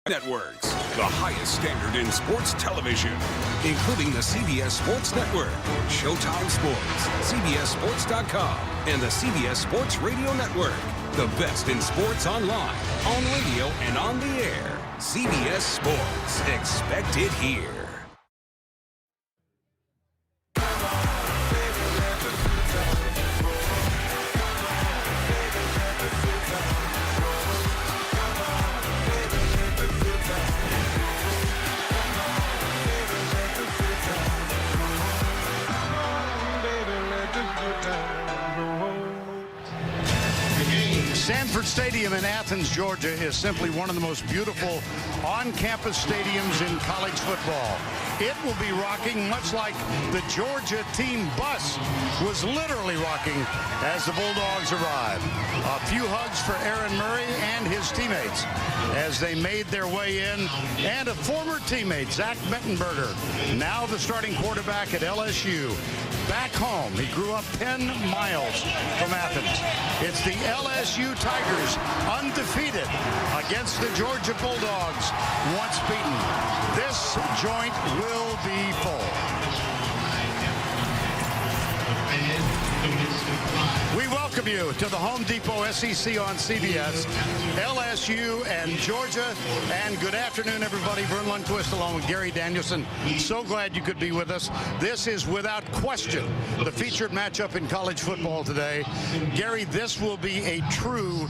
Networks, the highest standard in sports television, including the CBS Sports Network, Showtime Sports, CBSSports.com, and the CBS Sports Radio Network. The best in sports online, on radio, and on the air. CBS Sports. Expect it here. Sanford Stadium in Athens, Georgia is simply one of the most beautiful on-campus stadiums in college football. It will be rocking much like the Georgia team bus was literally rocking as the Bulldogs arrive. A few hugs for Aaron Murray and his teammates as they made their way in, and a former teammate, Zach Mettenberger, now the starting quarterback at LSU. Back home, he grew up 10 miles from Athens. It's the LSU Tigers, undefeated against the Georgia Bulldogs, once beaten. This joint will be full. We welcome you to the Home Depot SEC on CBS, LSU and Georgia. And good afternoon, everybody. Vern Lundquist along with Gary Danielson. So glad you could be with us. This is without question the featured matchup in college football today. Gary, this will be a true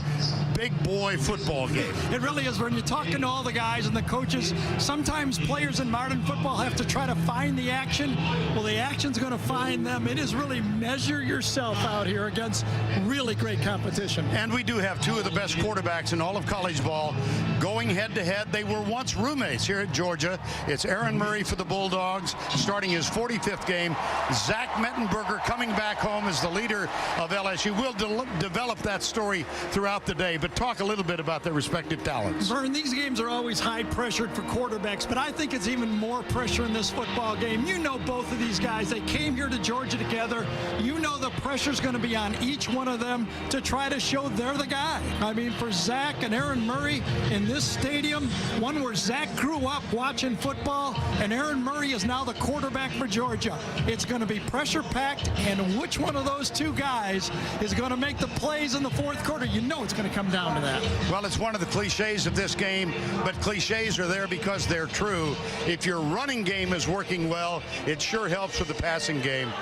big boy football game. It really is. When you're talking to all the guys and the coaches, sometimes players in modern football have to try to find the action. Well, the action's going to find them. It is really measure yourself out here against really great competition. And we do have two of the best quarterbacks in all of college ball going head-to-head. They were once roommates here at Georgia. It's Aaron Murray for the Bulldogs, starting his 45th game. Zach Mettenberger coming back home as the leader of LSU. We'll develop that story throughout the day, but talk a little bit about their respective talents. Vern, these games are always high-pressured for quarterbacks, but I think it's even more pressure in this football game. You know both of these guys. They came here to Georgia together. You know the pressure's going to be on each one of them to try to show they're the guy. I mean, for Zach and Aaron Murray in this stadium, one where Zach grew up watching football, and Aaron Murray is now the quarterback for Georgia. It's going to be pressure-packed, and which one of those two guys is going to make the plays in the fourth quarter? You know it's going to come down to that. Well, it's one of the cliches of this game, but cliches are there because they're true. If your running game is working well, it sure helps with the passing game.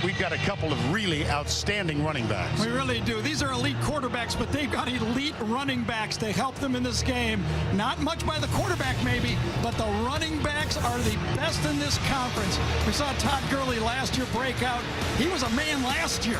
We've got a couple of really outstanding running backs. We really do. These are elite quarterbacks, but they've got elite running backs to help them in this game. Not much by the quarterback, maybe, but the running backs are the best in this conference. We saw Todd Gurley last year break out. He was a man last year.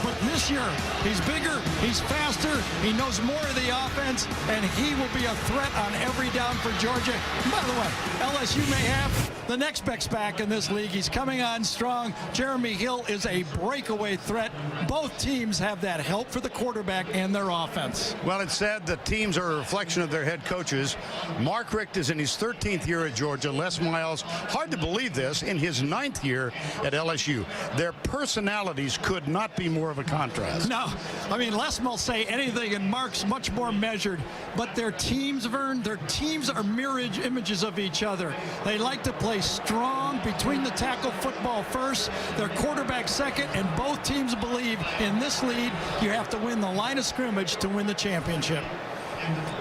But this year, he's bigger, he's faster, he knows more of the offense, and he will be a threat on every down for Georgia. And by the way, LSU may have the next best back in this league. He's coming on strong. Jeremy Hill is a breakaway threat. Both teams have that help for the quarterback and their offense. Well, it's said that teams are a reflection of their head coaches. Mark Richt is in his 13th year at Georgia. Les Miles, hard to believe this, in his 9th year at LSU. Their personalities could not be more of a contrast. No, I mean, Les will say anything, and Mark's much more measured. But their teams, Vern, their teams are mirror images of each other. They like to play strong between the tackle football first, their quarterback second, and both teams believe in this lead, you have to win the line of scrimmage to win the championship.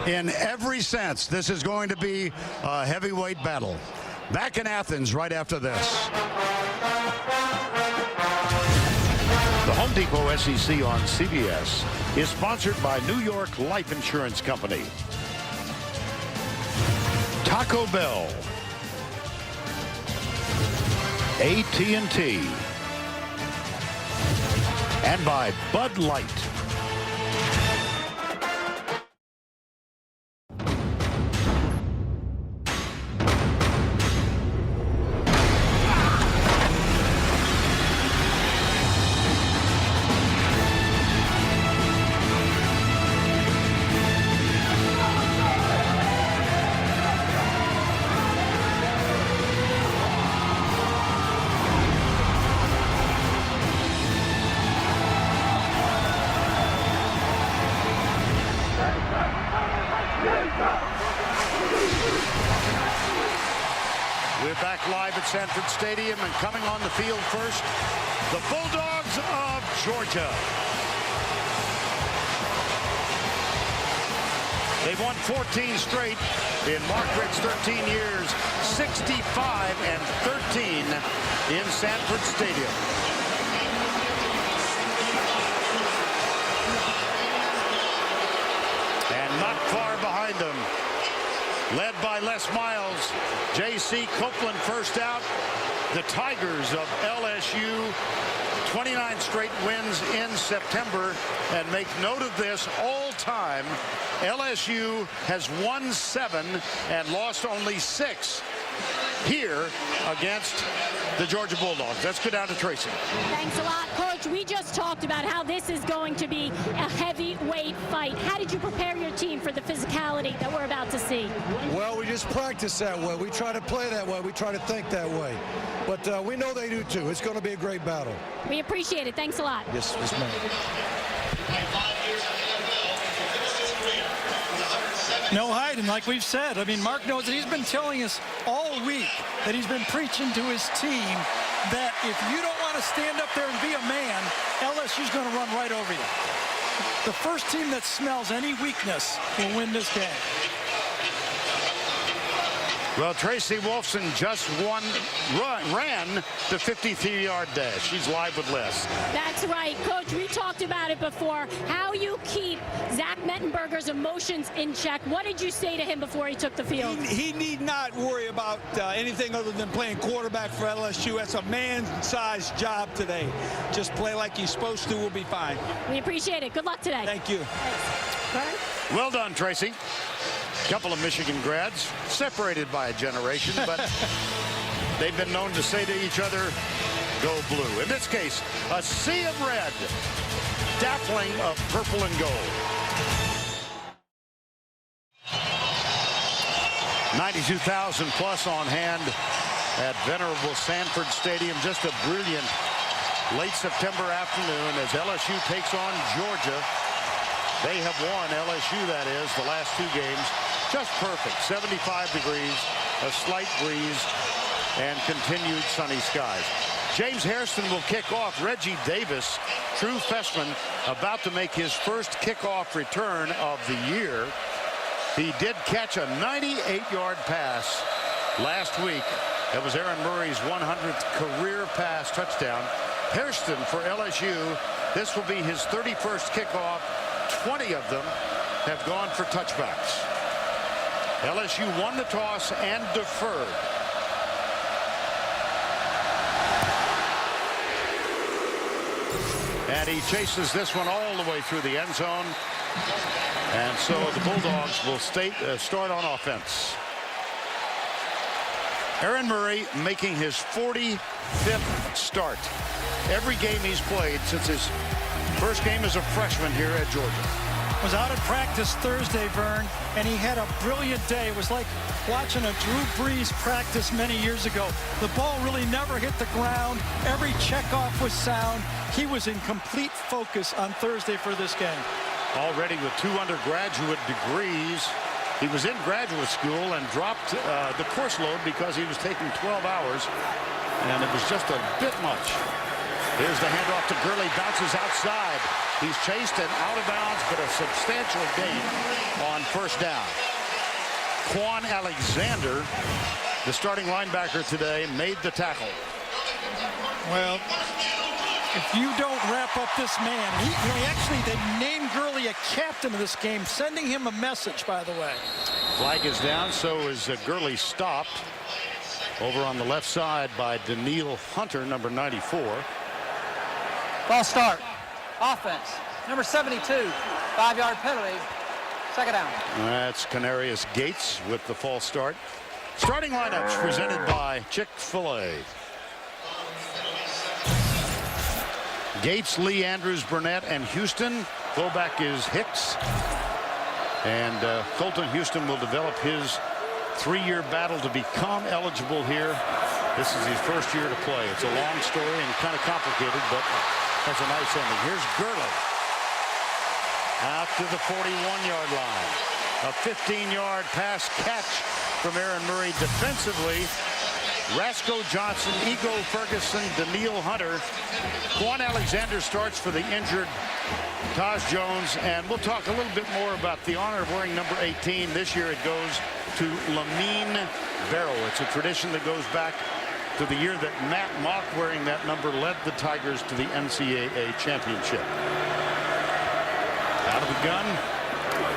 In every sense, this is going to be a heavyweight battle. Back in Athens right after this. The Home Depot SEC on CBS is sponsored by New York Life Insurance Company, Taco Bell, AT&T, and by Bud Light. back live at Sanford Stadium, and coming on the field first, the Bulldogs of Georgia. They've won 14 straight in Mark Richt's 13 years, 65-13 in Sanford Stadium. And not far behind them, led by Les Miles, J.C. Copeland first out. The Tigers of LSU, 29 straight wins in September. And make note of this, all time, LSU has won 7 and lost only 6 here against the Georgia Bulldogs. Let's go down to Tracy. Thanks a lot, Coach. We just talked about how this is going to be a heavyweight fight. How did you prepare your team for the physicality that we're about to see? Well, we just practice that way. We try to play that way. We try to think that way. But we know they do too. It's going to be a great battle. We appreciate it. Thanks a lot. Yes, ma'am. No hiding, like we've said. I mean, Mark knows that he's been telling us all week that he's been preaching to his team that if you don't want to stand up there and be a man, LSU's going to run right over you. The first team that smells any weakness will win this game. Well, Tracy Wolfson just ran the 53-yard dash. She's live with Les. That's right, Coach. We talked about it before. How you keep Zach Mettenberger's emotions in check. What did you say to him before he took the field? He need not worry about anything other than playing quarterback for LSU. That's a man-sized job today. Just play like he's supposed to. We'll be fine. We appreciate it. Good luck today. Thank you. Thanks. Well done, Tracy. Couple of Michigan grads, separated by a generation, but they've been known to say to each other, go blue. In this case, a sea of red, dappling of purple and gold. 92,000 plus on hand at venerable Sanford Stadium. Just a brilliant late September afternoon as LSU takes on Georgia. They have won, LSU that is, the last 2 games. Just perfect. 75 degrees, a slight breeze, and continued sunny skies. James Hairston will kick off. Reggie Davis, true freshman, about to make his first kickoff return of the year. He did catch a 98-yard pass last week. That was Aaron Murray's 100th career pass touchdown. Hairston for LSU, this will be his 31st kickoff. 20 of them have gone for touchbacks. LSU won the toss and deferred. And he chases this one all the way through the end zone. And so the Bulldogs will start on offense. Aaron Murray making his 45th start. Every game he's played since his first game as a freshman here at Georgia. Was out at practice Thursday, Vern, and he had a brilliant day. It was like watching a Drew Brees practice many years ago. The ball really never hit the ground. Every checkoff was sound. He was in complete focus on Thursday for this game. Already with 2 undergraduate degrees. He was in graduate school and dropped the course load because he was taking 12 hours, and it was just a bit much. Here's the handoff to Gurley, bounces outside. He's chased and out of bounds, but a substantial gain on first down. Quan Alexander, the starting linebacker today, made the tackle. Well, if you don't wrap up this man, they named Gurley a captain of this game, sending him a message, by the way. Flag is down, so is Gurley stopped over on the left side by Daniil Hunter, number 94. False start. Offense. Number 72. 5-yard penalty. Second down. That's Canarius Gates with the false start. Starting lineups presented by Chick-fil-A. Gates, Lee, Andrews, Burnett, and Houston. Fullback is Hicks. And Colton Houston will develop his 3-year battle to become eligible here. This is his first year to play. It's a long story and kind of complicated, but that's a nice ending. Here's Gurley out to the 41-yard line. A 15-yard pass catch from Aaron Murray defensively. Rasco Johnson, Ego Ferguson, Daniil Hunter. Quan Alexander starts for the injured Taj Jones. And we'll talk a little bit more about the honor of wearing number 18. This year it goes to Lamine Barrow. It's a tradition that goes back to the year that Matt Mock, wearing that number, led the Tigers to the NCAA championship. Out of the gun,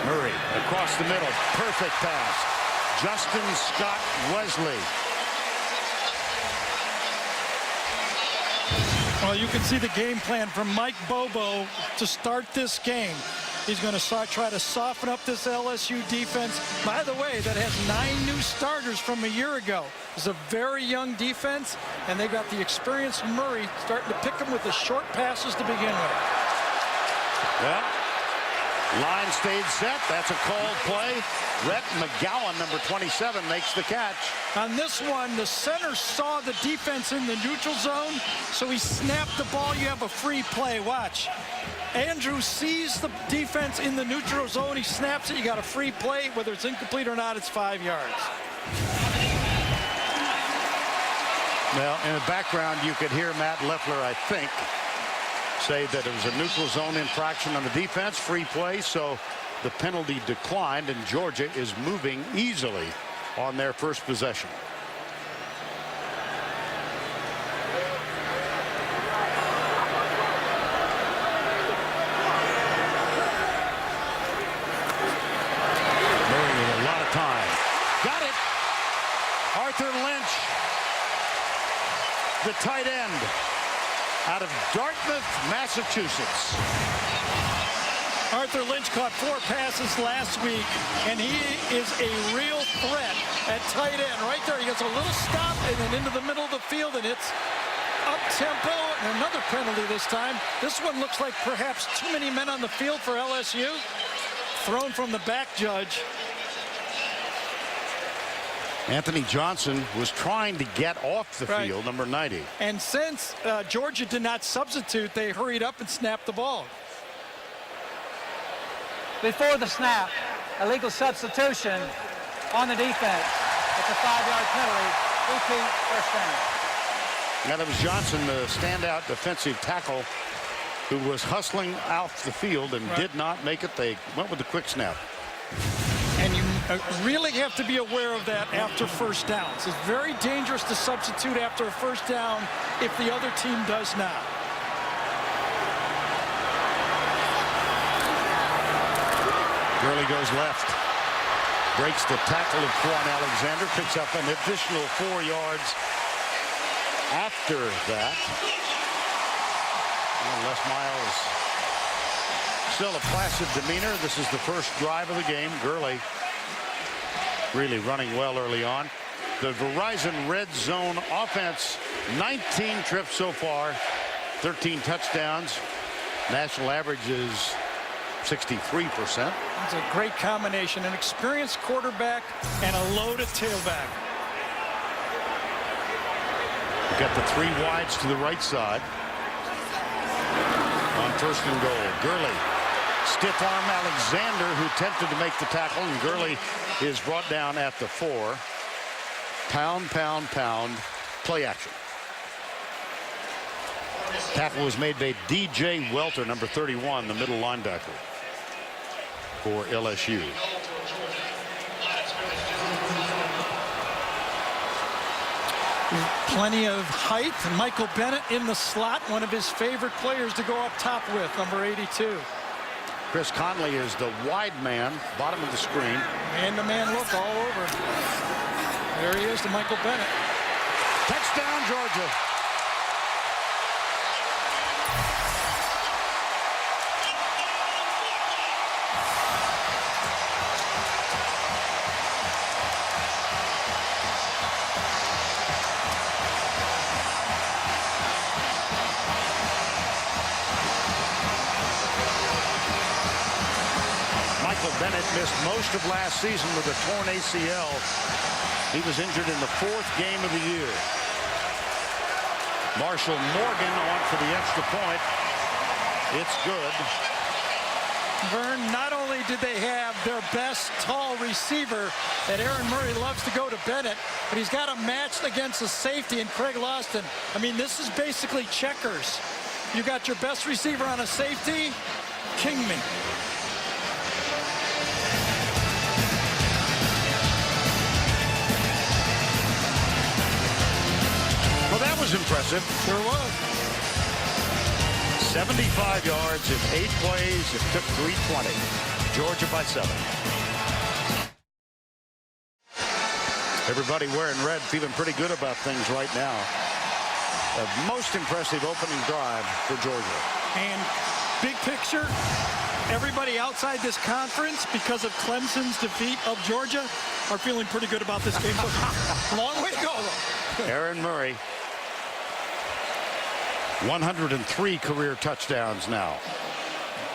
Murray across the middle. Perfect pass. Justin Scott Wesley. Well, you can see the game plan from Mike Bobo to start this game. He's going to try to soften up this LSU defense. By the way, that has 9 new starters from a year ago. It's a very young defense, and they got the experienced Murray starting to pick them with the short passes to begin with. Well, line stayed set. That's a called play. Rhett McGowan, number 27, makes the catch. On this one, the center saw the defense in the neutral zone, so he snapped the ball. You have a free play. Watch. Andrew sees the defense in the neutral zone. He snaps it. You got a free play. Whether it's incomplete or not, it's 5 yards. Well, in the background, you could hear Matt Leffler, I think, say that it was a neutral zone infraction on the defense, free play, so the penalty declined, and Georgia is moving easily on their first possession. Murray with a lot of time. Got it. Arthur Lynch, the tight end, out of Dartmouth, Massachusetts. Arthur Lynch caught 4 passes last week, and he is a real threat at tight end. Right there, he gets a little stop and then into the middle of the field, and it's up-tempo, and another penalty this time. This one looks like perhaps too many men on the field for LSU. Thrown from the back, judge. Anthony Johnson was trying to get off the field, number 90. And since Georgia did not substitute, they hurried up and snapped the ball. Before the snap, illegal substitution on the defense. It's a 5-yard penalty. Repeat, first down. Now that was Johnson, the standout defensive tackle, who was hustling off the field and did not make it. They went with the quick snap. And you really have to be aware of that after first downs. It's very dangerous to substitute after a first down if the other team does not. Gurley goes left. Breaks the tackle of Quan Alexander. Picks up an additional 4 yards after that. Les Miles still a placid demeanor. This is the first drive of the game. Gurley really running well early on. The Verizon Red Zone offense, 19 trips so far, 13 touchdowns. National average is 63%. It's a great combination, an experienced quarterback and a loaded tailback. We've got the 3 wides to the right side. On first and goal, Gurley. Stiff arm Alexander, who attempted to make the tackle, and Gurley is brought down at the 4. Pound, pound, pound. Play action. Tackle was made by DJ Welter, number 31, the middle linebacker for LSU. Plenty of height. Michael Bennett in the slot, one of his favorite players to go up top with, number 82. Chris Conley is the wide man, bottom of the screen. Man-to-man look all over. There he is to Michael Bennett. Touchdown, Georgia. Bennett missed most of last season with a torn ACL. He was injured in the 4th game of the year. Marshall Morgan on for the extra point. It's good. Vern, not only did they have their best tall receiver that Aaron Murray loves to go to Bennett, but he's got a match against a safety in Craig Lawson. I mean, this is basically checkers. You got your best receiver on a safety, king me. Well, that was impressive. Sure was. 75 yards in 8 plays. It took 320. Georgia by 7. Everybody wearing red, feeling pretty good about things right now. The most impressive opening drive for Georgia. And big picture, everybody outside this conference, because of Clemson's defeat of Georgia, are feeling pretty good about this game. Long way to go, though. Aaron Murray, 103 career touchdowns now.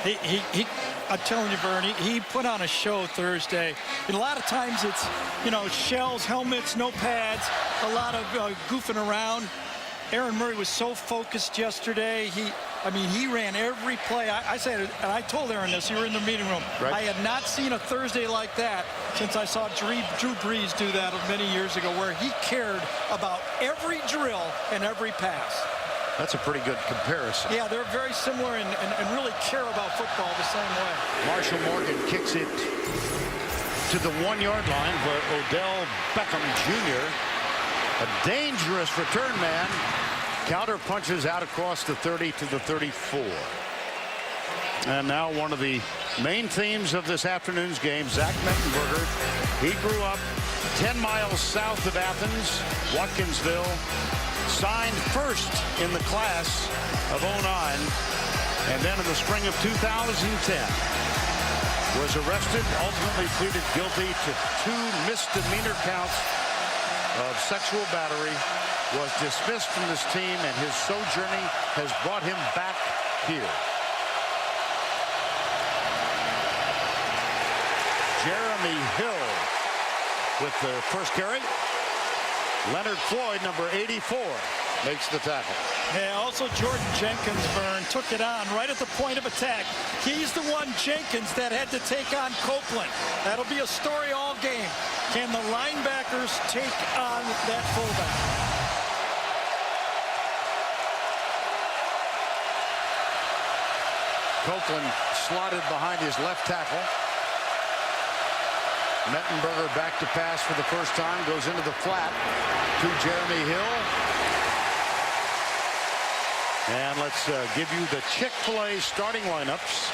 I'm telling you, Bernie, he put on a show Thursday. And a lot of times it's, you know, shells, helmets, no pads, a lot of goofing around. Aaron Murray was so focused yesterday. He ran every play. I said, and I told Aaron this, you were in the meeting room. Right. I had not seen a Thursday like that since I saw Drew Brees do that many years ago, where he cared about every drill and every pass. That's a pretty good comparison. Yeah, they're very similar and really care about football the same way. Marshall Morgan kicks it to the 1-yard line where Odell Beckham Jr., a dangerous return man, counter punches out across the 30 to the 34. And now one of the main themes of this afternoon's game, Zach Mettenberger. He grew up 10 miles south of Athens, Watkinsville, signed first in the class of 09, and then in the spring of 2010 was arrested, ultimately pleaded guilty to 2 misdemeanor counts of sexual battery, was dismissed from this team, and his sojourning has brought him back here. Jeremy Hill with the first carry. Leonard Floyd, number 84, makes the tackle. Yeah, also Jordan Jenkins, Vern, took it on right at the point of attack. He's the one, Jenkins, that had to take on Copeland. That'll be a story all game. Can the linebackers take on that fullback? Copeland slotted behind his left tackle. Mettenberger back to pass for the first time, goes into the flat to Jeremy Hill. And let's give you the Chick-fil-A starting lineups.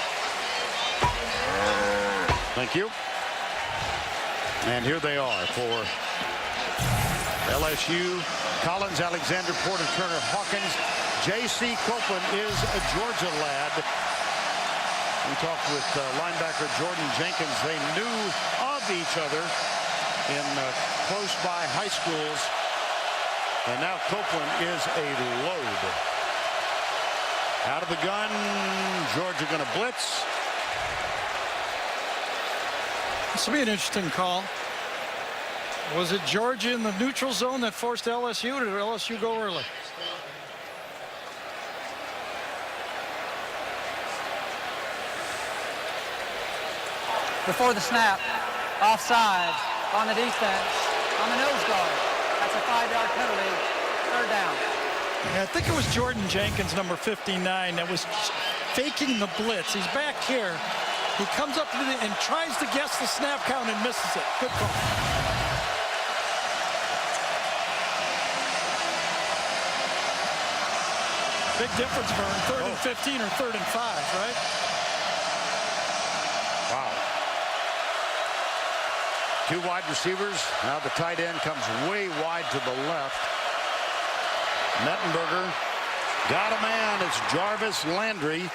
Thank you. And here they are for LSU. Collins, Alexander, Porter, Turner, Hawkins. J.C. Copeland is a Georgia lad. We talked with linebacker Jordan Jenkins. They knew of each other in close by high schools. And now Copeland is a load. Out of the gun, Georgia going to blitz. This will be an interesting call. Was it Georgia in the neutral zone that forced LSU, or did LSU go early? Before the snap, offside on the defense, on the nose guard. That's a 5-yard penalty, 3rd down. Yeah, I think it was Jordan Jenkins, number 59, that was faking the blitz. He's back here. He comes up and tries to guess the snap count and misses it. Good call. Big difference, Vern. 3rd and 15 or 3rd and 5, right? Wow. 2 wide receivers. Now the tight end comes way wide to the left. Mettenberger got a man. It's Jarvis Landry.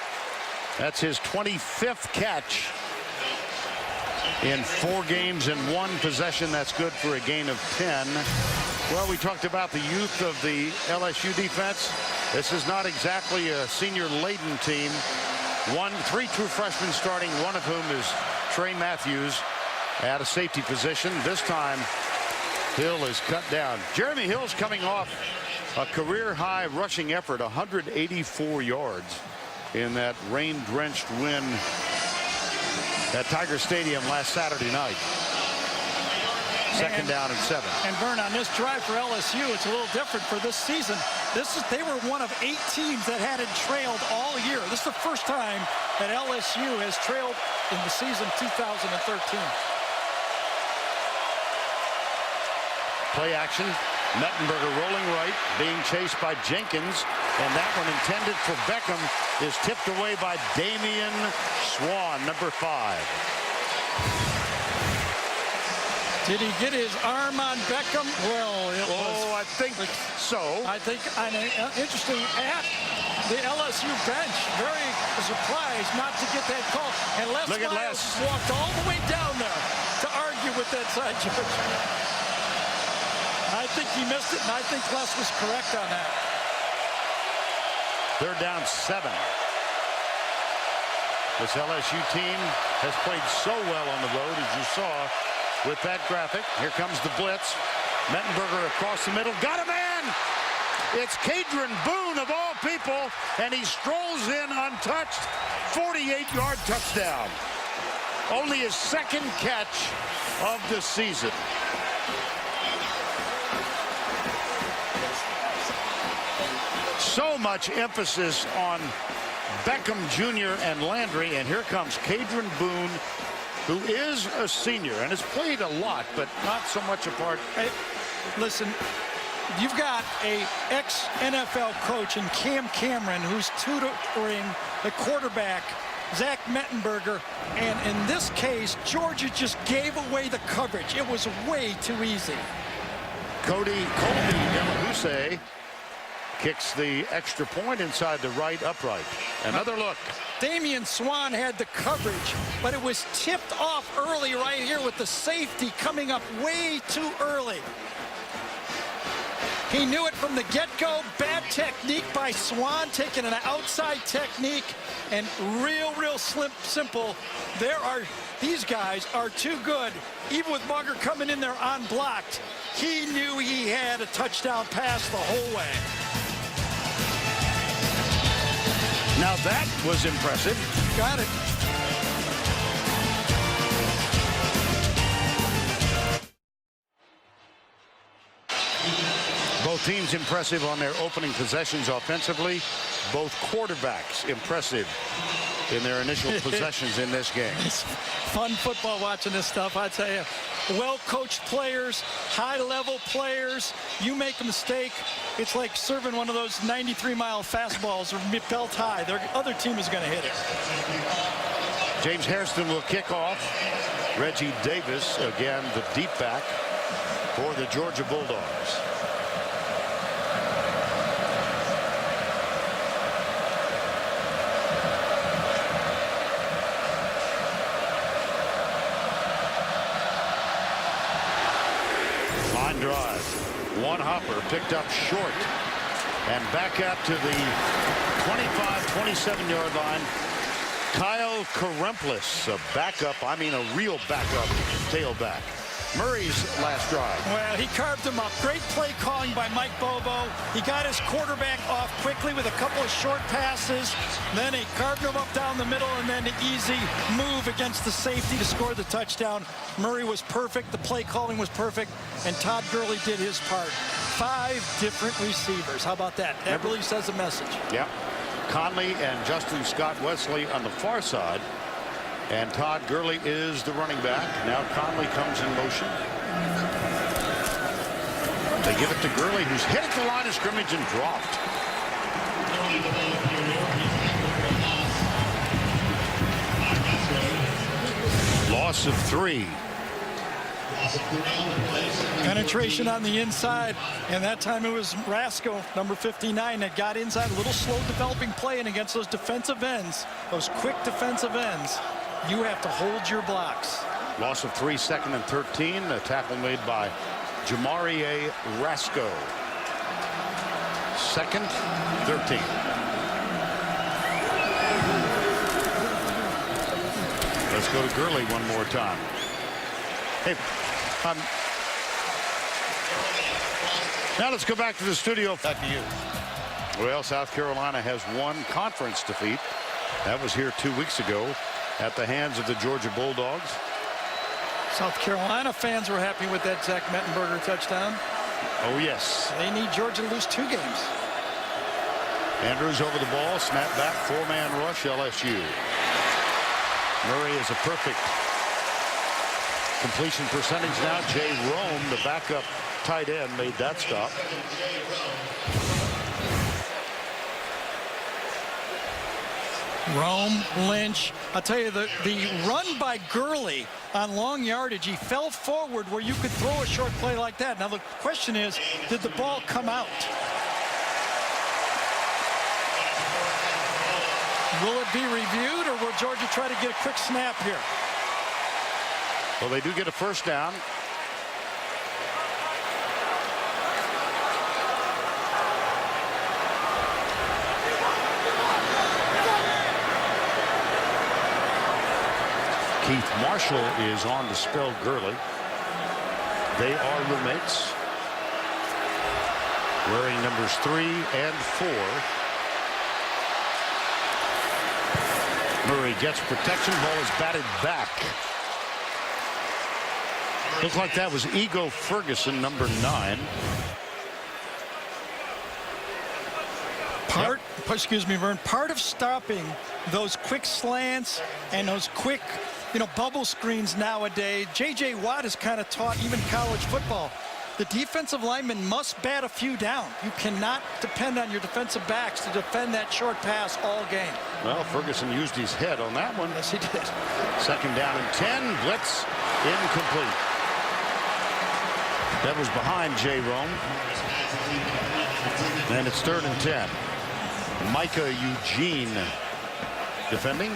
That's his 25th catch in 4 games and 1 possession. That's good for a gain of 10. Well, we talked about the youth of the LSU defense. This is not exactly a senior-laden team. 3 true freshmen starting, one of whom is Trey Matthews at a safety position. This time, Hill is cut down. Jeremy Hill's coming off a career-high rushing effort, 184 yards in that rain-drenched win at Tiger Stadium last Saturday night. Second down and 7. And Vern, on this drive for LSU, it's a little different for this season. They were one of 8 teams that hadn't trailed all year. This is the first time that LSU has trailed in the season 2013. Play action. Mettenberger rolling right, being chased by Jenkins, and that one intended for Beckham is tipped away by Damian Swan, number 5. Did he get his arm on Beckham? Well, I think so. I think interesting at the LSU bench, very surprised not to get that call. And Les Miles walked all the way down there to argue with that side judge. I think he missed it, and I think Les was correct on that. They're down 7. This LSU team has played so well on the road, as you saw with that graphic. Here comes the blitz. Mettenberger across the middle. Got a man! It's Cadron Boone, of all people, and he strolls in untouched. 48-yard touchdown. Only his 2nd catch of the season. So much emphasis on Beckham Jr. and Landry, and here comes Cadron Boone, who is a senior and has played a lot, but not so much a part. Hey, listen, you've got a ex-NFL coach in Cam Cameron who's tutoring the quarterback, Zach Mettenberger, and in this case, Georgia just gave away the coverage. It was way too easy. Colby Delahousse kicks the extra point inside the right upright. Another look. Damian Swan had the coverage, but it was tipped off early right here with the safety coming up way too early. He knew it from the get-go. Bad technique by Swan, taking an outside technique, and real simple. These guys are too good. Even with Mugger coming in there unblocked, he knew he had a touchdown pass the whole way. Now that was impressive. Got it. Both teams impressive on their opening possessions offensively. Both quarterbacks impressive in their initial possessions in this game. It's fun football watching this stuff, I tell you. Well-coached players, high-level players. You make a mistake, it's like serving one of those 93-mile fastballs or belt high. The other team is going to hit it. James Hairston will kick off. Reggie Davis, again, the deep back for the Georgia Bulldogs. Drive. One hopper picked up short and back up to the 25-27-yard line. Kyle Karemplis, a backup, I mean a real backup tailback. Murray's last drive. Well, he carved him up. Great play calling by Mike Bobo. He got his quarterback off quickly with a couple of short passes. Then he carved him up down the middle, and then the easy move against the safety to score the touchdown. Murray was perfect. The play calling was perfect. And Todd Gurley did his part. 5 different receivers. How about that? That really says a message. Yeah. Conley and Justin Scott Wesley on the far side. And Todd Gurley is the running back. Now Conley comes in motion. They give it to Gurley, who's hit at the line of scrimmage and dropped. Loss of 3. Penetration on the inside, and that time it was Rasco, number 59, that got inside. A little slow developing play, and against those defensive ends, those quick defensive ends, you have to hold your blocks. Loss of 3, 2nd and 13. A tackle made by Jamarie Rasco. 2nd, 13. Let's go to Gurley one more time. Hey, now let's go back to the studio. Back to you. Well, South Carolina has one conference defeat. That was here 2 weeks ago at the hands of the Georgia Bulldogs. South Carolina fans were happy with that Zach Mettenberger touchdown. Oh, yes. They need Georgia to lose 2 games. Andrews over the ball, snap back, 4-man rush, LSU. Murray is a perfect completion percentage now. Jay Rome, the backup tight end, made that stop. Rome, Lynch. I'll tell you, the run by Gurley on long yardage, he fell forward where you could throw a short play like that. Now the question is, did the ball come out? Will it be reviewed, or will Georgia try to get a quick snap here? Well, they do get a first down. Keith Marshall is on to spell Gurley. They are roommates, wearing numbers 3 and 4. Murray gets protection. Ball is batted back. Looked like that was Ego Ferguson, number 9. Excuse me, Vern. Part of stopping those quick slants and those quick, bubble screens nowadays, J.J. Watt is kind of taught even college football. The defensive lineman must bat a few down. You cannot depend on your defensive backs to defend that short pass all game. Well, Ferguson used his head on that one. Yes, he did. Second down and 10. Blitz incomplete. That was behind Jay Rome. And it's 3rd and 10. Micah Eugene defending.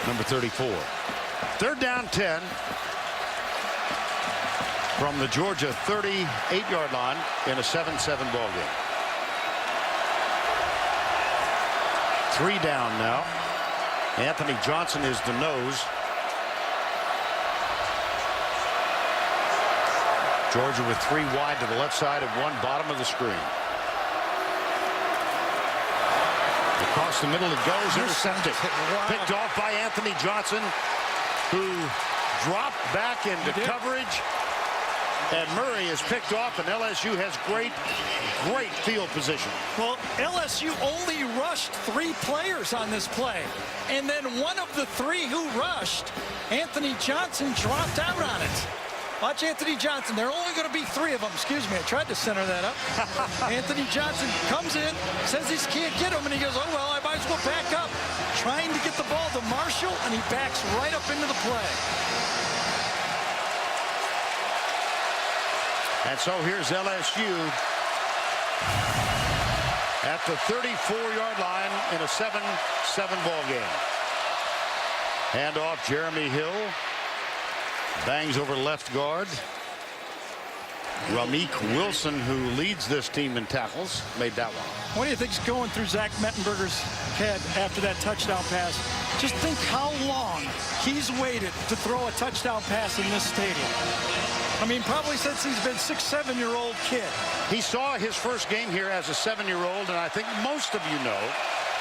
Number 34. 3rd down 10. From the Georgia 38-yard line in a 7-7 ball game. 3 down now. Anthony Johnson is the nose. Georgia with 3 wide to the left side and 1 bottom of the screen. Across the middle it goes, intercepted. Wow. Picked off by Anthony Johnson, who dropped back into coverage. And Murray is picked off, and LSU has great field position. Well, LSU only rushed 3 players on this play. And then one of the 3 who rushed, Anthony Johnson, dropped out on it. Watch Anthony Johnson. There are only going to be 3 of them. Excuse me. I tried to center that up. Anthony Johnson comes in, says he can't get him, and he goes, oh, well, I might as well back up. Trying to get the ball to Marshall, and he backs right up into the play. And so here's LSU at the 34-yard line in a 7-7 ball game. Hand off Jeremy Hill. Bangs over left guard. Rameek Wilson, who leads this team in tackles, made that one. What do you think's going through Zach Mettenberger's head after that touchdown pass? Just think how long he's waited to throw a touchdown pass in this stadium. I mean, probably since he's been 6-7-year-old kid. He saw his first game here as a 7-year-old, and I think most of you know,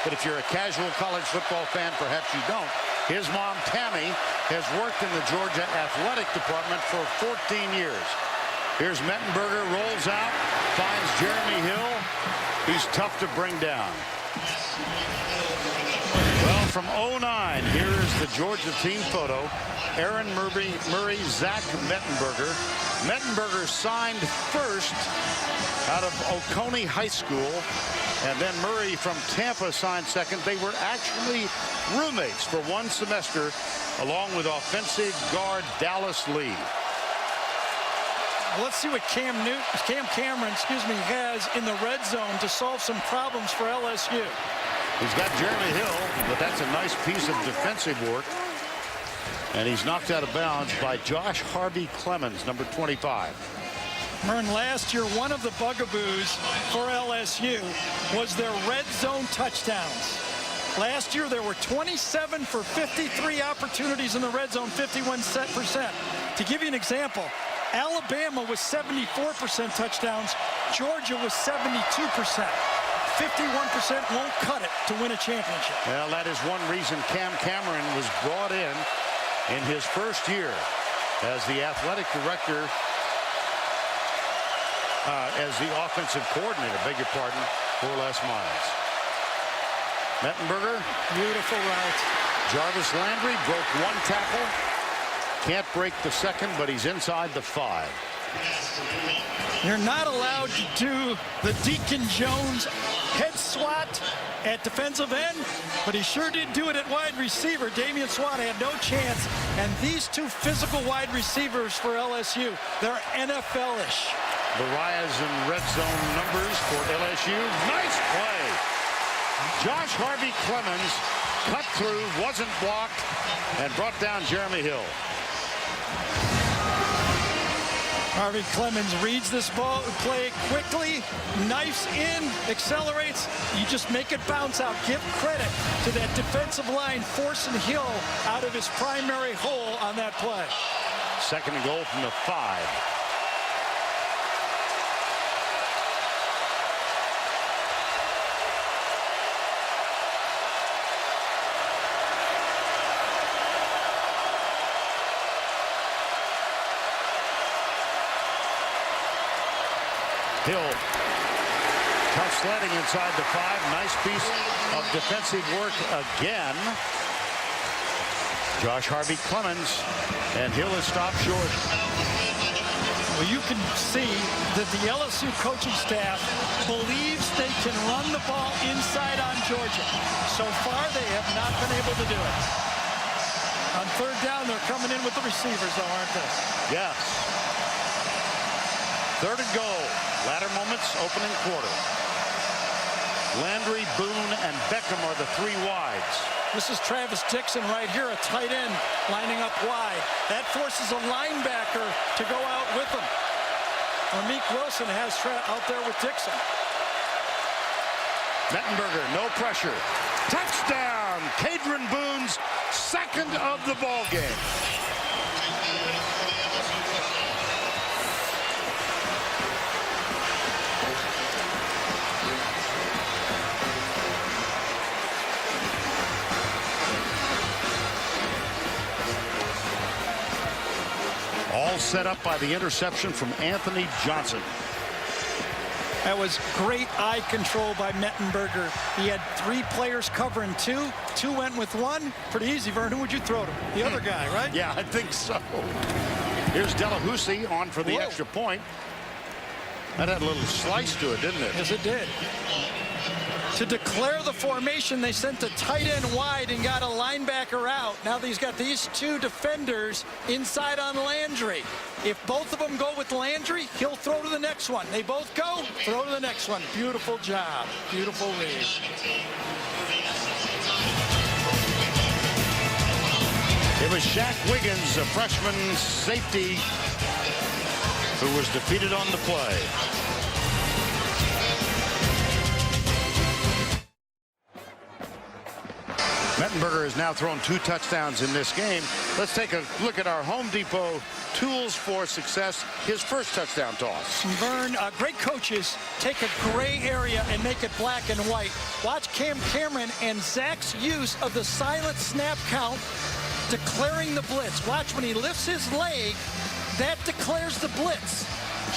but if you're a casual college football fan, perhaps you don't. His mom, Tammy, has worked in the Georgia athletic department for 14 years. Here's Mettenberger, rolls out, finds Jeremy Hill. He's tough to bring down. Well, from 09, here is the Georgia team photo. Aaron Murray, Zach Mettenberger. Mettenberger signed first out of Oconee High School, and then Murray from Tampa signed second. They were actually roommates for 1 semester, along with offensive guard Dallas Lee. Let's see what Cam Cameron, has in the red zone to solve some problems for LSU. He's got Jeremy Hill, but that's a nice piece of defensive work. And he's knocked out of bounds by Josh Harvey Clemens, number 25. Mern, last year, one of the bugaboos for LSU was their red zone touchdowns. Last year, there were 27 for 53 opportunities in the red zone, 51%. To give you an example, Alabama was 74% touchdowns. Georgia was 72%. 51% won't cut it to win a championship. Well, that is one reason Cam Cameron was brought in his first year as the athletic director, as the offensive coordinator, beg your pardon, for Les Miles. Mettenberger. Beautiful route. Jarvis Landry broke one tackle. Can't break the second, but he's inside the 5. You're not allowed to do the Deacon Jones head swat at defensive end, but he sure did do it at wide receiver. Damian Swat had no chance, and these two physical wide receivers for LSU, they're NFL-ish. The rise in red zone numbers for LSU. Nice play. Josh Harvey Clemens cut through, wasn't blocked, and brought down Jeremy Hill. Harvey Clemens reads this ball, play quickly, knifes in, accelerates. You just make it bounce out. Give credit to that defensive line, forcing Hill out of his primary hole on that play. Second and goal from the 5. Hill, tough sledding inside the 5. Nice piece of defensive work again. Josh Harvey Clemens, and Hill is stopped short. Well, you can see that the LSU coaching staff believes they can run the ball inside on Georgia. So far, they have not been able to do it. On third down, they're coming in with the receivers, though, aren't they? Yes. Third and goal. Latter moments, opening quarter. Landry, Boone, and Beckham are the 3 wides. This is Travis Dixon right here, a tight end lining up wide. That forces a linebacker to go out with him. Amik Wilson has out there with Dixon. Mettenberger, no pressure. Touchdown! Kadron Boone's second of the ball game. All set up by the interception from Anthony Johnson. That was great eye control by Mettenberger. He had 3 players covering 2. 2 went with 1. Pretty easy, Vern. Who would you throw to? The other guy, right? Yeah, I think so. Here's Delahousie on for the extra point. That had a little slice to it, didn't it? Yes, it did. To declare the formation, they sent the tight end wide and got a linebacker out. Now he's got these 2 defenders inside on Landry. If both of them go with Landry, he'll throw to the next one. They both go, throw to the next one. Beautiful job. Beautiful read. It was Shaq Wiggins, a freshman safety, who was defeated on the play. Mettenberger has now thrown 2 touchdowns in this game. Let's take a look at our Home Depot tools for success. His first touchdown toss. Vern, great coaches take a gray area and make it black and white. Watch Cam Cameron and Zach's use of the silent snap count declaring the blitz. Watch when he lifts his leg, that declares the blitz.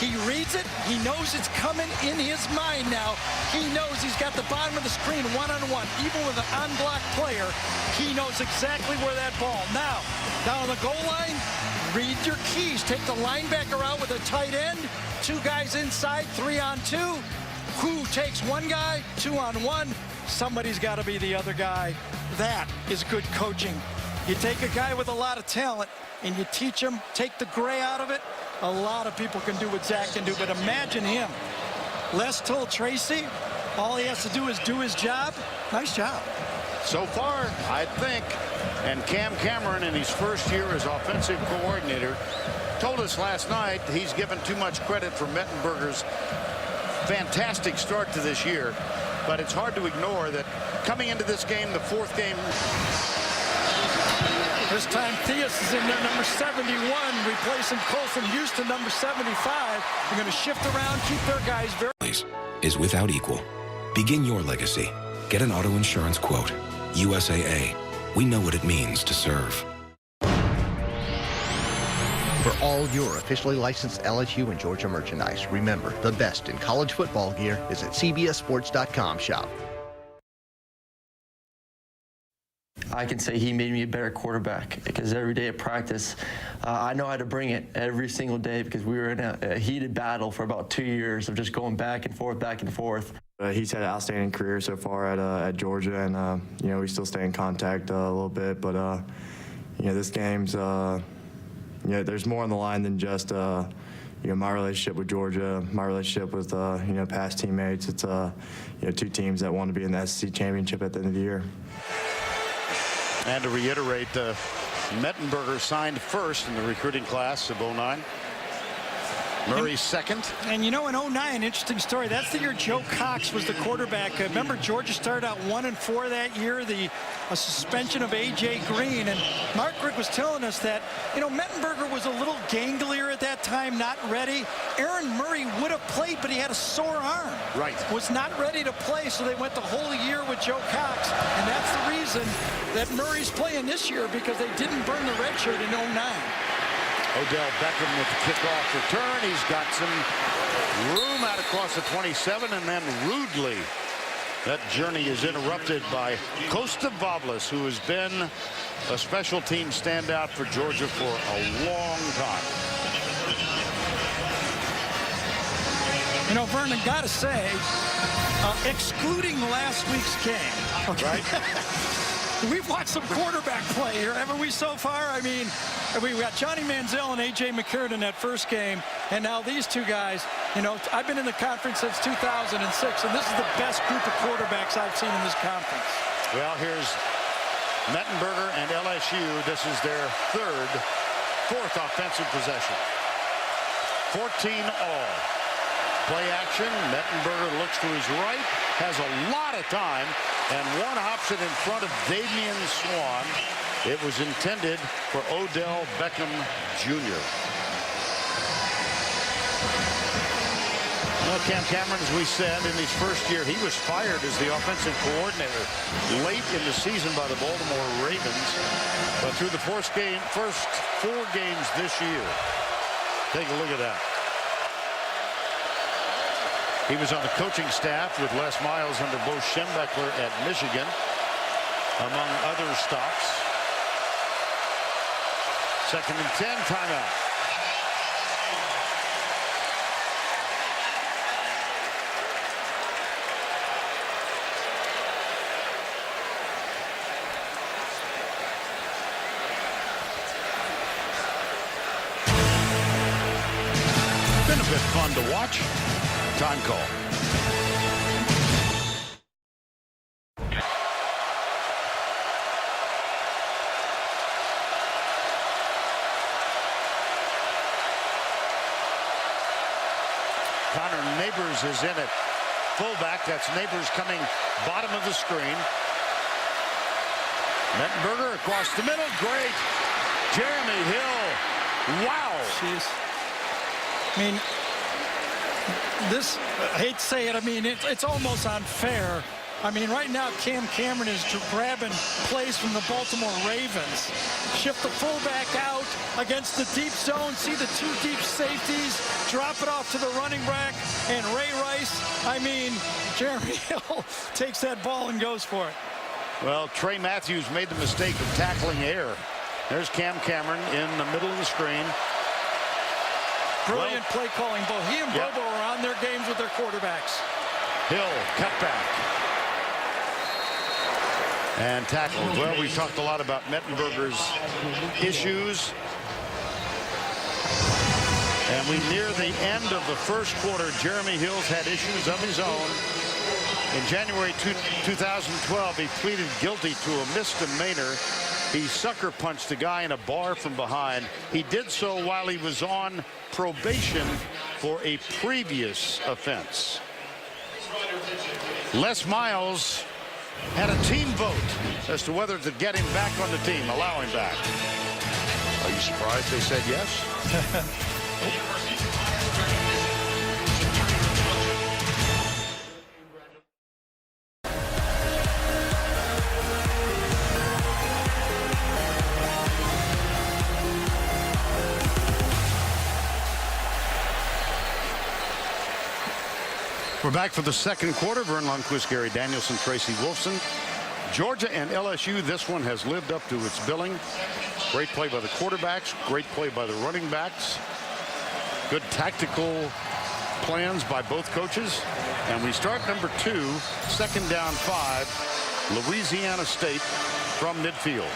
He reads it. He knows it's coming in his mind now. He knows he's got the bottom of the screen one-on-one. Even with an unblocked player, he knows exactly where that ball. Now, down on the goal line, read your keys. Take the linebacker out with a tight end. 2 guys inside, 3 on 2. Who takes 1 guy, 2 on 1? Somebody's got to be the other guy. That is good coaching. You take a guy with a lot of talent and you teach him, take the gray out of it. A lot of people can do what Zach can do, but imagine him. Les told Tracy, all he has to do is do his job. Nice job. So far, I think, and Cam Cameron in his first year as offensive coordinator told us last night he's given too much credit for Mettenberger's fantastic start to this year, but it's hard to ignore that coming into this game, the 4th game. This time Theus is in there, number 71, replacing Colson Houston, number 75. They're going to shift around, keep their guys very... Is without equal. Begin your legacy. Get an auto insurance quote. USAA. We know what it means to serve. For all your officially licensed LSU and Georgia merchandise, remember, the best in college football gear is at cbssports.com shop. I can say he made me a better quarterback because every day at practice, I know how to bring it every single day because we were in a heated battle for about 2 years of just going back and forth, back and forth. He's had an outstanding career so far at Georgia, and we still stay in contact a little bit. But this game's there's more on the line than just my relationship with Georgia, my relationship with past teammates. It's two teams that want to be in the SEC championship at the end of the year. And to reiterate, Mettenberger signed first in the recruiting class of 09. Murray second. And in 09, interesting story. That's the year Joe Cox was the quarterback. Remember, Georgia started out 1-4 that year, a suspension of A.J. Green. And Mark Rick was telling us that, Mettenberger was a little ganglier at that time, not ready. Aaron Murray would have played, but he had a sore arm. Right. Was not ready to play, so they went the whole year with Joe Cox. And that's the reason that Murray's playing this year, because they didn't burn the red shirt in 09. Odell Beckham with the kickoff return. He's got some room out across the 27, and then rudely that journey is interrupted by Costa Voblis, who has been a special team standout for Georgia for a long time. Vernon, gotta say, excluding last week's game, okay? Right? We've watched some quarterback play here, haven't we, so far? I mean, we got Johnny Manziel and A.J. McCarron in that first game, and now these two guys. I've been in the conference since 2006, and this is the best group of quarterbacks I've seen in this conference. Well, here's Mettenberger and LSU. This is their fourth offensive possession. 14 all. Play action. Mettenberger looks to his right, has a lot of time, and one option in front of Damian Swan. It was intended for Odell Beckham Jr. Well, Cam Cameron, as we said, in his first year, he was fired as the offensive coordinator late in the season by the Baltimore Ravens. But through the first 4 games this year, take a look at that. He was on the coaching staff with Les Miles under Bo Schembechler at Michigan, among other stops. 2nd and 10, timeout. Been a bit fun to watch. Time call. Connor Neighbors is in it. Fullback. That's Neighbors coming bottom of the screen. Mettenberger across the middle. Great. Jeremy Hill. Wow. Jeez. I mean, I hate to say it, it's almost unfair. Right now Cam Cameron is grabbing plays from the Baltimore Ravens. Shift the fullback out against the deep zone, see the 2 deep safeties, drop it off to the running back, and Ray Rice, Jeremy Hill takes that ball and goes for it. Well, Trey Matthews made the mistake of tackling air. There's Cam Cameron in the middle of the screen. Brilliant play calling. Both he and Bobo are on their games with their quarterbacks. Hill, cut back. And tackled. Well, we've talked a lot about Mettenberger's issues. And we near the end of the first quarter. Jeremy Hill's had issues of his own. In January 2012, he pleaded guilty to a misdemeanor. He sucker punched a guy in a bar from behind. He did so while he was on probation for a previous offense. Les Miles had a team vote as to whether to get him back on the team, allow him back. Are you surprised they said yes? We're back for the second quarter. Vern Lundquist, Gary Danielson, Tracy Wolfson. Georgia and LSU, this one has lived up to its billing. Great play by the quarterbacks, great play by the running backs. Good tactical plans by both coaches. And we start number 2, 2nd down 5, Louisiana State from midfield.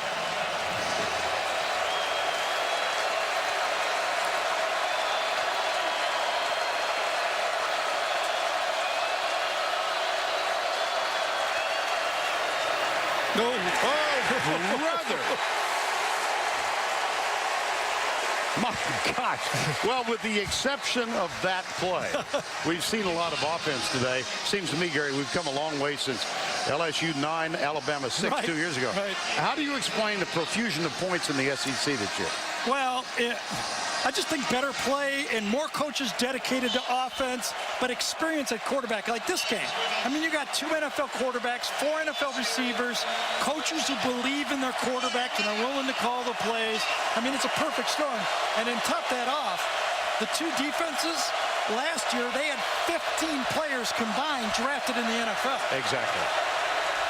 No. Oh, brother. My gosh. Well, with the exception of that play, we've seen a lot of offense today. Seems to me, Gary, we've come a long way since LSU 9, Alabama 6 2 years ago. Right. How do you explain the profusion of points in the SEC this year? Well, I just think better play and more coaches dedicated to offense, but experience at quarterback like this game. I mean, you got 2 NFL quarterbacks, 4 NFL receivers, coaches who believe in their quarterback and are willing to call the plays. I mean, it's a perfect storm. And then top that off, the 2 defenses last year, they had 15 players combined drafted in the NFL. Exactly.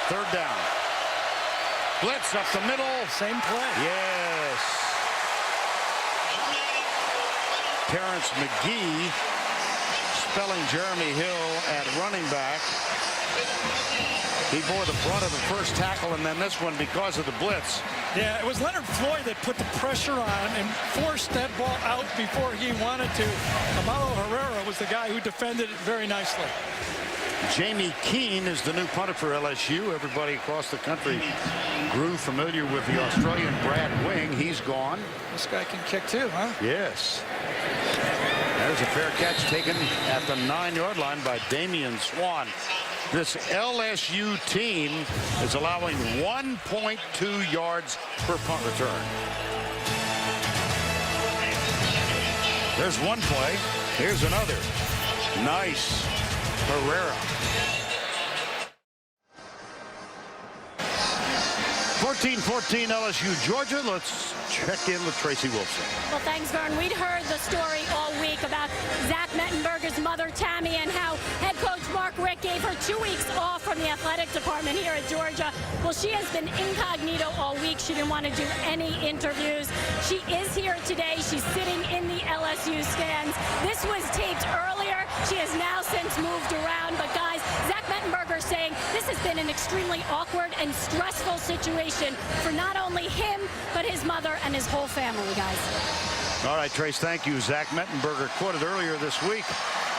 3rd down. Blitz up the middle. Same play. Yes. Terrence McGee spelling Jeremy Hill at running back. He bore the brunt of the first tackle, and then this one because of the blitz. Yeah, it was Leonard Floyd that put the pressure on and forced that ball out before he wanted to. Amaro Herrera was the guy who defended it very nicely. Jamie Keane is the new punter for LSU. Everybody across the country grew familiar with the Australian Brad Wing. He's gone. This guy can kick too, huh? Yes. There's a fair catch taken at the 9-yard line by Damian Swan. This LSU team is allowing 1.2 yards per punt return. There's one play. Here's another. Nice. Herrera. 14-14 LSU Georgia. Let's check in with Tracy Wolfson. Well, thanks, Vern. We'd heard the story all week about Zach Mettenberger's mother, Tammy, and how head coach Mark Richt gave her 2 weeks off from the athletic department here at Georgia. Well, she has been incognito all week. She didn't want to do any interviews. She is here today. She's sitting in the LSU stands. This was taped earlier. She has now since moved around. But, guys, Zach Mettenberger saying this has been an extremely awkward and stressful situation for not only him, but his mother and his whole family, guys. All right, Trace, thank you. Zach Mettenberger quoted earlier this week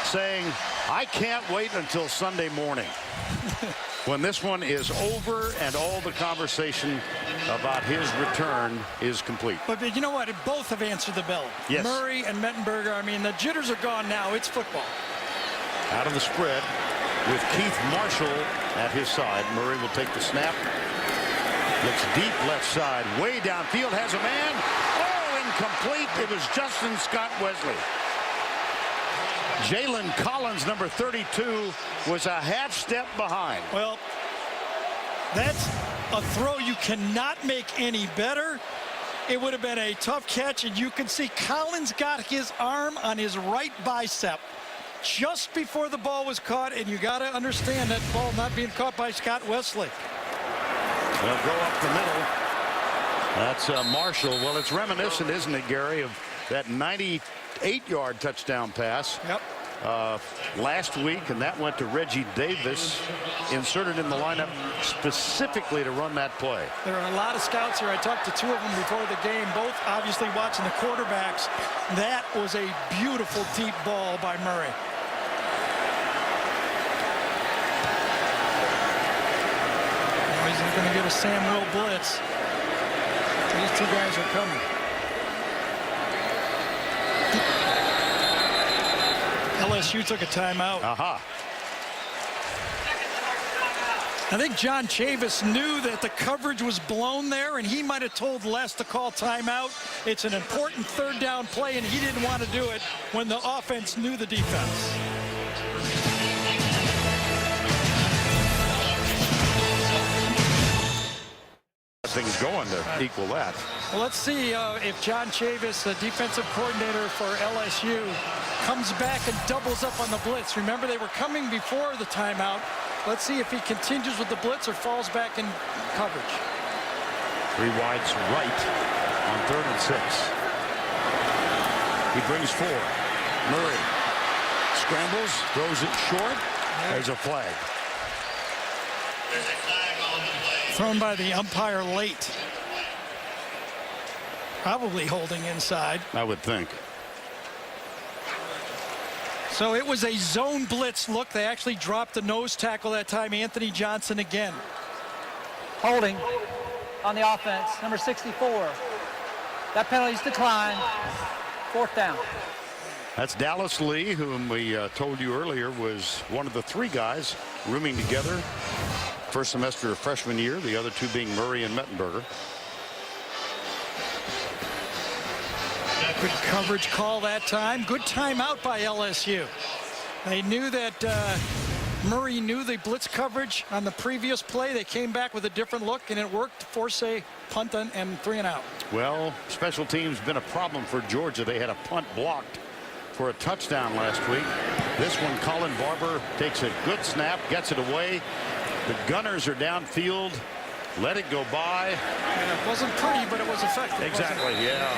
saying, I can't wait until Sunday morning when this one is over and all the conversation about his return is complete. But you know what? Both have answered the bell. Yes. Murray and Mettenberger. I mean, the jitters are gone now. It's football. Out of the spread with Keith Marshall at his side. Murray will take the snap. Looks deep left side. Way downfield. Has a man. Oh, incomplete. It was Justin Scott Wesley. Jalen Collins, number 32, was a half step behind. Well, that's a throw you cannot make any better. It would have been a tough catch, and you can see Collins got his arm on his right bicep just before the ball was caught, and you got to understand that ball not being caught by Scott Wesley. They'll go up the middle. That's Marshall. Well, it's reminiscent, isn't it, Gary, of that 98-yard touchdown pass last week, and that went to Reggie Davis, inserted in the lineup specifically to run that play. There are a lot of scouts here. I talked to 2 of them before the game, both obviously watching the quarterbacks. That was a beautiful deep ball by Murray. He's going to get a Sam Will blitz. These 2 guys are coming. LSU took a timeout. I think John Chavis knew that the coverage was blown there, and he might have told Les to call timeout. It's an important 3rd down play, and he didn't want to do it when the offense knew the defense. things going to equal that. Well, let's see if John Chavis, the defensive coordinator for LSU, comes back and doubles up on the blitz. Remember, they were coming before the timeout. Let's see if he continues with the blitz or falls back in coverage. 3 wides right on 3rd and 6. He brings 4. Murray scrambles, throws it short. There's a flag. Thrown by the umpire late. Probably holding inside. I would think. So it was a zone blitz look. They actually dropped the nose tackle that time. Anthony Johnson again. Holding on the offense, number 64. That penalty's declined. 4th down. That's Dallas Lee, whom we told you earlier was one of the 3 guys rooming together first semester of freshman year, the other 2 being Murray and Mettenberger. Good coverage call that time. Good timeout by LSU. They knew that Murray knew the blitz coverage on the previous play. They came back with a different look, and it worked to force a punt and 3 and out. Well, special teams been a problem for Georgia. They had a punt blocked for a touchdown last week. This one, Colin Barber takes a good snap, gets it away. The Gunners are downfield. Let it go by. Yeah, it wasn't pretty, but it was effective. Exactly, yeah.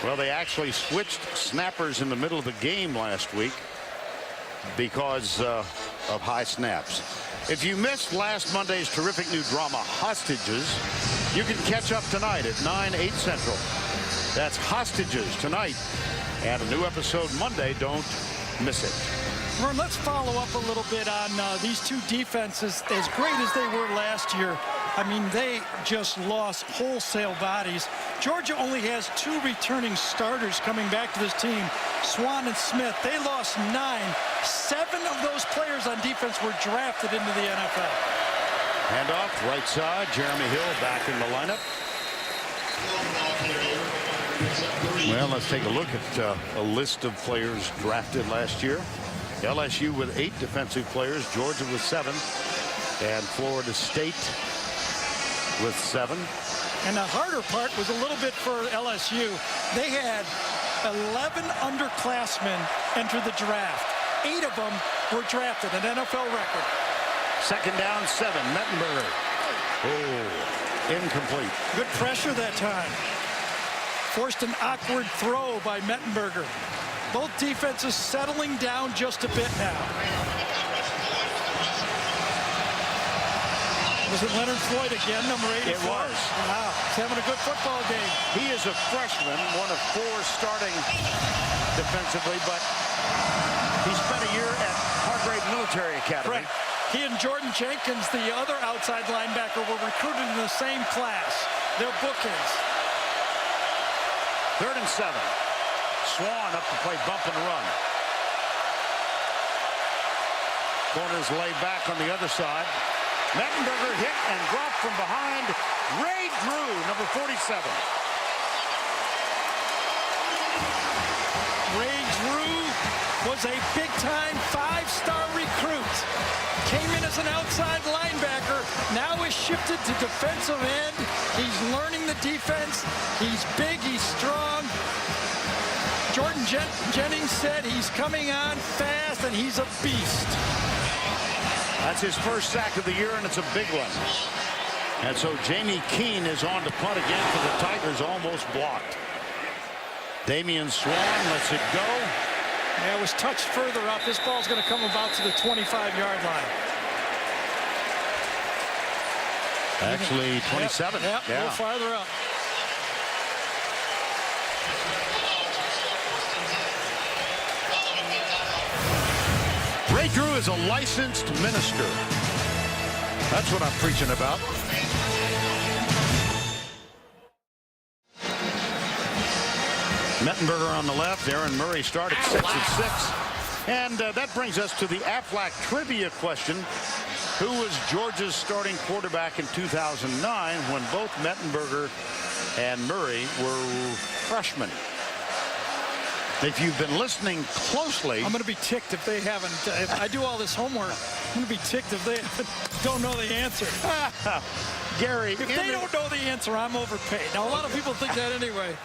Well, they actually switched snappers in the middle of the game last week because of high snaps. If you missed last Monday's terrific new drama, Hostages, you can catch up tonight at 9, 8 Central. That's Hostages tonight. And a new episode Monday. Don't miss it. Ron, let's follow up a little bit on these 2 defenses. As great as they were last year, I mean, they just lost wholesale bodies. Georgia only has 2 returning starters coming back to this team, Swan and Smith. They lost 9. 7 of those players on defense were drafted into the NFL. Handoff, right side. Jeremy Hill back in the lineup. Well, let's take a look at a list of players drafted last year. LSU with 8 defensive players, Georgia with 7, and Florida State with 7. And the harder part was a little bit for LSU. They had 11 underclassmen enter the draft. 8 of them were drafted, an NFL record. 2nd down, 7. Mettenberger. Oh, incomplete. Good pressure that time. Forced an awkward throw by Mettenberger. Both defenses settling down just a bit now. Was it Leonard Floyd again, number 84? It was. Wow, he's having a good football game. He is a freshman, one of 4 starting defensively, but he spent a year at Hargrave Military Academy. Right. He and Jordan Jenkins, the other outside linebacker, were recruited in the same class. They're bookends. 3rd and 7. Swan up to play bump and run. Corners lay back on the other side. Mettenberger hit and dropped from behind. Ray Drew, number 47. Ray Drew was a big-time 5-star recruit. Came in as an outside linebacker. Now is shifted to defensive end. He's learning the defense. He's big. He's strong. Jordan Jennings said he's coming on fast, and he's a beast. That's his first sack of the year, and it's a big one. And so Jamie Keene is on to punt again for the Tigers, almost blocked. Damian Swan lets it go. Yeah, it was touched further up. This ball's going to come about to the 25-yard line. Actually, 27. Yep, a little farther up. Ray Drew is a licensed minister. That's what I'm preaching about. Mettenberger on the left. Aaron Murray started 6 and 6. And that brings us to the Aflac trivia question. Who was Georgia's starting quarterback in 2009 when both Mettenberger and Murray were freshmen? If you've been listening closely, I'm going to be ticked if they haven't. If I do all this homework, I'm going to be ticked if they don't know the answer. Gary, if they don't know the answer, I'm overpaid. Now, a lot of people think that anyway.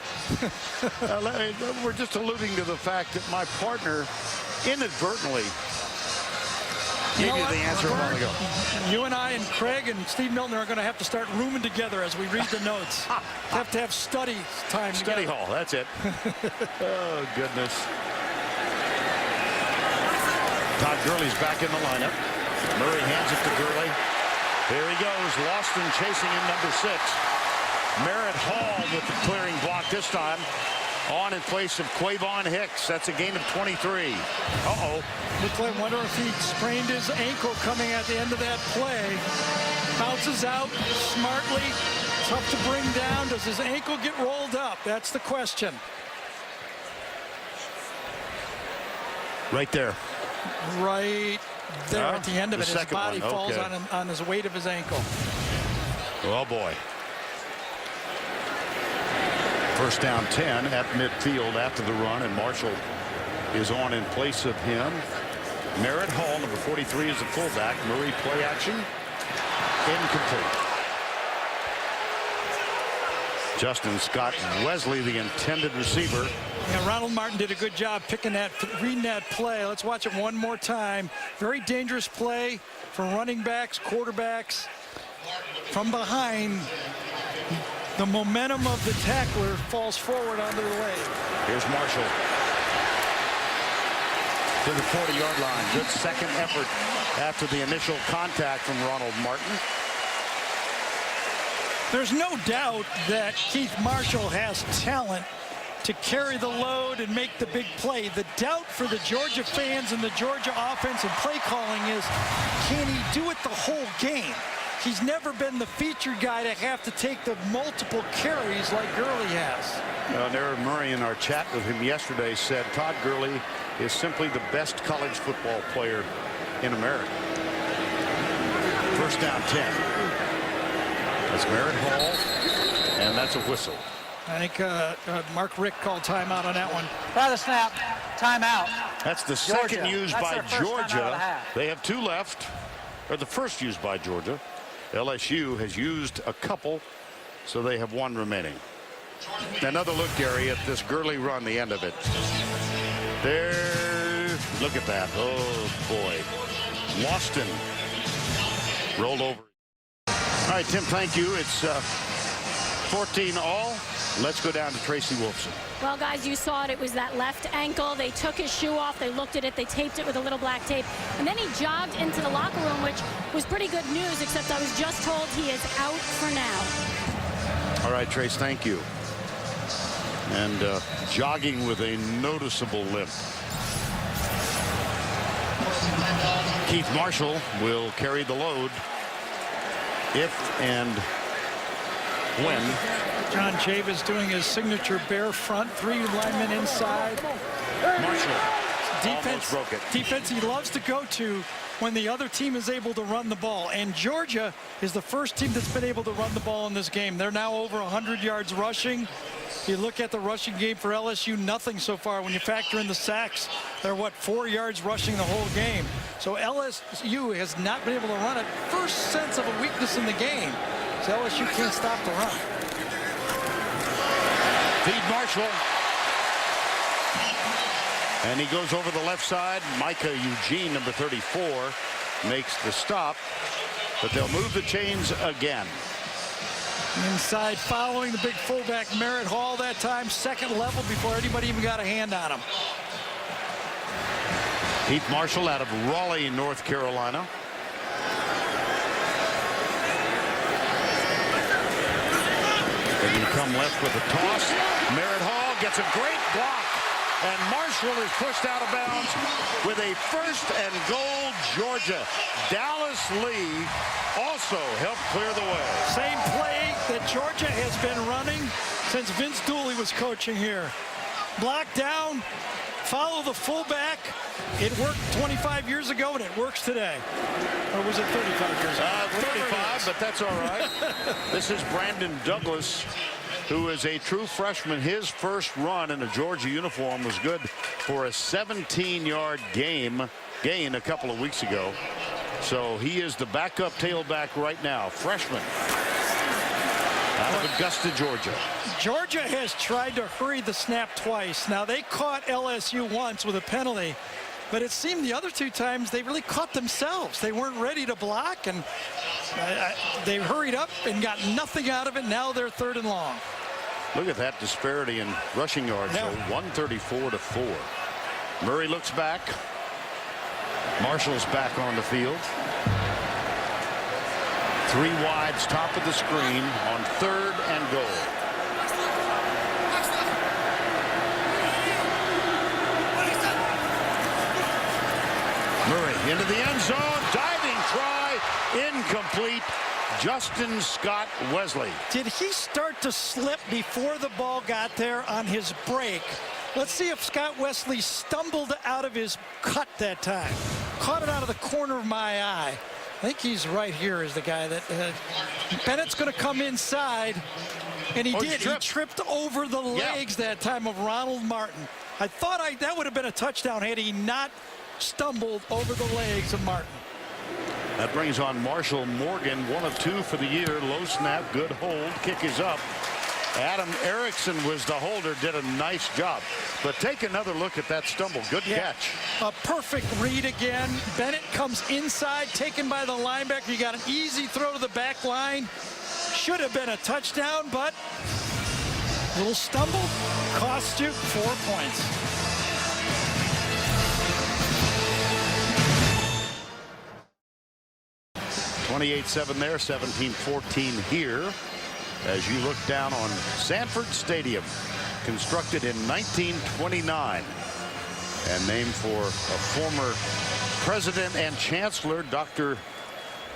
We're just alluding to the fact that my partner inadvertently gave you the answer a while ago. You and I and Craig and Steve Milton are going to have to start rooming together as we read the notes. Have to have study time Study together. hall, that's it. Oh, goodness. Todd Gurley's back in the lineup. Murray hands it to Gurley. Here he goes. Loston chasing in number 6. Merritt Hall with the clearing block this time. On in place of Quavon Hicks. That's a gain of 23. Uh-oh. I wonder if he sprained his ankle coming at the end of that play. Bounces out smartly. Tough to bring down. Does his ankle get rolled up? That's the question. Right there. Right there at the end of it. His body one. falls Okay. on his weight of his ankle. Oh, boy. First down 10 at midfield after the run, and Marshall is on in place of him. Merritt Hall, number 43, is the fullback. Murray play action. Incomplete. Justin Scott Wesley, the intended receiver. Yeah, Ronald Martin did a good job reading that play. Let's watch it one more time. Very dangerous play for running backs, quarterbacks. From behind, the momentum of the tackler falls forward onto the leg. Here's Marshall to the 40-yard line. Good second effort after the initial contact from Ronald Martin. There's no doubt that Keith Marshall has talent to carry the load and make the big play. The doubt for the Georgia fans and the Georgia offense and play calling is, can he do it the whole game? He's never been the featured guy to have to take the multiple carries like Gurley has. Darren Murray, in our chat with him yesterday, said Todd Gurley is simply the best college football player in America. First down 10. That's Merritt Hall, and that's a whistle. I think Mark Richt called timeout on that one. By the snap, timeout. That's the Georgia. second used That's by their first timeout of the Georgia. half. They have 2 left, or the first used by Georgia. LSU has used a couple, so they have 1 remaining. Another look, Gary, at this Gurley run, the end of it. There, look at that. Oh, boy. Loston rolled over. All right, Tim, thank you. It's 14 all. Let's go down to Tracy Wolfson. Well, guys, you saw it. It was that left ankle. They took his shoe off. They looked at it. They taped it with a little black tape. And then he jogged into the locker room, which was pretty good news, except I was just told he is out for now. All right, Trace, thank you. And jogging with a noticeable limp. Keith Marshall will carry the load if and when John Chavis doing his signature bear front, 3 linemen inside. Marshall almost broke it. Defense he loves to go to when the other team is able to run the ball. And Georgia is the first team that's been able to run the ball in this game. They're now over 100 yards rushing. You look at the rushing game for LSU, nothing so far. When you factor in the sacks, they're, 4 yards rushing the whole game. So LSU has not been able to run it. First sense of a weakness in the game. So LSU can't stop the run. Feed Marshall. And he goes over the left side. Micah Eugene, number 34, makes the stop. But they'll move the chains again. Inside following the big fullback Merritt Hall that time, second level before anybody even got a hand on him. Keith Marshall out of Raleigh, North Carolina. They're going to come left with a toss. Merritt Hall gets a great block. And Marshall is pushed out of bounds with a 1st and goal, Georgia. Dallas Lee also helped clear the way. Same play that Georgia has been running since Vince Dooley was coaching here. Block down, follow the fullback. It worked 25 years ago, and it works today. Or was it 35 years ago? 35, but that's all right. This is Brandon Douglas, who is a true freshman. His first run in a Georgia uniform was good for a 17-yard gain a couple of weeks ago. So he is the backup tailback right now, freshman. Out of Augusta, Georgia. Georgia has tried to hurry the snap twice. Now, they caught LSU once with a penalty, but it seemed the other two times they really caught themselves. They weren't ready to block, and they hurried up and got nothing out of it. Now they're 3rd and long. Look at that disparity in rushing yards, Yeah. though, 134-4. Murray looks back. Marshall's back on the field. 3 wides, top of the screen on 3rd and goal. Murray into the end zone, diving try, incomplete. Justin Scott Wesley. Did he start to slip before the ball got there on his break? Let's see if Scott Wesley stumbled out of his cut that time. Caught it out of the corner of my eye. I think he's right here is the guy that Bennett's going to come inside, and he did. He tripped over the legs that time of Ronald Martin. I thought that would have been a touchdown had he not stumbled over the legs of Martin. That brings on Marshall Morgan, 1 of 2 for the year. Low snap, good hold. Kick is up. Adam Erickson was the holder, did a nice job. But take another look at that stumble. Good catch. A perfect read again. Bennett comes inside, taken by the linebacker. You got an easy throw to the back line. Should have been a touchdown, but a little stumble cost you 4 points. $28-7 there, 17-14 here. As you look down on Sanford Stadium, constructed in 1929 and named for a former president and chancellor, Dr.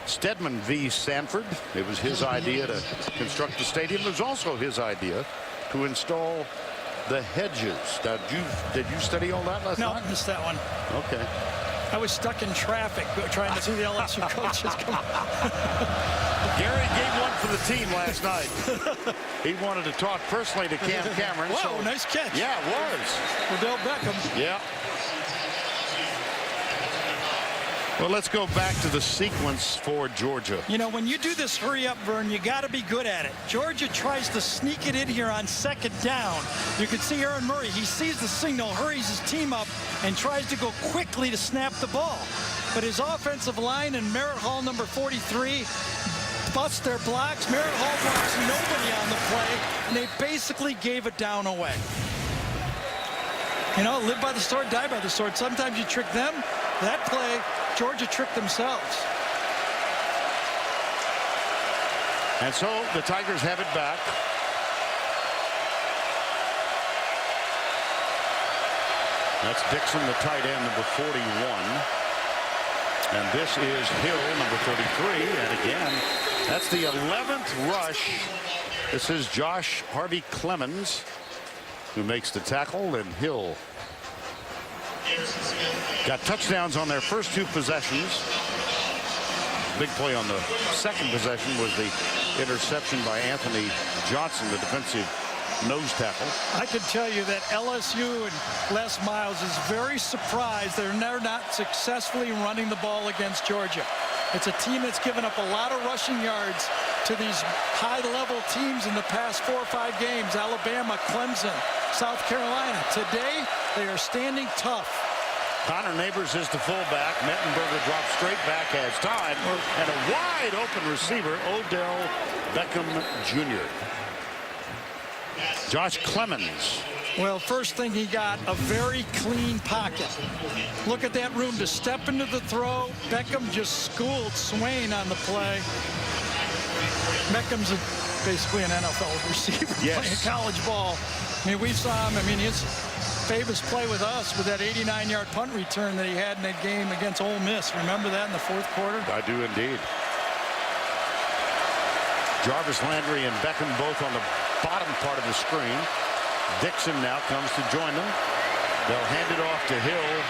Stedman V. Sanford. It was his idea to construct the stadium. It was also his idea to install the hedges. Now, did you study all that last night? No, I missed that one. Okay. I was stuck in traffic trying to see the LSU coaches come. Gary gave one for the team last night. He wanted to talk personally to Cam Cameron. Whoa, nice catch. Yeah, it was. Odell Beckham. Yeah. Well, let's go back to the sequence for Georgia. You know, when you do this hurry up, Vern, you got to be good at it. Georgia tries to sneak it in here on 2nd down. You can see Aaron Murray. He sees the signal, hurries his team up, and tries to go quickly to snap the ball. But his offensive line and Merritt Hall, number 43, busts their blocks. Merritt Hall blocks nobody on the play, and they basically gave it down away. You know, live by the sword, die by the sword. Sometimes you trick them. That play, Georgia tricked themselves. And so the Tigers have it back. That's Dixon, the tight end, number 41. And this is Hill, number 33. And again, that's the 11th rush. This is Josh Harvey Clemens who makes the tackle, and Hill got touchdowns on their first 2 possessions. Big play on the second possession was the interception by Anthony Johnson, the defensive nose tackle. I can tell you that LSU and Les Miles is very surprised they're not successfully running the ball against Georgia. It's a team that's given up a lot of rushing yards to these high-level teams in the past 4 or 5 games. Alabama, Clemson, South Carolina. Today, they are standing tough. Connor Neighbors is the fullback. Mettenberger drops straight back, has time, and a wide-open receiver, Odell Beckham Jr. Josh Clemens. Well, first thing he got, a very clean pocket. Look at that room to step into the throw. Beckham just schooled Swain on the play. Beckham's basically an NFL receiver playing college ball. I mean, we saw him. I mean, his famous play with us with that 89-yard punt return that he had in that game against Ole Miss. Remember that in the 4th quarter? I do indeed. Jarvis Landry and Beckham both on the bottom part of the screen. Dixon now comes to join them. They'll hand it off to Hill.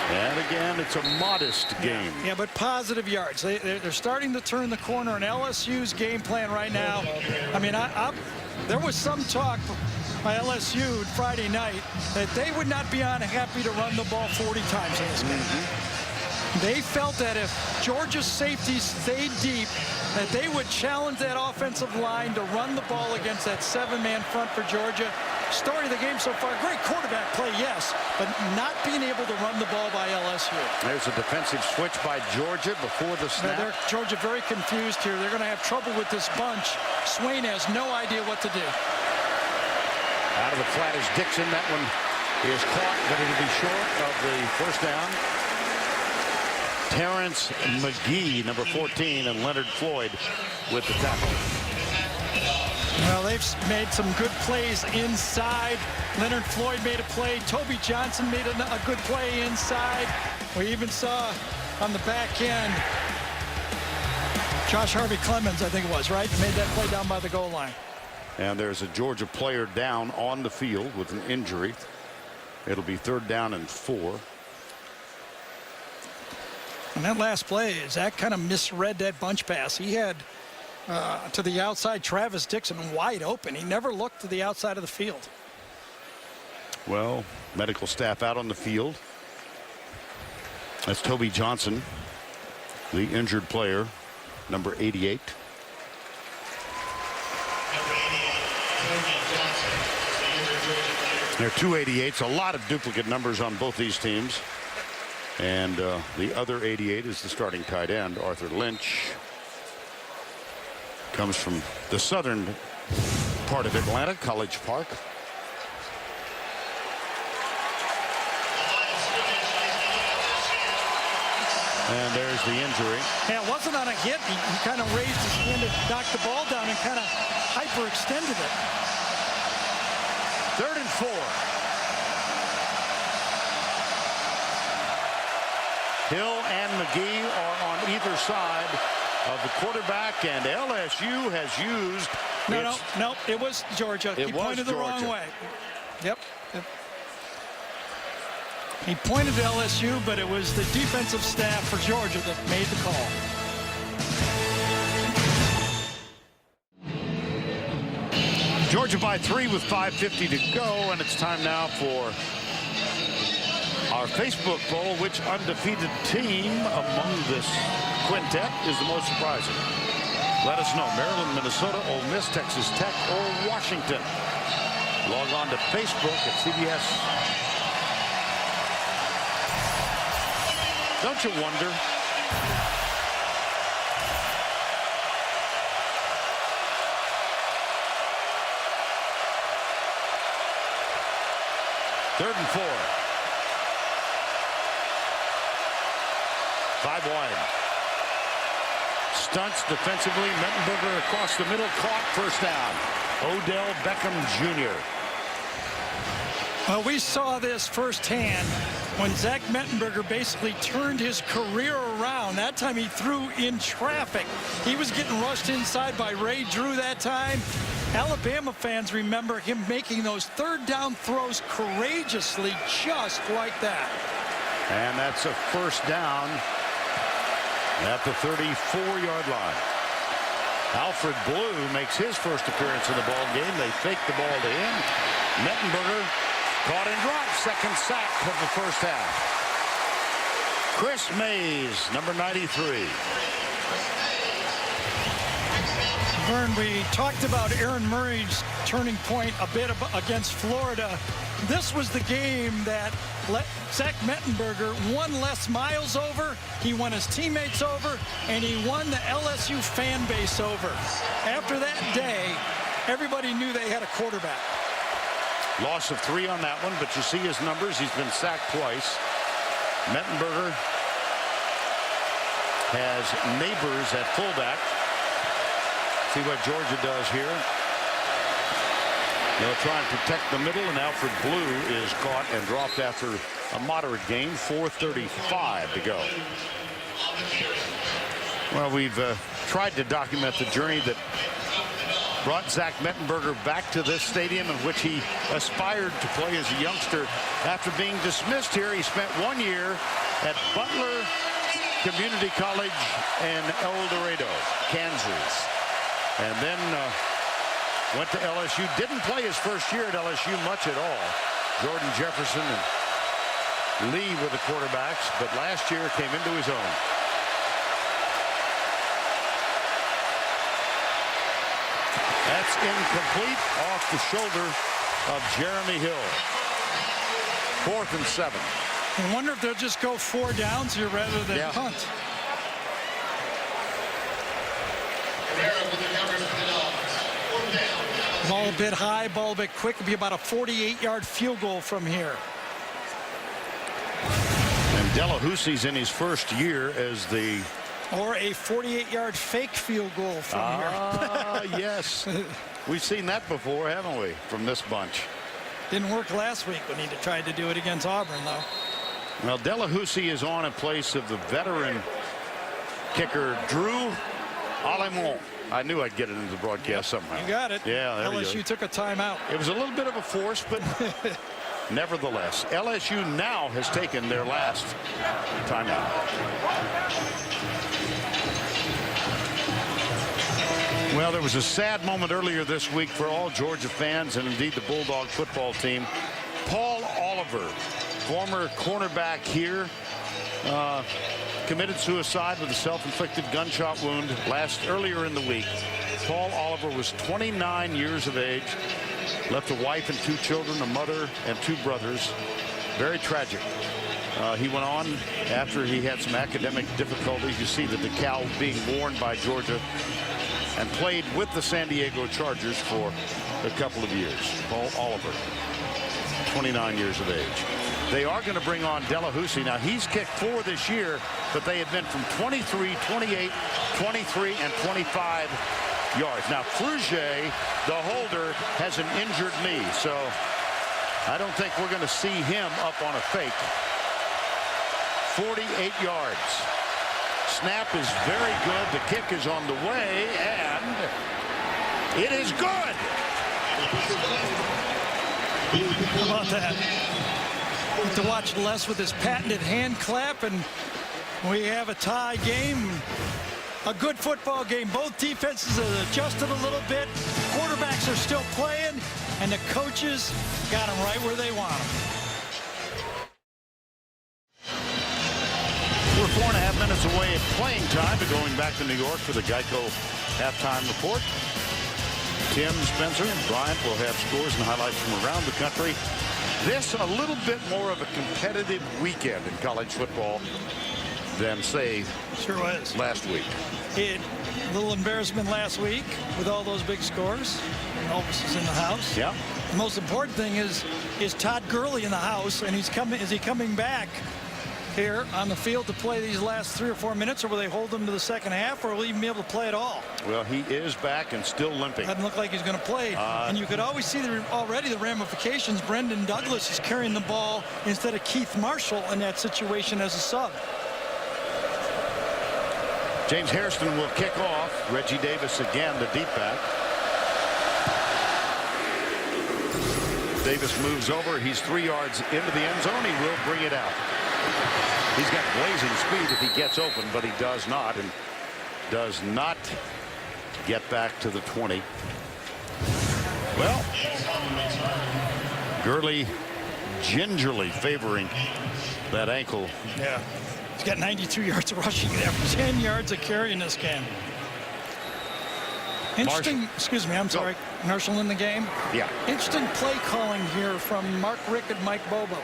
And again, it's a modest game. Yeah, but positive yards. They're starting to turn the corner in LSU's game plan right now. I mean, there was some talk by LSU Friday night that they would not be unhappy to run the ball 40 times in this game. They felt that if Georgia's safeties stayed deep, that they would challenge that offensive line to run the ball against that 7-man front for Georgia. Story of the game so far, great quarterback play, yes, but not being able to run the ball by LSU. There's a defensive switch by Georgia before the snap. Georgia very confused here. They're going to have trouble with this bunch. Swain has no idea what to do. Out of the flat is Dixon. That one is caught, but it'll be short of the first down. Terrence McGee, number 14, and Leonard Floyd with the tackle. Well, they've made some good plays inside. Leonard Floyd made a play. Toby Johnson made a good play inside. We even saw on the back end Josh Harvey Clemens, I think it was, right? Made that play down by the goal line. And there's a Georgia player down on the field with an injury. It'll be 3rd down and 4. And that last play, Zach kind of misread that bunch pass. He had to the outside Travis Dixon wide open. He never looked to the outside of the field. Well, medical staff out on the field. That's Toby Johnson, the injured player, number 88. There are 2 88s, a lot of duplicate numbers on both these teams. And the other 88 is the starting tight end, Arthur Lynch. Comes from the southern part of Atlanta, College Park. And there's the injury. Yeah, it wasn't on a hit. He kind of raised his hand to knock the ball down and kind of hyperextended it. 3rd and 4. Hill and McGee are on either side of the quarterback, and LSU has used. No, it was Georgia. He pointed the wrong way. Yep. He pointed to LSU, but it was the defensive staff for Georgia that made the call. Georgia by 3 with 5:50 to go, and it's time now for our Facebook poll. Which undefeated team among this quintet is the most surprising? Let us know. Maryland, Minnesota, Ole Miss, Texas Tech, or Washington. Log on to Facebook at CBS. Don't you wonder? Third and 4. 5 wide. Stunts defensively. Mettenberger across the middle. Caught. First down. Odell Beckham Jr. Well, we saw this firsthand when Zach Mettenberger basically turned his career around. That time he threw in traffic. He was getting rushed inside by Ray Drew that time. Alabama fans remember him making those 3rd down throws courageously, just like that. And that's a first down at the 34-yard line. Alfred Blue makes his first appearance in the ball game. They fake the ball to him. Mettenberger caught and dropped. 2nd sack of the first half. Chris Mays, number 93. Vern, we talked about Aaron Murray's turning point a bit against Florida. This was the game that Zach Mettenberger won Les Miles over, he won his teammates over, and he won the LSU fan base over. After that day, everybody knew they had a quarterback. Loss of 3 on that one, but you see his numbers. He's been sacked twice. Mettenberger has Neighbors at fullback. See what Georgia does here. They'll try and protect the middle, and Alfred Blue is caught and dropped after a moderate gain. 4:35 to go. Well, we've tried to document the journey that brought Zach Mettenberger back to this stadium in which he aspired to play as a youngster. After being dismissed here, he spent 1 year at Butler Community College in El Dorado, Kansas. And then went to LSU. Didn't play his first year at LSU much at all. Jordan Jefferson and Lee with the quarterbacks, but last year came into his own. That's incomplete, off the shoulder of Jeremy Hill. 4th and 7. I wonder if they'll just go 4 downs here rather than punt. Ball a bit high, ball a bit quick. It'll be about a 48-yard field goal from here. And Delahoussie's in his first year as the... Or a 48-yard fake field goal from here. Yes. We've seen that before, haven't we, from this bunch. Didn't work last week when he tried to do it against Auburn, though. Well, Delahoussie is on in place of the veteran kicker, Drew Alemont. I knew I'd get it into the broadcast somehow. You got it. Yeah, there we go. LSU took a timeout. It was a little bit of a force, but nevertheless, LSU now has taken their last timeout. Well, there was a sad moment earlier this week for all Georgia fans and indeed the Bulldog football team. Paul Oliver, former cornerback here, committed suicide with a self-inflicted gunshot wound earlier in the week. Paul Oliver was 29 years of age, left a wife and 2 children, a mother and 2 brothers. Very tragic. He went on after he had some academic difficulties. You see the decal being worn by Georgia, and played with the San Diego Chargers for a couple of years. Paul Oliver, 29 years of age. They are going to bring on Delahoussie. Now, he's kicked 4 this year, but they have been from 23, 28, 23, and 25 yards. Now, Frugier, the holder, has an injured knee, so I don't think we're going to see him up on a fake. 48 yards. Snap is very good. The kick is on the way, and it is good. How about that? To watch Les with his patented hand clap, and we have a tie game. A good football game. Both defenses have adjusted a little bit. Quarterbacks are still playing, and the coaches got them right where they want them. We're 4.5 minutes away at playing time, but going back to New York for the Geico halftime report. Tim, Spencer, and Bryant will have scores and highlights from around the country. This a little bit more of a competitive weekend in college football than, say, sure was last week. A little embarrassment last week with all those big scores. Elvis is in the house. Yeah. The most important thing is Todd Gurley in the house, and he's coming. Is he coming back here on the field to play these last 3 or 4 minutes, or will they hold him to the second half, or will he even be able to play at all? Well, he is back and still limping. Doesn't look like he's going to play. And you could always see already the ramifications. Brendan Douglas is carrying the ball instead of Keith Marshall in that situation as a sub. James Hairston will kick off. Reggie Davis again, the deep back. Davis moves over. He's 3 yards into the end zone. He will bring it out. He's got blazing speed if he gets open, but he does not, and does not get back to the 20. Well, Gurley gingerly favoring that ankle. Yeah. He's got 92 yards of rushing there, 10 yards of carry in this game. Interesting, excuse me, I'm sorry, Marshall in the game? Yeah. Interesting play calling here from Mark Rick and Mike Bobo.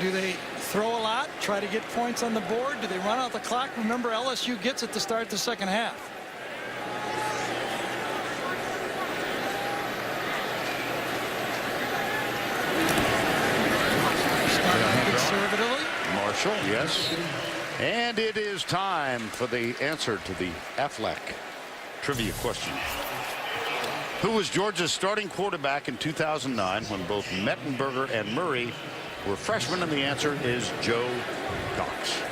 Do they throw a lot, try to get points on the board? Do they run out the clock? Remember, LSU gets it to start the second half. Conservatively. Marshall, yes. And it is time for the answer to the Affleck trivia question. Who was Georgia's starting quarterback in 2009 when both Mettenberger and Murray were freshmen? And the answer is Joe Cox.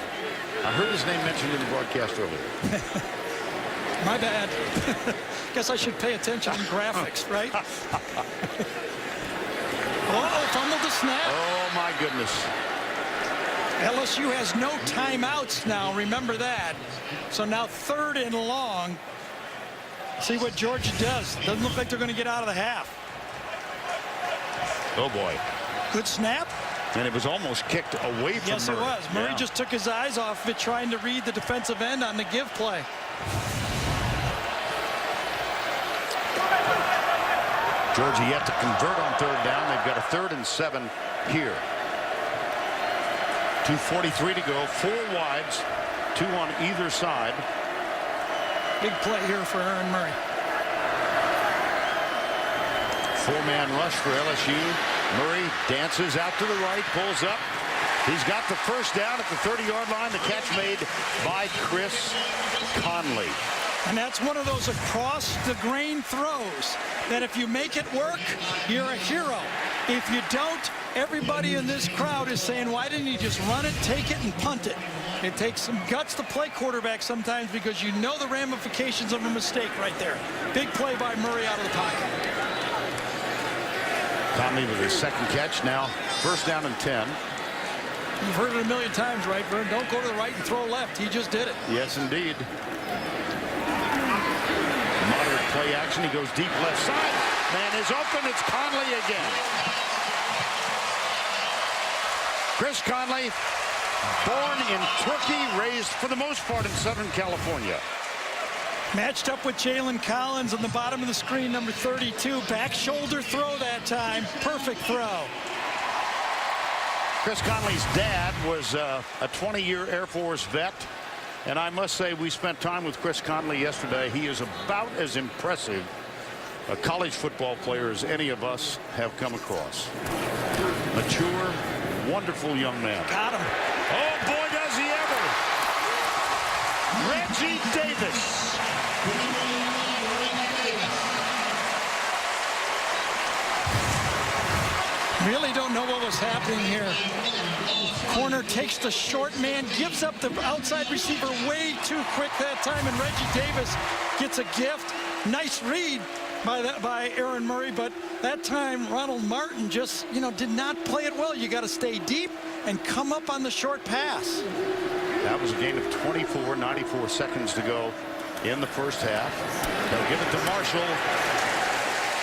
I heard his name mentioned in the broadcast earlier. My bad. Guess I should pay attention in graphics, right? Oh, fumbled the snap. Oh, my goodness. LSU has no timeouts now. Remember that. So now 3rd and long. See what Georgia does. Doesn't look like they're going to get out of the half. Oh, boy. Good snap. And it was almost kicked away from Yes, Murray. it was. Murray Yeah. just took his eyes off of it, trying to read the defensive end on the give play. Georgia yet to convert on third down. They've got a 3rd and 7 here. 2:43 to go. 4 wides, 2 on either side. Big play here for Aaron Murray. 4-man rush for LSU. Murray dances out to the right, pulls up. He's got the first down at the 30-yard line. The catch made by Chris Conley. And that's one of those across-the-grain throws that if you make it work, you're a hero. If you don't, everybody in this crowd is saying, why didn't he just run it, take it, and punt it? It takes some guts to play quarterback sometimes because you know the ramifications of a mistake right there. Big play by Murray out of the pocket. Conley with his second catch. Now first down and 10. You've heard it a million times, right, Vern? Don't go to the right and throw left. He just did it. Yes, indeed. Moderate play action. He goes deep left side. Man is open. It's Conley again. Chris Conley, born in Turkey, raised for the most part in Southern California. Matched up with Jalen Collins on the bottom of the screen, number 32. Back shoulder throw that time. Perfect throw. Chris Conley's dad was a 20-year Air Force vet. And I must say, we spent time with Chris Conley yesterday. He is about as impressive a college football player as any of us have come across. Mature, wonderful young man. Got him. Oh, boy, does he ever. Reggie Davis. Really don't know what was happening here. Corner takes the short man, gives up the outside receiver way too quick that time, and Reggie Davis gets a gift. Nice read by Aaron Murray, but that time Ronald Martin just, did not play it well. You got to stay deep and come up on the short pass. That was a gain of 24, 94 seconds to go in the first half. They'll give it to Marshall.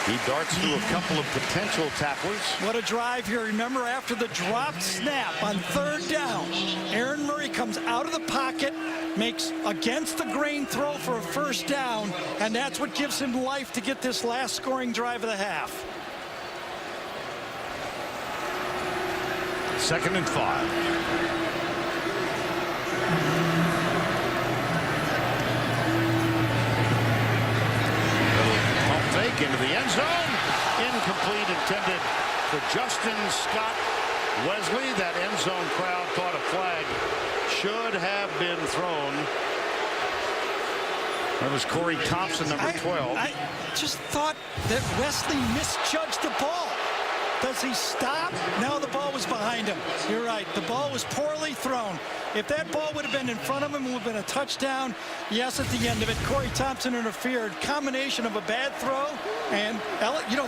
He darts through a couple of potential tacklers. What a drive here. Remember, after the dropped snap on third down, Aaron Murray comes out of the pocket, makes against the grain throw for a first down, and that's what gives him life to get this last scoring drive of the half. 2nd and 5. Into the end zone. Incomplete, intended for Justin Scott Wesley. That end zone crowd thought a flag should have been thrown. That was Corey Thompson, number 12. I just thought that Wesley misjudged the ball. Does he stop? No, the ball was behind him. You're right. The ball was poorly thrown. If that ball would have been in front of him, it would have been a touchdown. Yes, at the end of it, Corey Thompson interfered. Combination of a bad throw and,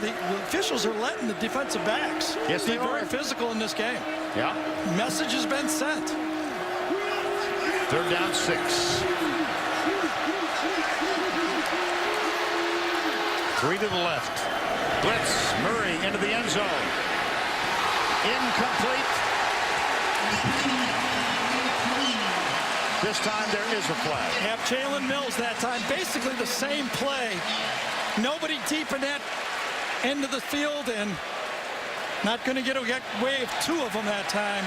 the officials are letting the defensive backs be very physical in this game. Yeah. Message has been sent. 3rd down, 6. 3 to the left. Blitz. Murray into the end zone. Incomplete. This time there is a flag. Have Jalen Mills that time. Basically the same play. Nobody deep in that end of the field, and not going to get away with 2 of them that time.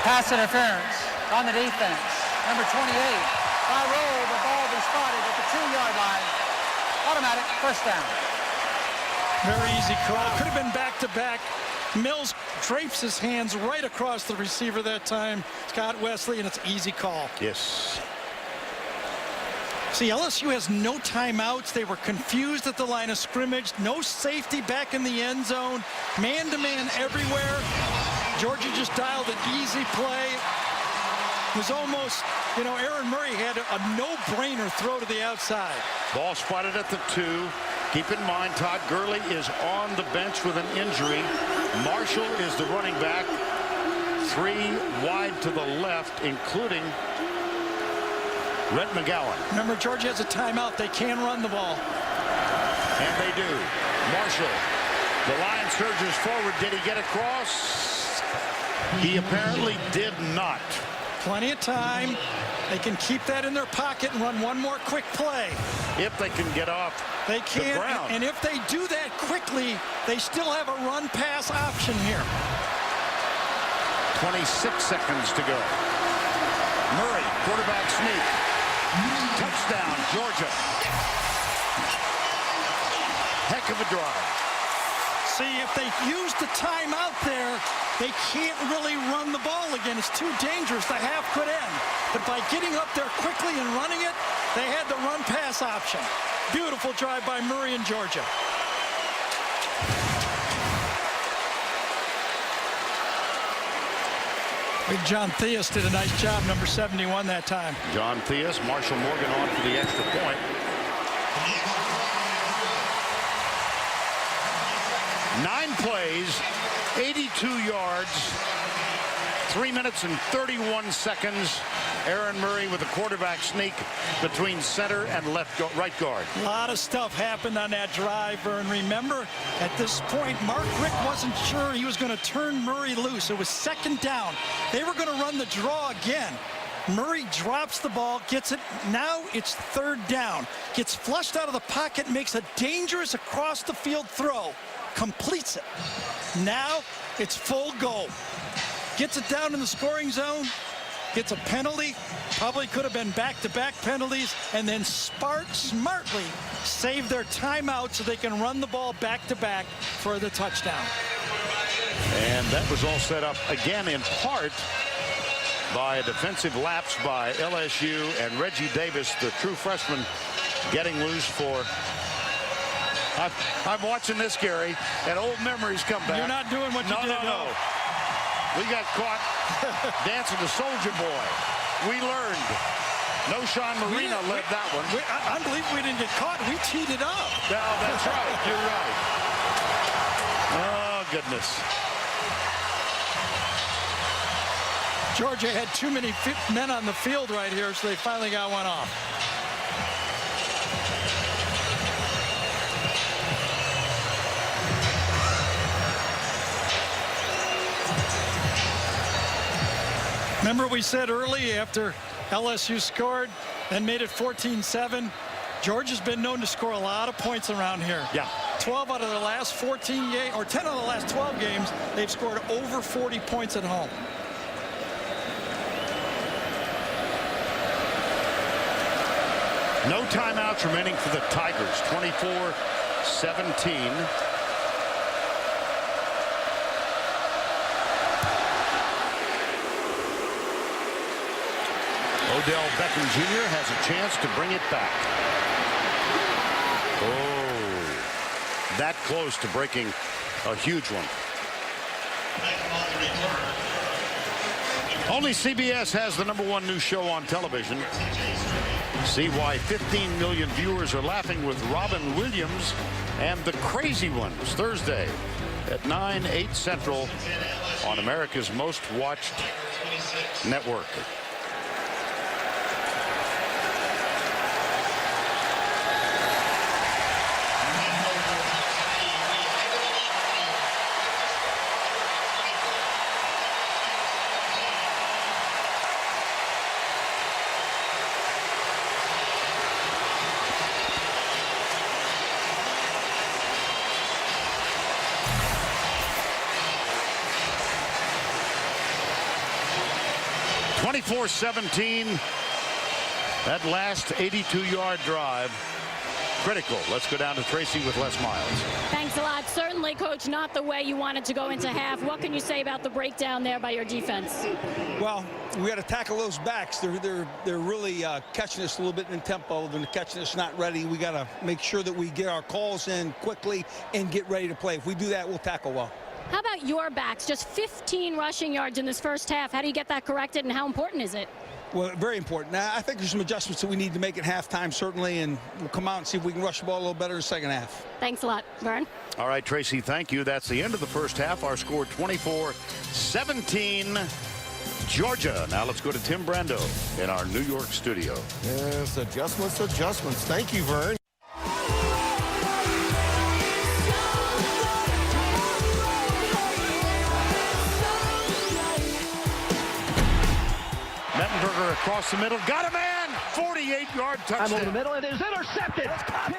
Pass interference on the defense. Number 28. By roll, the ball be spotted at the 2-yard line. Automatic first down. Very easy call. Could have been back-to-back. Mills drapes his hands right across the receiver that time, Scott Wesley, and it's easy call. Yes. See, LSU has no timeouts. They were confused at the line of scrimmage. No safety back in the end zone. Man-to-man everywhere. Georgia just dialed an easy play. It was almost, Aaron Murray had a no-brainer throw to the outside. Ball spotted at the 2. Keep in mind, Todd Gurley is on the bench with an injury. Marshall is the running back. 3 wide to the left, including Rhett McGowan. Remember, Georgia has a timeout. They can run the ball. And they do. Marshall. The line surges forward. Did he get across? He apparently did not. Plenty of time. They can keep that in their pocket and run one more quick play. If they can get off they can, the ground. And if they do that quickly, they still have a run-pass option here. 26 seconds to go. Murray, quarterback sneak. Touchdown, Georgia. Heck of a drive. See, if they use the timeout there, they can't really run the ball again. It's too dangerous. The half could end. But by getting up there quickly and running it, they had the run-pass option. Beautiful drive by Murray in Georgia. Big John Theus did a nice job, number 71 that time. John Theus, Marshall Morgan on for the extra point. 9 plays, 82 yards, 3 minutes and 31 seconds. Aaron Murray with a quarterback sneak between center and right guard. A lot of stuff happened on that drive, Vern. Remember, at this point, Mark Richt wasn't sure he was going to turn Murray loose. It was second down. They were going to run the draw again. Murray drops the ball, gets it. Now it's third down. Gets flushed out of the pocket, makes a dangerous across-the-field throw. Completes it. Now it's full go. Gets it down in the scoring zone. Gets a penalty. Probably could have been back-to-back penalties. And then smartly save their timeout so they can run the ball back-to-back for the touchdown. And that was all set up again in part by a defensive lapse by LSU and Reggie Davis, the true freshman, getting loose for... I'm watching this, Gary, and old memories come back. You're not doing what you did. No. We got caught dancing the soldier boy. We learned. No Sean Marino led that one. I believe we didn't get caught. We teed it up. No, that's right. You're right. Oh, goodness. Georgia had too many men on the field right here, so they finally got one off. Remember we said early after LSU scored and made it 14-7, Georgia's been known to score a lot of points around here. Yeah. 12 out of their last 14 games, or 10 out of the last 12 games, they've scored over 40 points at home. No timeouts remaining for the Tigers. 24-17. Odell Beckham Jr. has a chance to bring it back. Oh, that close to breaking a huge one. Only CBS has the #1 news show on television. See why 15 million viewers are laughing with Robin Williams and the Crazy Ones Thursday at 9, 8 Central on America's most watched network. .417. That last 82-yard drive, critical. Let's go down to Tracy with Les Miles. Thanks a lot. Certainly, Coach, not the way you wanted to go into half. What can you say about the breakdown there by your defense? Well, we got to tackle those backs. They're really catching us a little bit in tempo. They're catching us not ready. We got to make sure that we get our calls in quickly and get ready to play. If we do that, we'll tackle well. How about your backs? Just 15 rushing yards in this first half. How do you get that corrected, and how important is it? Well, very important. Now, I think there's some adjustments that we need to make at halftime, certainly, and we'll come out and see if we can rush the ball a little better in the second half. Thanks a lot, Vern. All right, Tracy, thank you. That's the end of the first half. Our score 24-17, Georgia. Now let's go to Tim Brando in our New York studio. Yes, adjustments. Thank you, Vern. Across the middle, got a man, 48-yard touchdown. I'm over the middle, it is intercepted.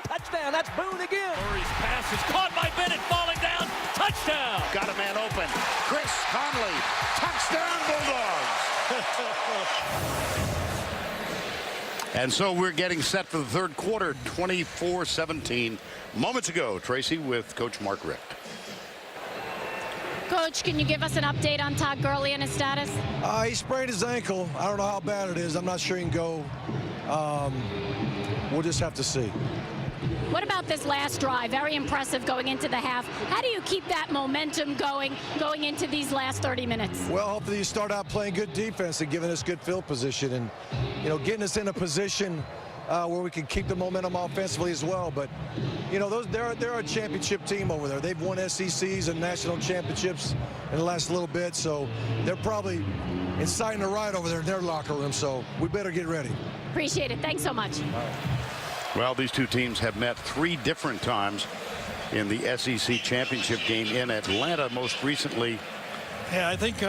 Touchdown, that's Boone again. Murray's pass is caught by Bennett, falling down, touchdown. Got a man open, Chris Conley, touchdown Bulldogs. And so we're getting set for the third quarter, 24-17. Moments ago, Tracy, with Coach Mark Richt. Coach, can you give us an update on Todd Gurley and his status? He sprained his ankle. I don't know how bad it is. I'm not sure he can go. We'll just have to see. What about this last drive? Very impressive going into the half. How do you keep that momentum going into these last 30 minutes? Well, hopefully you start out playing good defense and giving us good field position and, you know, getting us in a position where we can keep the momentum offensively as well. But, you know, they're a championship team over there. They've won SECs and national championships in the last little bit, so they're probably inciting a riot over there in their locker room, so we better get ready. Appreciate it. Thanks so much. Well, these two teams have met 3 different times in the SEC championship game in Atlanta most recently. Yeah, I think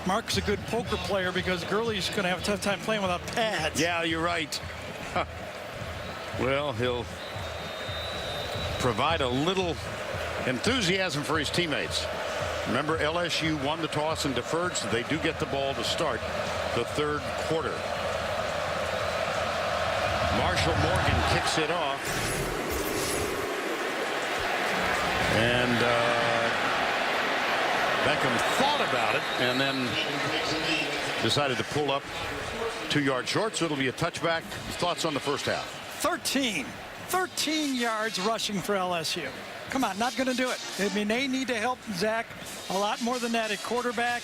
Mark's a good poker player because Gurley's going to have a tough time playing without pads. Yeah, you're right. Well, he'll provide a little enthusiasm for his teammates. Remember, LSU won the toss and deferred, so they do get the ball to start the third quarter. Marshall Morgan kicks it off. And Beckham thought about it and then decided to pull up 2 yards short, so it'll be a touchback. Thoughts on the first half? 13 yards rushing for LSU. Come on, not going to do it. I mean, they need to help Zach a lot more than that at quarterback.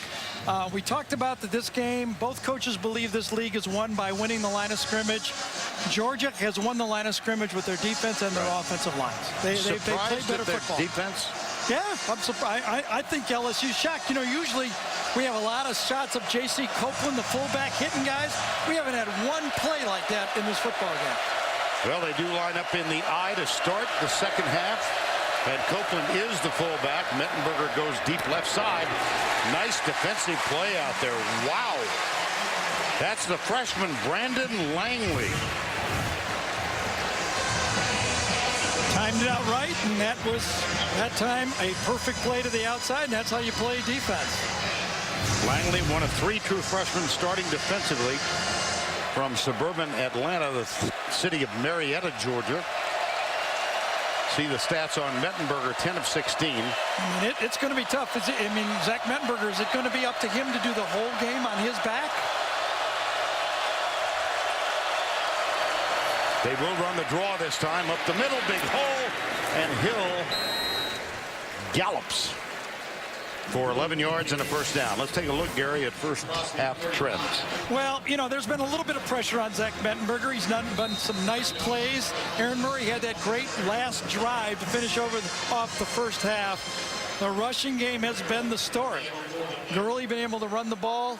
We talked about that this game, both coaches believe this league is won by winning the line of scrimmage. Georgia has won the line of scrimmage with their defense and their offensive lines. They play better football. Defense? Yeah, I'm surprised. I think LSU's shocked. You know, usually we have a lot of shots of J.C. Copeland, the fullback, hitting guys. We haven't had one play like that in this football game. Well, they do line up in the I to start the second half. And Copeland is the fullback. Mettenberger goes deep left side. Nice defensive play out there. Wow. That's the freshman Brandon Langley. Timed it out right, and that was, that time, a perfect play to the outside, and that's how you play defense. Langley, one of 3 true freshmen starting defensively from suburban Atlanta, the city of Marietta, Georgia. See the stats on Mettenberger, 10 of 16. I mean, it's going to be tough. I mean, Zach Mettenberger, is it going to be up to him to do the whole game on his back? They will run the draw this time. Up the middle, big hole, and Hill gallops for 11 yards and a first down. Let's take a look, Gary, at first half trends. Well, you know, there's been a little bit of pressure on Zach Mettenberger. He's done some nice plays. Aaron Murray had that great last drive to finish off the first half. The rushing game has been the story. Gurley been able to run the ball.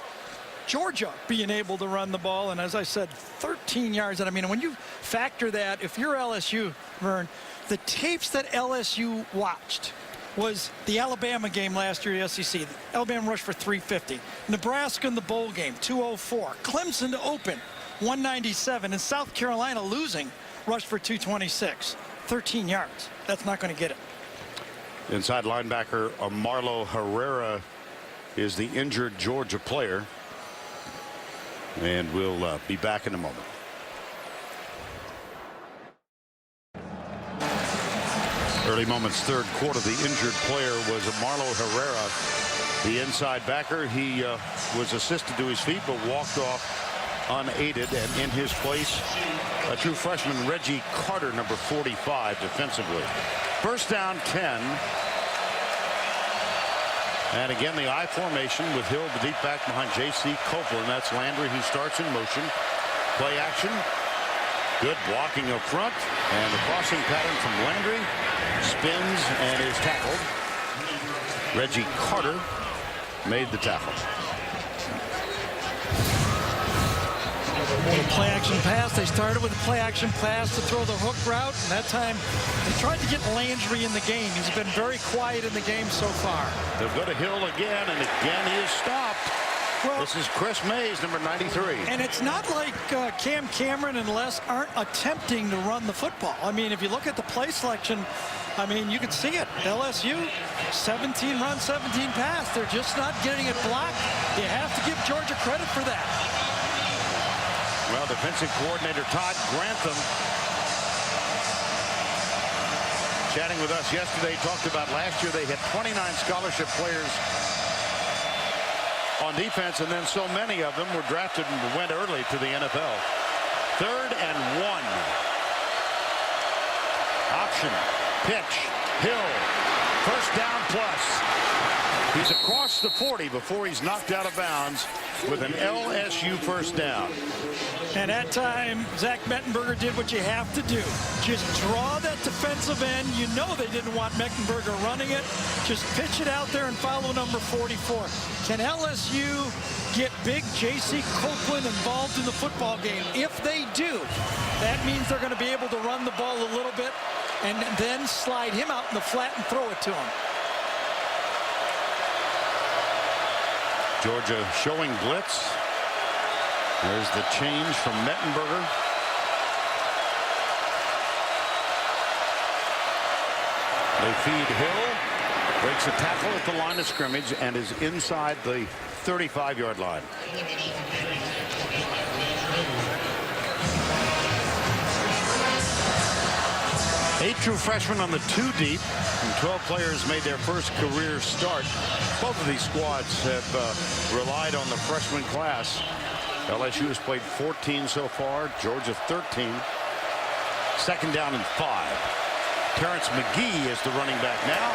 Georgia being able to run the ball, and as I said, 13 yards. And I mean, when you factor that, if you're LSU, Vern, the tapes that LSU watched was the Alabama game last year at SEC. Alabama rushed for 350. Nebraska in the bowl game, 204. Clemson to open, 197. And South Carolina losing, rushed for 226. 13 yards. That's not going to get it. Inside linebacker Marlo Herrera is the injured Georgia player. And we'll be back in a moment. Early moments, third quarter. The injured player was Marlo Herrera, the inside backer. He was assisted to his feet, but walked off unaided. And in his place, a true freshman, Reggie Carter, number 45, defensively. First down, 10. And again, the I formation with Hill, the deep back behind J.C. Copeland. That's Landry who starts in motion. Play action. Good blocking up front. And the crossing pattern from Landry. Spins and is tackled. Reggie Carter made the tackle. The play action pass. They started with a play action pass to throw the hook route. And that time they tried to get Landry in the game. He's been very quiet in the game so far. They'll go to Hill again, and again he is stopped. Well, this is Chris Mays, number 93. And it's not like Cam Cameron and Les aren't attempting to run the football. I mean, if you look at the play selection, I mean, you can see it. LSU, 17 run, 17 pass. They're just not getting it blocked. You have to give Georgia credit for that. Well, defensive coordinator Todd Grantham chatting with us yesterday, talked about last year they had 29 scholarship players on defense, and then so many of them were drafted and went early to the NFL. 3rd and 1. Option, pitch, Hill, first down plus. He's across the 40 before he's knocked out of bounds with an LSU first down. And that time, Zach Mettenberger did what you have to do. Just draw that defensive end. You know they didn't want Mettenberger running it. Just pitch it out there and follow number 44. Can LSU get big J.C. Copeland involved in the football game? If they do, that means they're going to be able to run the ball a little bit and then slide him out in the flat and throw it to him. Georgia showing blitz. There's the change from Mettenberger. They feed Hill. Breaks a tackle at the line of scrimmage and is inside the 35-yard line. Eight true freshmen on the 2 deep, and 12 players made their first career start. Both of these squads have relied on the freshman class. LSU has played 14 so far, Georgia 13. 2nd down and 5. Terrence McGee is the running back now.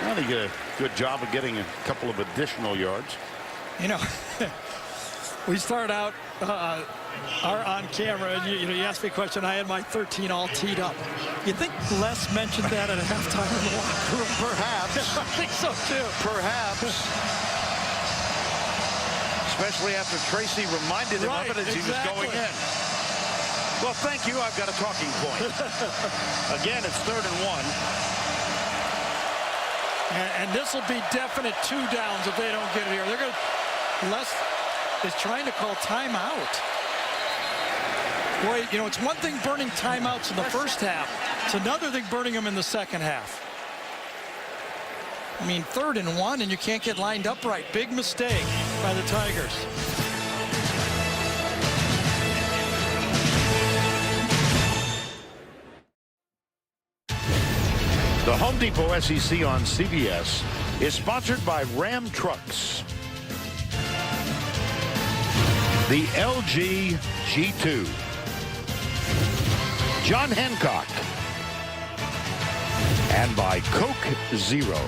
Well, he did a good job of getting a couple of additional yards. You know, we start out on camera, and you asked me a question. I had my 13 all teed up. You think Les mentioned that at halftime in the locker room? Perhaps. I think so too. Perhaps. Especially after Tracy reminded him of it as he was going in. Well, thank you. I've got a talking point. Again, it's 3rd and 1. And this will be definite 2 downs if they don't get it here. They're going to. Les is trying to call timeout. Boy, you know, it's one thing burning timeouts in the first half. It's another thing burning them in the second half. I mean, 3rd and 1, and you can't get lined up right. Big mistake by the Tigers. The Home Depot SEC on CBS is sponsored by Ram Trucks. The LG G2. John Hancock. And by Coke Zero.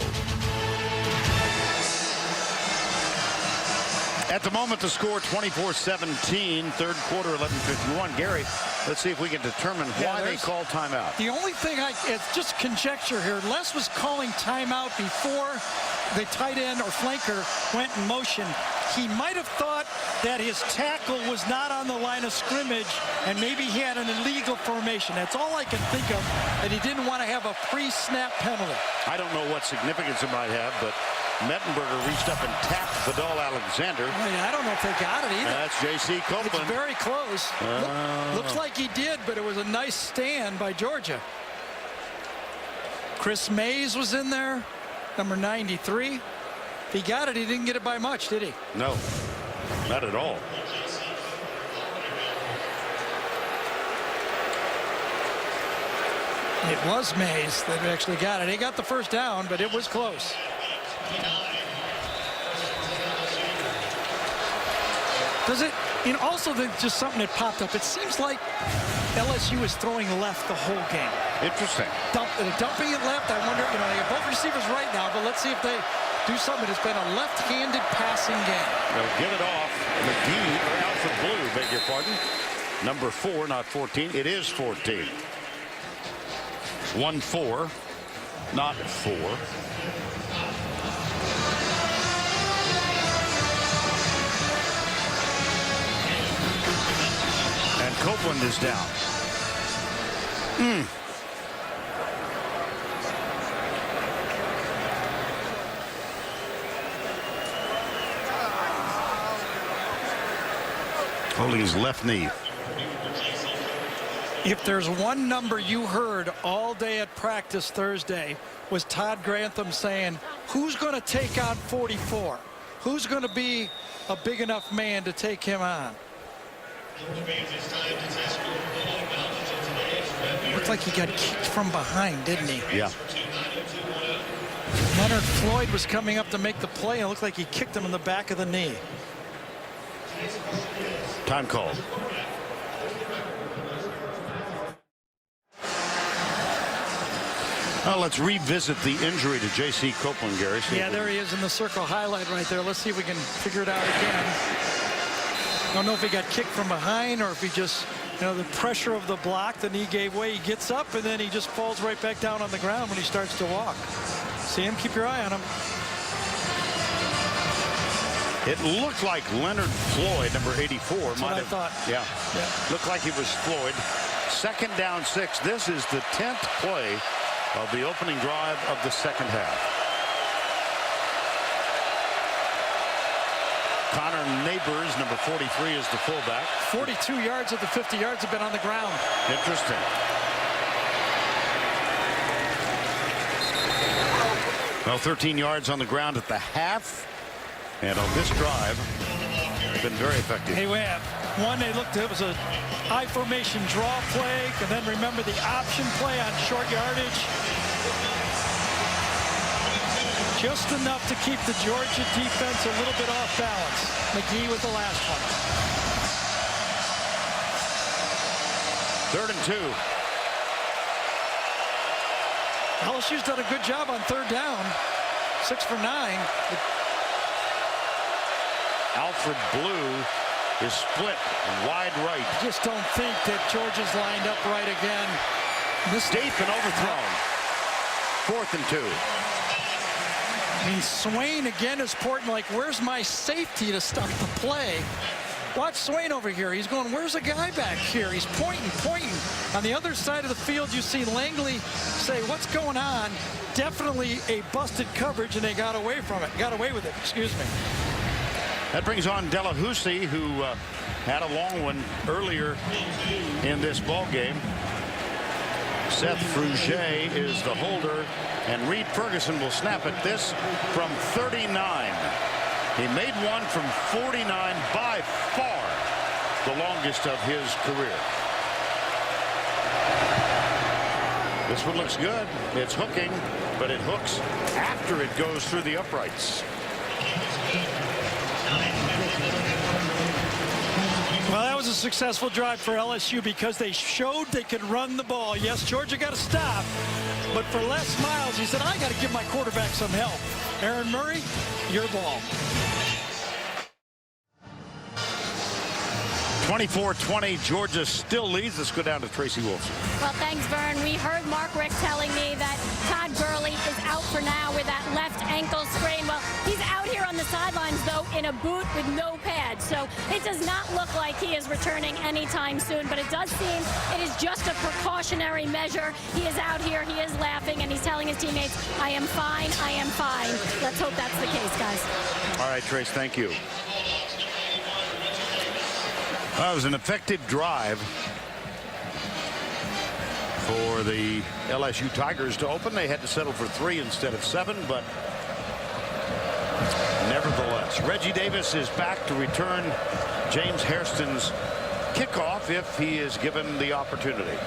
At the moment, the score 24-17, 3rd quarter, 11:51. Gary, let's see if we can determine why they called timeout. The only thing it's just conjecture here. Les was calling timeout before the tight end or flanker went in motion. He might have thought that his tackle was not on the line of scrimmage, and maybe he had an illegal formation. That's all I can think of, and he didn't want to have a pre-snap penalty. I don't know what significance it might have, but Mettenberger reached up and tapped Vidal Alexander. I don't know if they got it either. That's J.C. Copeland. It's very close. Looks like he did, but it was a nice stand by Georgia. Chris Mays was in there, number 93. If he got it, he didn't get it by much, did he? No, not at all. It was Mays that actually got it. He got the first down, but it was close. Does it, and also just something that popped up. It seems like LSU is throwing left the whole game. Interesting. Dumping it left. I wonder, they have both receivers right now, but let's see if they do something. It's been a left-handed passing game. They'll get it off. McGee, or Alfred Blue, beg your pardon. Number 4, not 14. It is 14. 1-4, not 4. And Copeland is down. his left knee. If there's one number you heard all day at practice Thursday, was Todd Grantham saying, who's going to take on 44? Who's going to be a big enough man to take him on? Looked like he got kicked from behind, didn't he? Yeah. Leonard Floyd was coming up to make the play, and it looked like he kicked him in the back of the knee. Time call. Well, let's revisit the injury to J.C. Copeland, Gary. Yeah, there he is in the circle highlight right there. Let's see if we can figure it out again. I don't know if he got kicked from behind or if he just, you know, the pressure of the block, the knee gave way. He gets up and then he just falls right back down on the ground when he starts to walk. See him? Keep your eye on him. It looked like Leonard Floyd, number 84. That's what I thought. Yeah. Looked like he was Floyd. 2nd down 6. This is the 10th play of the opening drive of the second half. Connor Neighbors, number 43, is the fullback. 42 yards of the 50 yards have been on the ground. Interesting. Well, 13 yards on the ground at the half. And on this drive, been very effective. Hey, we have one. They looked. It was a high formation draw play, and then remember the option play on short yardage. Just enough to keep the Georgia defense a little bit off balance. McGee with the last one. 3rd and 2. LSU's done a good job on 3rd down. 6 for 9. Alfred Blue is split wide right. I just don't think that Georgia's lined up right again. Deep and overthrown. 4th and 2. I mean, Swain again is important. Like, where's my safety to stop the play? Watch Swain over here. He's going, where's the guy back here? He's pointing. On the other side of the field, you see Langley say, what's going on? Definitely a busted coverage, and they got away from it. Got away with it, excuse me. That brings on Delahousie, who had a long one earlier in this ball game. Seth Fruget is the holder, and Reed Ferguson will snap at this from 39. He made one from 49, by far the longest of his career. This one looks good. It's hooking, but it hooks after it goes through the uprights. Well, that was a successful drive for LSU because they showed they could run the ball. Yes, Georgia got to stop, but for Les Miles, he said, I got to give my quarterback some help. Aaron Murray, your ball. 24-20, Georgia still leads. Let's go down to Tracy Wolfson. Well, thanks, Vern. We heard Mark Richt telling me that Todd Gurley is out for now with that left ankle sprain. Well, he's out here on the sidelines, though, in a boot with no pads. So it does not look like he is returning anytime soon, but it does seem it is just a precautionary measure. He is out here, he is laughing, and he's telling his teammates, I am fine, I am fine. Let's hope that's the case, guys. All right, Trace, thank you. Well, it was an effective drive for the LSU Tigers to open. They had to settle for 3 instead of 7, but nevertheless, Reggie Davis is back to return James Hairston's kickoff if he is given the opportunity.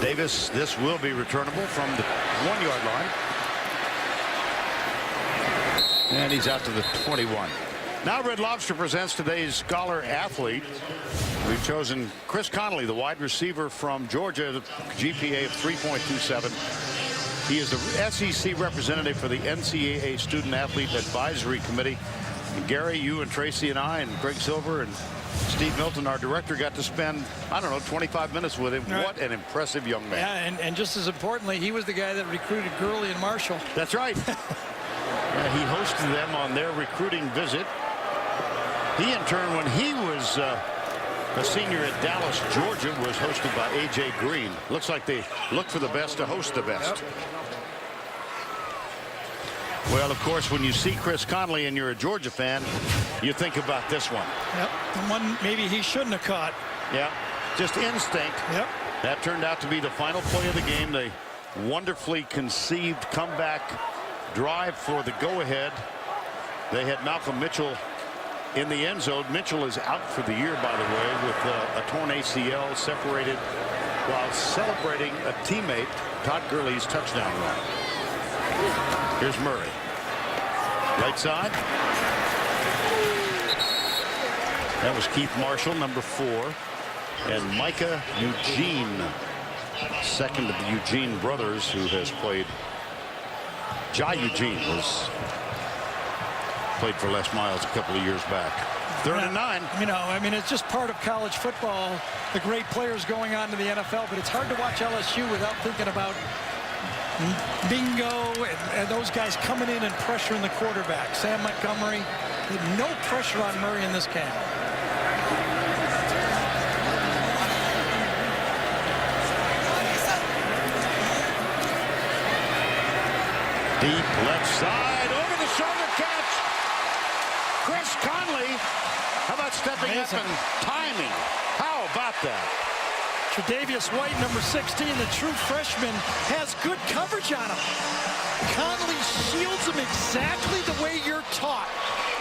Davis, this will be returnable from the 1-yard line. And he's out to the 21. Now Red Lobster presents today's Scholar Athlete. We've chosen Chris Connolly, the wide receiver from Georgia, GPA of 3.27. He is the SEC representative for the NCAA Student Athlete Advisory Committee. And Gary, you and Tracy and I and Greg Silver and Steve Milton, our director, got to spend, I don't know, 25 minutes with him. Right. What an impressive young man. Yeah, and just as importantly, he was the guy that recruited Gurley and Marshall. That's right. Yeah, he hosted them on their recruiting visit. He, in turn, when he was a senior at Dallas, Georgia, was hosted by A.J. Green. Looks like they look for the best to host the best. Yep. Well, of course, when you see Chris Conley and you're a Georgia fan, you think about this one. Yep, the one maybe he shouldn't have caught. Yeah, just instinct. Yep. That turned out to be the final play of the game. They wonderfully conceived comeback drive for the go-ahead. They had Malcolm Mitchell in the end zone. Mitchell is out for the year, by the way, with a torn ACL, separated while celebrating a teammate, Todd Gurley's touchdown run. Here's Murray. Right side. That was Keith Marshall, number 4. And Micah Eugene, second of the Eugene brothers, who has played. Jai Eugene played for Les Miles a couple of years back. 3rd and 9. You know, I mean, it's just part of college football, the great players going on to the NFL, but it's hard to watch LSU without thinking about Bingo and those guys coming in and pressuring the quarterback. Sam Montgomery had no pressure on Murray in this game. Deep left side, over the shoulder catch. Chris Conley. How about stepping up and timing? How about that? Tre'Davious White, number 16, the true freshman, has good coverage on him. Conley shields him exactly the way you're taught.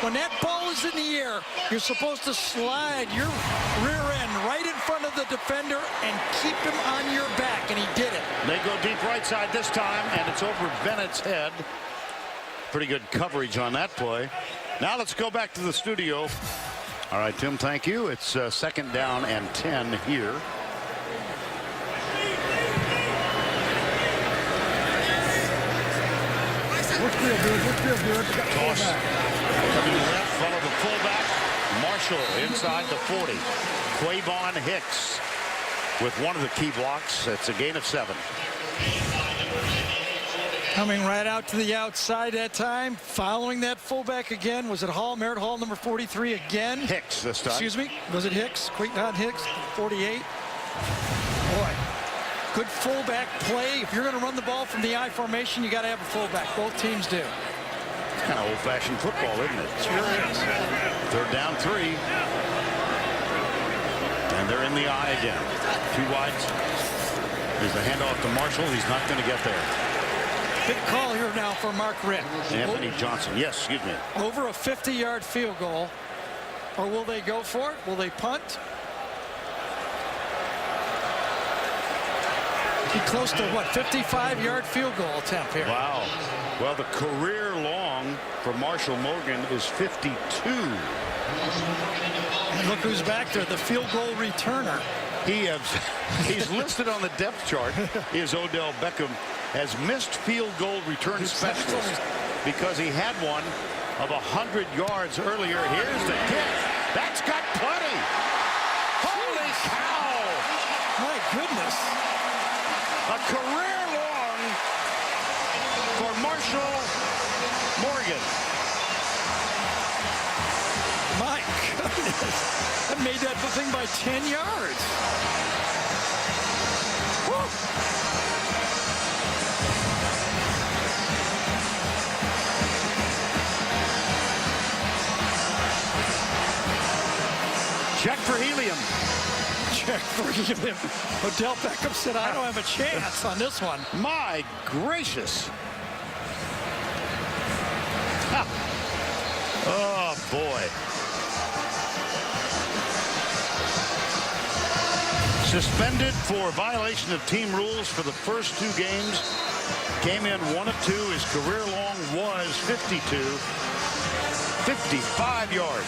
When that ball is in the air, you're supposed to slide your rear end right in front of the defender and keep him on your back, and he did it. They go deep right side this time, and it's over Bennett's head. Pretty good coverage on that play. Now let's go back to the studio. All right, Tim, thank you. It's 2nd down and 10 here. Toss. Coming left, follow the fullback. Marshall inside the 40. Quavon Hicks with one of the key blocks. That's a gain of 7. Coming right out to the outside that time, following that fullback again. Was it Hall, Merritt Hall, number 43 again? Hicks this time. Excuse me, was it Hicks? Quavon Hicks, 48. Boy, good fullback play. If you're going to run the ball from the I formation, you got to have a fullback. Both teams do. It's kind of old-fashioned football, isn't it? Sure is. 3rd down 3. And they're in the I again. 2 wides. There's the handoff to Marshall. He's not going to get there. Big call here now for Mark Richt. Anthony Johnson. Yes, excuse me. Over a 50-yard field goal. Or will they go for it? Will they punt? Be close to what, 55-yard field goal attempt here. Wow. Well, the career long for Marshall Morgan is 52. And look who's back there, the field goal returner. He's listed on the depth chart. Is Odell Beckham as missed field goal return specialist because he had one of 100 yards earlier. Here's the kick. That's got plenty. Holy cow. My goodness. A career long for Marshall Morgan. My goodness. I made that thing by 10 yards. Woo. Check for helium. Check for helium. Odell Beckham said, I don't have a chance on this one. My gracious. Ha. Oh, boy. Suspended for violation of team rules for the first 2 games. Came in 1 of 2. His career long was 52. 55 yards.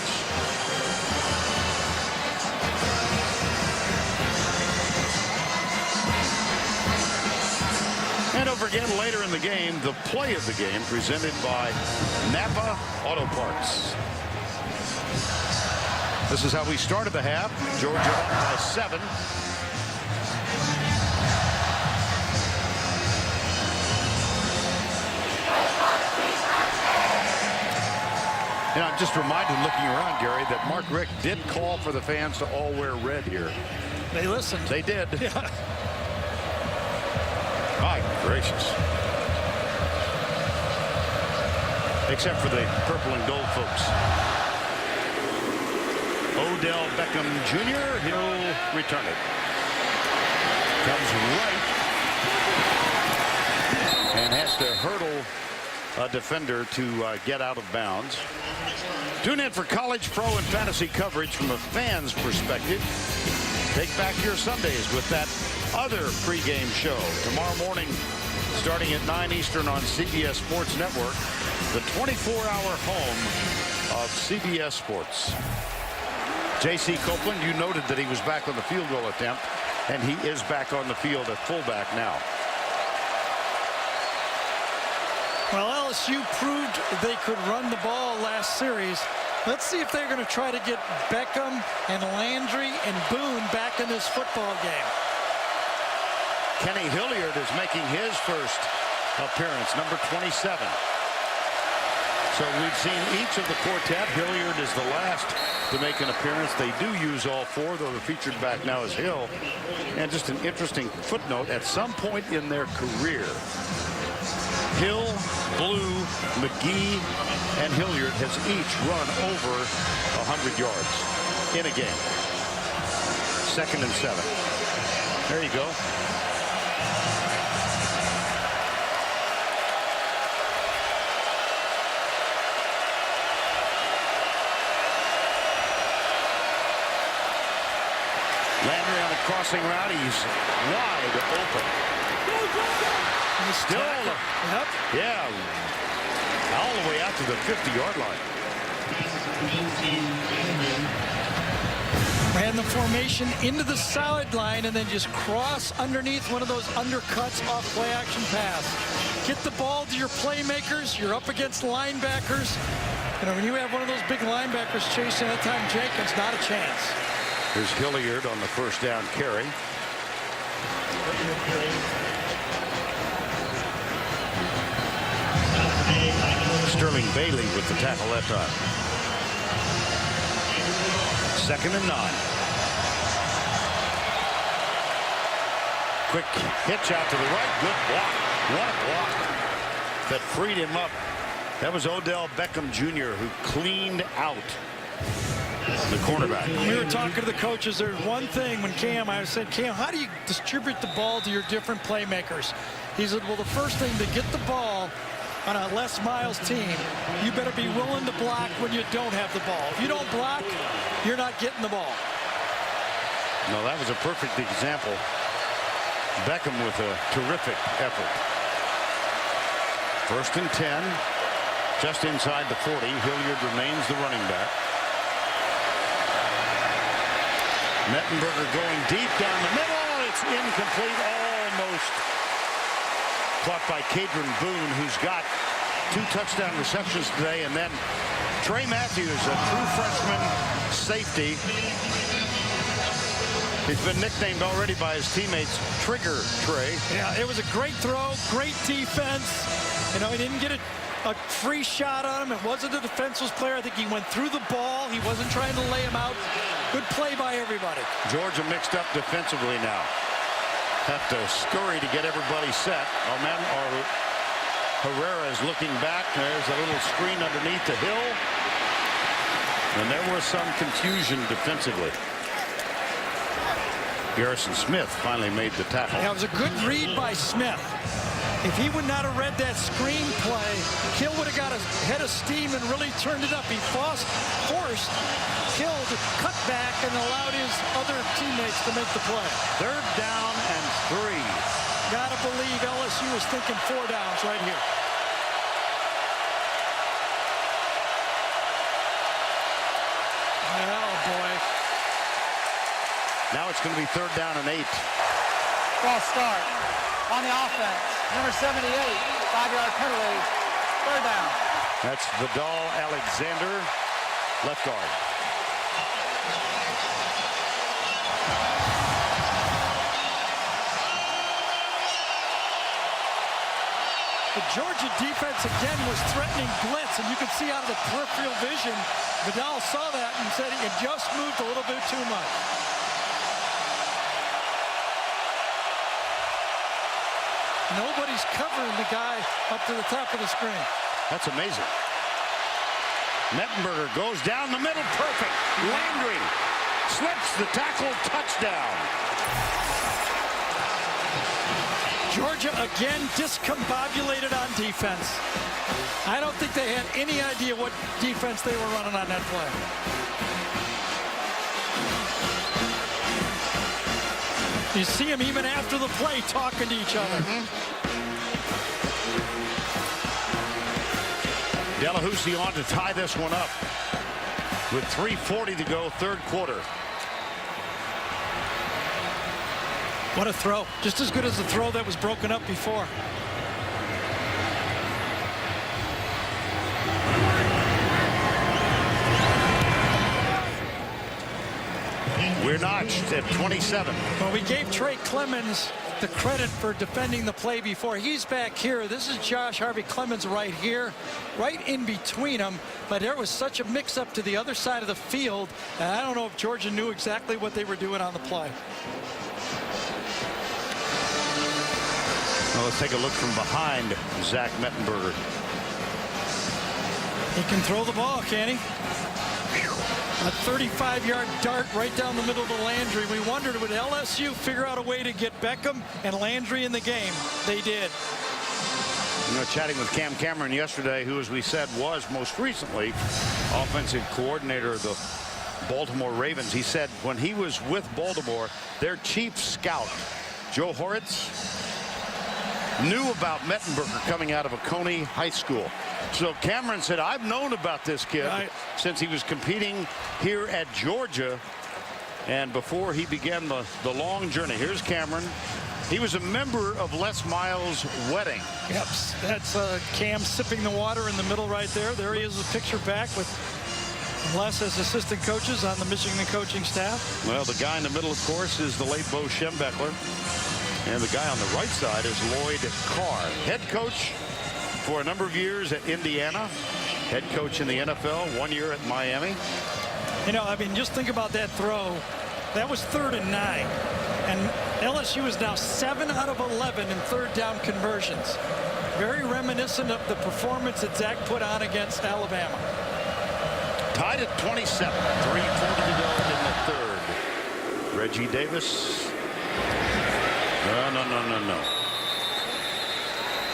And don't forget, later in the game, the play of the game presented by Napa Auto Parts. This is how we started the half. Georgia up by 7. And I'm just reminded, looking around, Gary, that Mark Richt did call for the fans to all wear red here. They listened. They did. Yeah. My gracious. Except for the purple and gold folks. Odell Beckham Jr. He'll return it. Comes right and has to hurdle a defender to get out of bounds. Tune in for college, pro, and fantasy coverage from a fan's perspective. Take back your Sundays with that other pregame show tomorrow morning, starting at 9 Eastern on CBS Sports Network, the 24-hour home of CBS Sports. J.C. Copeland, you noted that he was back on the field goal attempt, and he is back on the field at fullback now. Well, LSU proved they could run the ball last series. Let's see if they're going to try to get Beckham and Landry and Boone back in this football game. Kenny Hilliard is making his first appearance, number 27. So we've seen each of the quartet. Hilliard is the last to make an appearance. They do use all four, though the featured back now is Hill. And just an interesting footnote, at some point in their career, Hill, Blue, McGee, and Hilliard has each run over 100 yards in a game. 2nd and 7. There you go. Landry on a crossing route. He's wide open. Still, yep. Yeah, all the way out to the 50-yard line. Ran the formation into the sideline and then just cross underneath one of those undercuts off play action pass. Get the ball to your playmakers. You're up against linebackers. You know, when you have one of those big linebackers chasing that time, Jenkins, not a chance. Here's Hilliard on the first down carry. Sterling Bailey with the tackle that time. 2nd and 9. Quick hitch out to the right. Good block. What a block that freed him up. That was Odell Beckham Jr. who cleaned out the cornerback. We were talking to the coaches. There's one thing when I said, Cam, how do you distribute the ball to your different playmakers? He said, well, the first thing to get the ball on a Les Miles team, you better be willing to block when you don't have the ball. If you don't block, you're not getting the ball. No, that was a perfect example. Beckham with a terrific effort. 1st and 10, just inside the 40. Hilliard remains the running back. Mettenberger going deep down the middle. It's incomplete, almost. Caught by Cadron Boone, who's got 2 touchdown receptions today. And then Trey Matthews, a true freshman safety. He's been nicknamed already by his teammates Trigger Trey. Yeah, it was a great throw, great defense. You know, he didn't get a free shot on him. It wasn't a defenseless player. I think he went through the ball. He wasn't trying to lay him out. Good play by everybody. Georgia mixed up defensively now. Have to scurry to get everybody set. Oh, man, Herrera is looking back. There's a little screen underneath the Hill. And there was some confusion defensively. Garrison Smith finally made the tackle. Yeah, it was a good read by Smith. If he would not have read that screen play, Hill would have got a head of steam and really turned it up. He forced Hill to cut back and allowed his other teammates to make the play. 3rd down and 3. Gotta believe LSU is thinking 4 downs right here. Oh, boy. Now it's going to be 3rd down and 8. False start on the offense. Number 78, 5-yard penalty. 3rd down. That's Vidal Alexander, left guard. The Georgia defense again was threatening blitz, and you could see out of the peripheral vision, Vidal saw that and said he had just moved a little bit too much. Nobody's covering the guy up to the top of the screen. That's amazing. Mettenberger goes down the middle, perfect. Landry slips the tackle, touchdown. Georgia again discombobulated on defense. I don't think they had any idea what defense they were running on that play. You see them even after the play talking to each other. Delahousie on to tie this one up with 3:40 to go, third quarter. What a throw. Just as good as the throw that was broken up before. We're notched at 27. Well, we gave Trey Clemens the credit for defending the play before. He's back here. This is Josh Harvey Clemens right here, right in between them. But there was such a mix-up to the other side of the field. And I don't know if Georgia knew exactly what they were doing on the play. Well, let's take a look from behind Zach Mettenberger. He can throw the ball, can he? A 35-yard dart right down the middle to Landry. We wondered, would LSU figure out a way to get Beckham and Landry in the game? They did. You know, chatting with Cam Cameron yesterday, who, as we said, was most recently offensive coordinator of the Baltimore Ravens. He said when he was with Baltimore, their chief scout, Joe Horitz, knew about Mettenberger coming out of Oconee High School. So Cameron said, I've known about this kid since he was competing here at Georgia and before he began the long journey. Here's Cameron. He was a member of Les Miles' wedding. Yep, that's Cam sipping the water in the middle right there. There he is, a picture back with Les as assistant coaches on the Michigan coaching staff. Well, the guy in the middle, of course, is the late Bo Schembechler. And the guy on the right side is Lloyd Carr, head coach for a number of years at Indiana, head coach in the NFL, 1 year at Miami. You know, I mean, just think about that throw. That was 3rd and 9. And LSU is now 7 out of 11 in third down conversions. Very reminiscent of the performance that Zach put on against Alabama. Tied at 27, 3:40 to go in the third. Reggie Davis. No.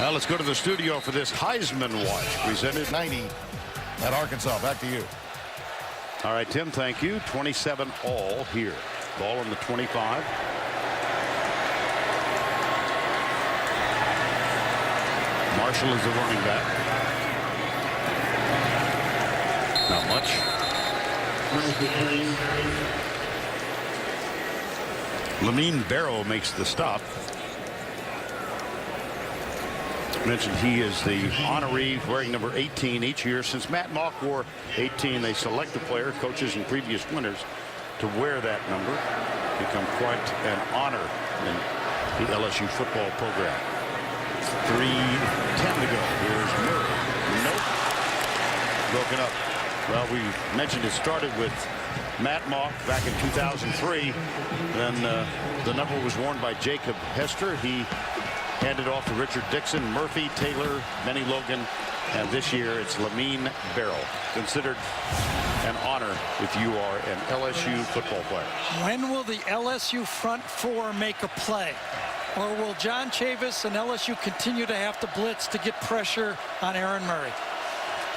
Now let's go to the studio for this Heisman Watch, presented 90 at Arkansas. Back to you. All right, Tim, thank you. 27 all here. Ball on the 25. Marshall is the running back. Not much. Lamine Barrow makes the stop. Mentioned he is the honoree wearing number 18 each year. Since Matt Mock wore 18, they select the player, coaches and previous winners, to wear that number. Become quite an honor in the LSU football program. 3:10 to go. Here's Murray. Nope. Broken up. Well, we mentioned it started with Matt Mock back in 2003. Then the number was worn by Jacob Hester. He handed off to Richard Dixon, Murphy, Taylor, Benny Logan, and this year it's Lamine Barrow. Considered an honor if you are an LSU football player. When will the LSU front four make a play? Or will John Chavis and LSU continue to have to blitz to get pressure on Aaron Murray?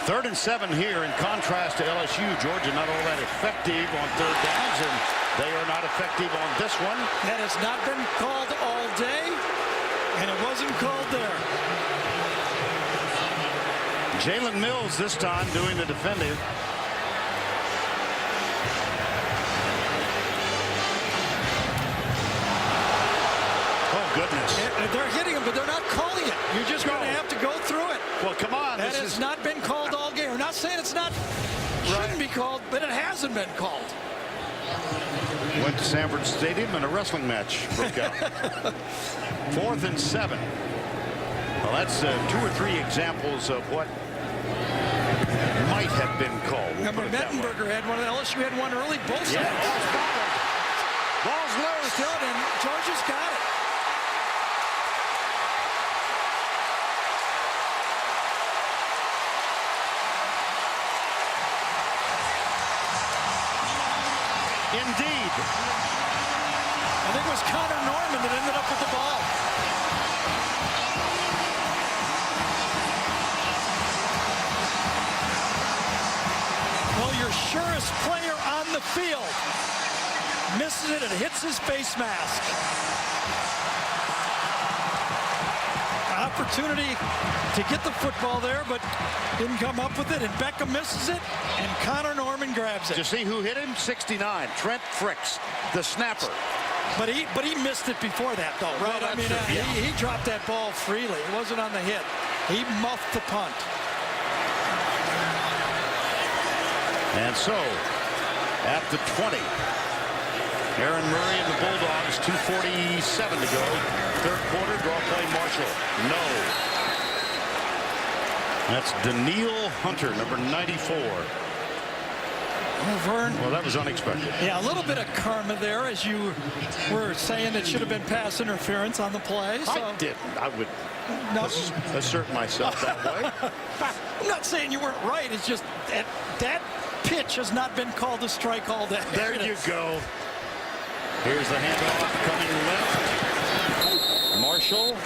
3rd and 7 here. In contrast to LSU, Georgia not all that effective on third downs, and they are not effective on this one. That has not been called all day, and it wasn't called there. Jalen Mills this time doing the defending. Oh, goodness. They're hitting him, but they're not calling it. You're just going to have to go through it. Well, come on. That has not been called all game. We're not saying it's not, shouldn't be called, but it hasn't been called. Went to Sanford Stadium and a wrestling match broke out. 4th and 7. Well, that's 2 or 3 examples of what might have been called. Remember, Mettenberger had one, LSU had one early, both sides. Ball's loose. Still, and Georgia's got it. Indeed. I think it was Connor Norman that ended up with the ball. Well, your surest player on the field misses it and hits his face mask. Opportunity to get the football there, but didn't come up with it, and Beckham misses it, and Connor Norman grabs it. Did you see who hit him? 69, Trent Fricks, the snapper. But he missed it before that, though, right? Well, I mean, he dropped that ball freely. It wasn't on the hit. He muffed the punt. And so, at the 20, Aaron Murray and the Bulldogs, 2:47 to go. Third quarter, draw play Marshall. No. That's Daniil Hunter, number 94. Well, Vern. Well, that was unexpected. Yeah, a little bit of karma there, as you were saying it should have been pass interference on the play. So. I didn't. I would assert myself that way. I'm not saying you weren't right. It's just that pitch has not been called a strike all day. There you go. Here's the handoff coming left. Marshall.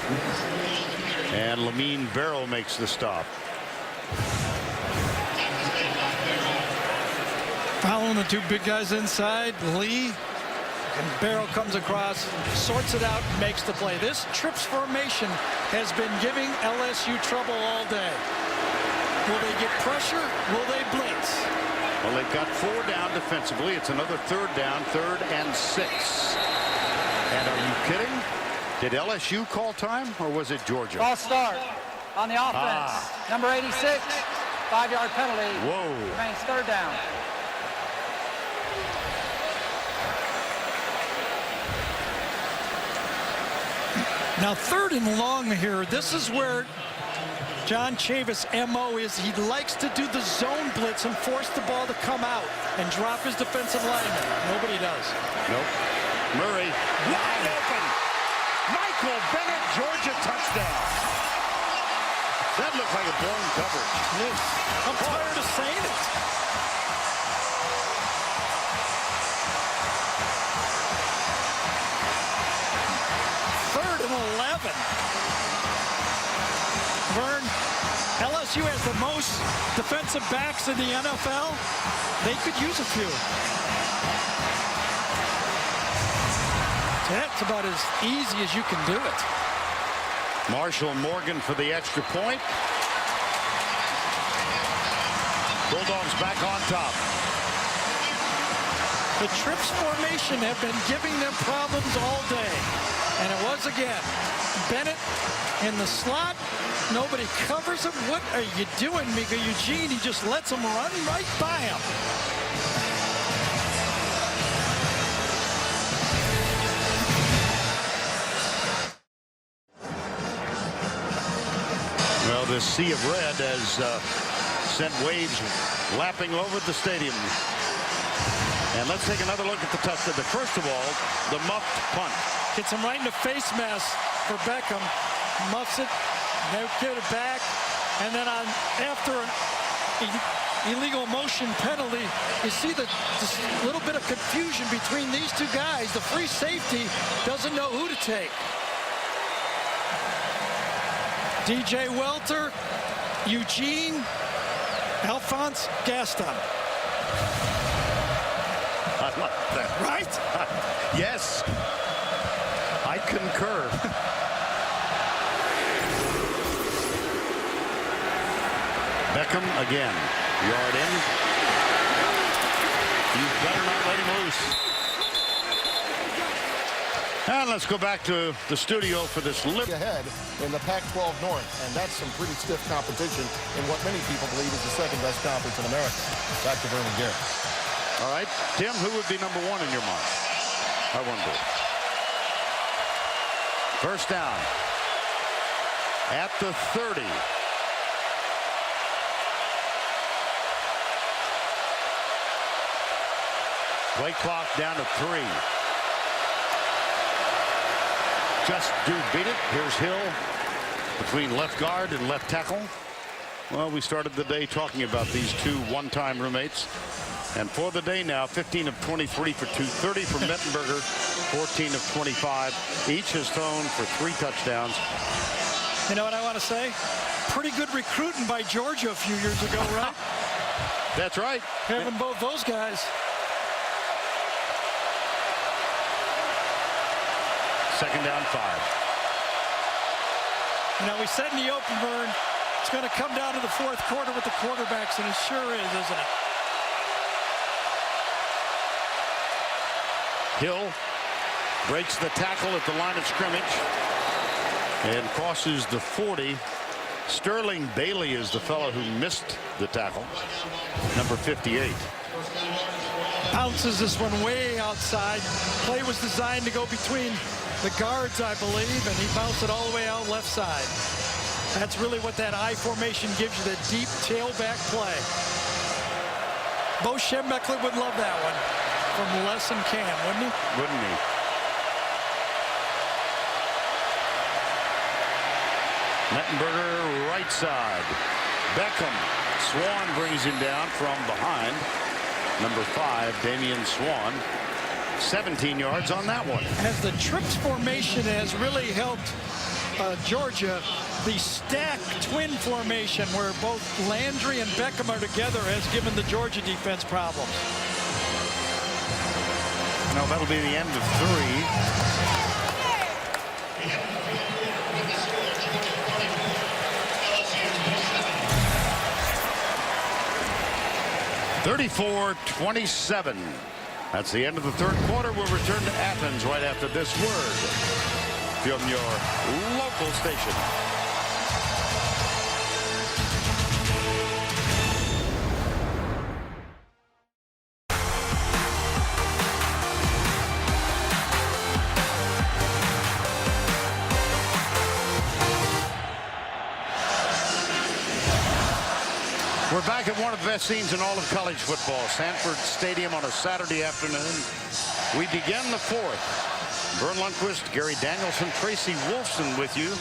And Lamine Barrow makes the stop. Following the two big guys inside, Lee and Barrow comes across, sorts it out, makes the play. This trips formation has been giving LSU trouble all day. Will they get pressure? Will they blitz? Well, they've got 4 down defensively. It's another 3rd down, 3rd and 6. And are you kidding? Did LSU call time, or was it Georgia? False start on the offense. Number 86, 5-yard penalty. Whoa. Remains 3rd down. Now 3rd and long here. This is where John Chavis' MO is. He likes to do the zone blitz and force the ball to come out and drop his defensive lineman. Nobody does. Nope. Murray wide open. Michael Bennett, Georgia touchdown. That looked like a blown coverage. I'm tired of saying it. Third and 11. Vern, LSU has the most defensive backs in the NFL. They could use a few. That's about as easy as you can do it. Marshall Morgan for the extra point. Bulldogs back on top. The trips formation have been giving them problems all day. And it was again. Bennett in the slot. Nobody covers him. What are you doing, Mika Eugene? He just lets him run right by him. Well, this sea of red has sent waves lapping over the stadium. And let's take another look at the touchdown. First of all, the muffed punt. Gets him right in the face mask for Beckham. Muffs it. They get it back. And then after an illegal motion penalty, you see this little bit of confusion between these two guys. The free safety doesn't know who to take. DJ Welter, Eugene, Alphonse Gaston. I like that. Right? Yes. I concur. Beckham again. Yard in. You better not let him loose. And let's go back to the studio for this lift ahead in the Pac-12 North, and that's some pretty stiff competition in what many people believe is the second-best conference in America. Back to Vernon Garrett. All right, Tim, who would be number 1 in your mind? I wonder. First down. at the 30. Play clock down to 3. Just do beat it. Here's Hill between left guard and left tackle. Well, we started the day talking about these two one-time roommates. And for the day now, 15 of 23 for 230 for Mettenberger, 14 of 25. Each has thrown for 3 touchdowns. You know what I want to say? Pretty good recruiting by Georgia a few years ago, right? That's right. Having both those guys. Second down 5. You know, we said in the open, Vern, it's going to come down to the fourth quarter with the quarterbacks, and it sure is, isn't it? Hill breaks the tackle at the line of scrimmage and crosses the 40. Sterling Bailey is the fellow who missed the tackle, number 58. Bounces this one way outside. Play was designed to go between the guards, I believe, and he bounced it all the way out left side. That's really what that I formation gives you, the deep tailback play. Bo Schembechler would love that one from Les and Cam, wouldn't he? Wouldn't he? Mettenberger right side. Beckham. Swan brings him down from behind. Number 5, Damian Swan. 17 yards on that one. As the trips formation has really helped Georgia, the stack twin formation where both Landry and Beckham are together has given the Georgia defense problems. No, that'll be the end of 3. 34-27. That's the end of the third quarter. We'll return to Athens right after this word from your local station. We're back at one of the best scenes in all of college football, Sanford Stadium on a Saturday afternoon. We begin the fourth. Vern Lundquist, Gary Danielson, Tracy Wolfson with you.